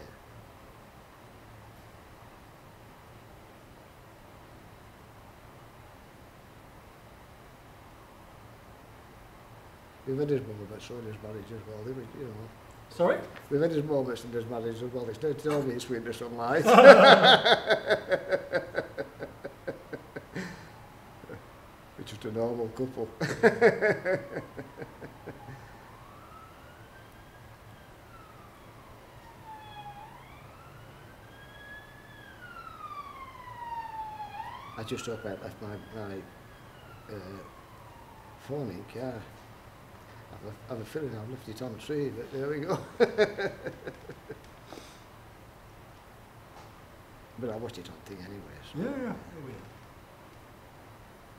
We've had his moments, so in his marriage as well, you know. Sorry? We've had his moments in his marriage as well. It's not only it's sweet and sunlight. We're just a normal couple. I just hope I left my phone in car. I have a feeling I've left it on the tree, but there we go. But I watched it on thing anyway. So. Yeah, yeah.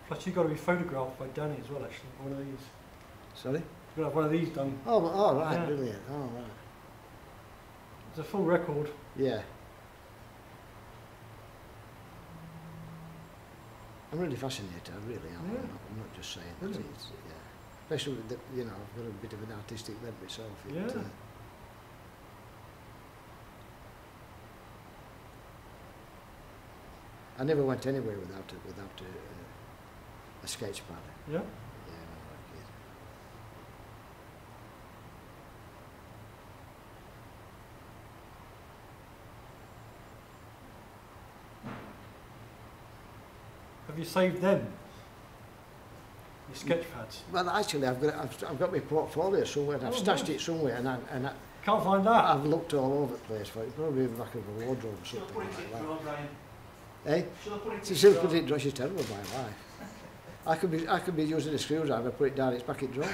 Plus, you've got to be photographed by Danny as well, actually. One of these. Sorry? You've got to have one of these done. Oh, right, Yeah. brilliant. Oh, right. It's a full record. Yeah. I'm really fascinated, I really am. Yeah. I'm not just saying that. Brilliant. It's, yeah. Especially with the, you know, I've got a bit of an artistic bent myself. Yeah. I never went anywhere without a sketch pad. Yeah? Yeah, when I was a kid. Have you saved them? Your sketch pads? Well, actually, I've got my portfolio somewhere, and I've Oh, stashed nice. it somewhere, and Can't find that. I've looked all over the place for it. Probably in the back of a wardrobe or Should I something put it like in that. drawer, Brian? Eh? Should I put it She in still drawer? put it in drawer. She's terrible, my wife. I could be using a screwdriver, put it down, it's back in drawer.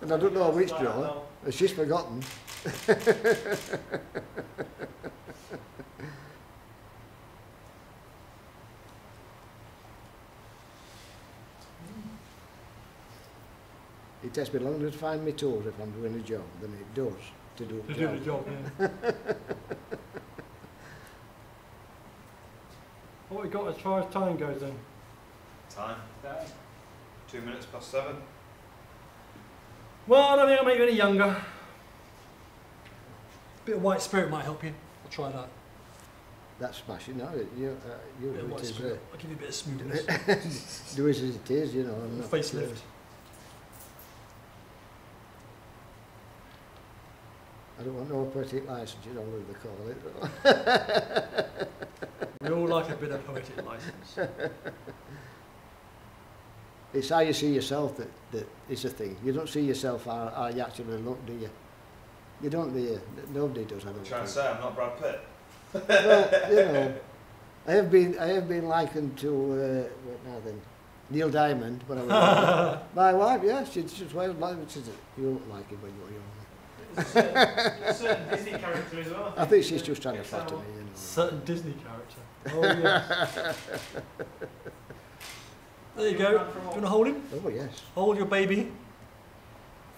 And I don't know which Like drawer. that, no. But she's forgotten. It takes me longer to find my tools if I'm doing a job than it does to do To a do job. the job, yeah. What we got as far as time goes then? Time. That- 2 minutes past 7. Well, I don't think I'll make you any younger. bit of white spirit might help you. I'll try that. That's smashing. No, you Bit of do white it as spirit. I'll give you a bit of smoothness. do it as it is, you know. And not, Facelift. I don't want no poetic license, you know what they call it. We all like a bit of poetic license. It's how you see yourself that is the thing. You don't see yourself how you actually look, do you? You don't, do you? Nobody does, I don't Trying to think. say I'm not Brad Pitt. Well, you know, I have been likened to what now then, Neil Diamond when I was younger. My wife, yeah, she's well like she said, you look like him when you were young. There's a certain Disney character as well. I think she's just trying to flatter me, you know. Certain Disney character. Oh yes. There you go. Do you want to hold him? Oh yes. Hold your baby.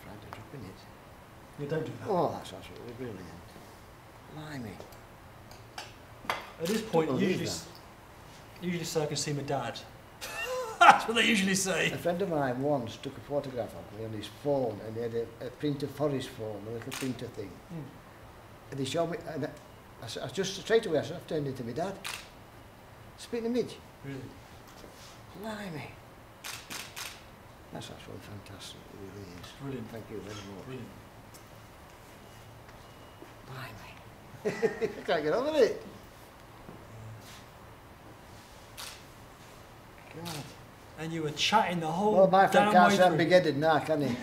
Fried a drop in it. You don't do that. Oh, that's absolutely brilliant. Blimey. At this point, Don't believe usually say I can see my dad. That's what they usually say. A friend of mine once took a photograph of me on his phone, and he had a printer for his phone, a little printer thing. Mm. And he showed me, and I just straight away, I turned into my dad. Spitting image. Really? Blimey. That's absolutely fantastic, it really is. Brilliant. Thank you very much. Brilliant. Blimey. I can't get over it. God. And you were chatting the whole Well, my friend damn can't way say I'm through. big-headed now, can he?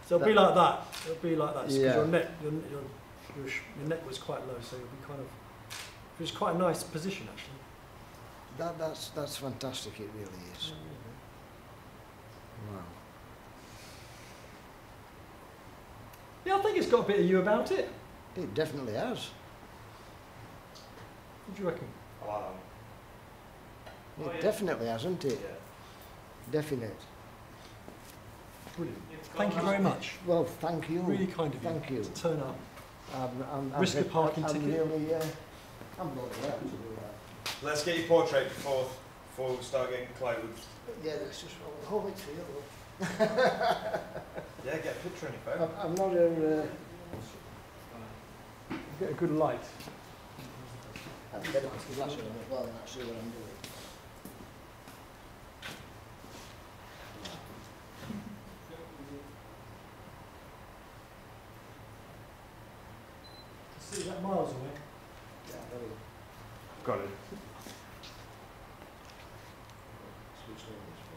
So it'll be like that. It'll be like that. 'Cause Yeah. your neck your neck was quite low, so it'll be kind of. It was quite a nice position actually. That's fantastic, it really is. Wow. Yeah, I think it's got a bit of you about it. It definitely has. What do you reckon? I like that one. It definitely has, hasn't it? Yeah. Definite. Brilliant. Thank you very much. Well, thank you. Really kind of you. Thank you. To turn up. Risk a parking I'm ticket. really, I'm going to have to do that. Let's get your portrait before we start getting clouded. Yeah, that's just hold it for you. Yeah, get a picture on your phone. I'm not a. Get a good light. I'll get a glass on as well and I'll see what I'm doing. See that miles away. Yeah, there we go. Got it. Switch over.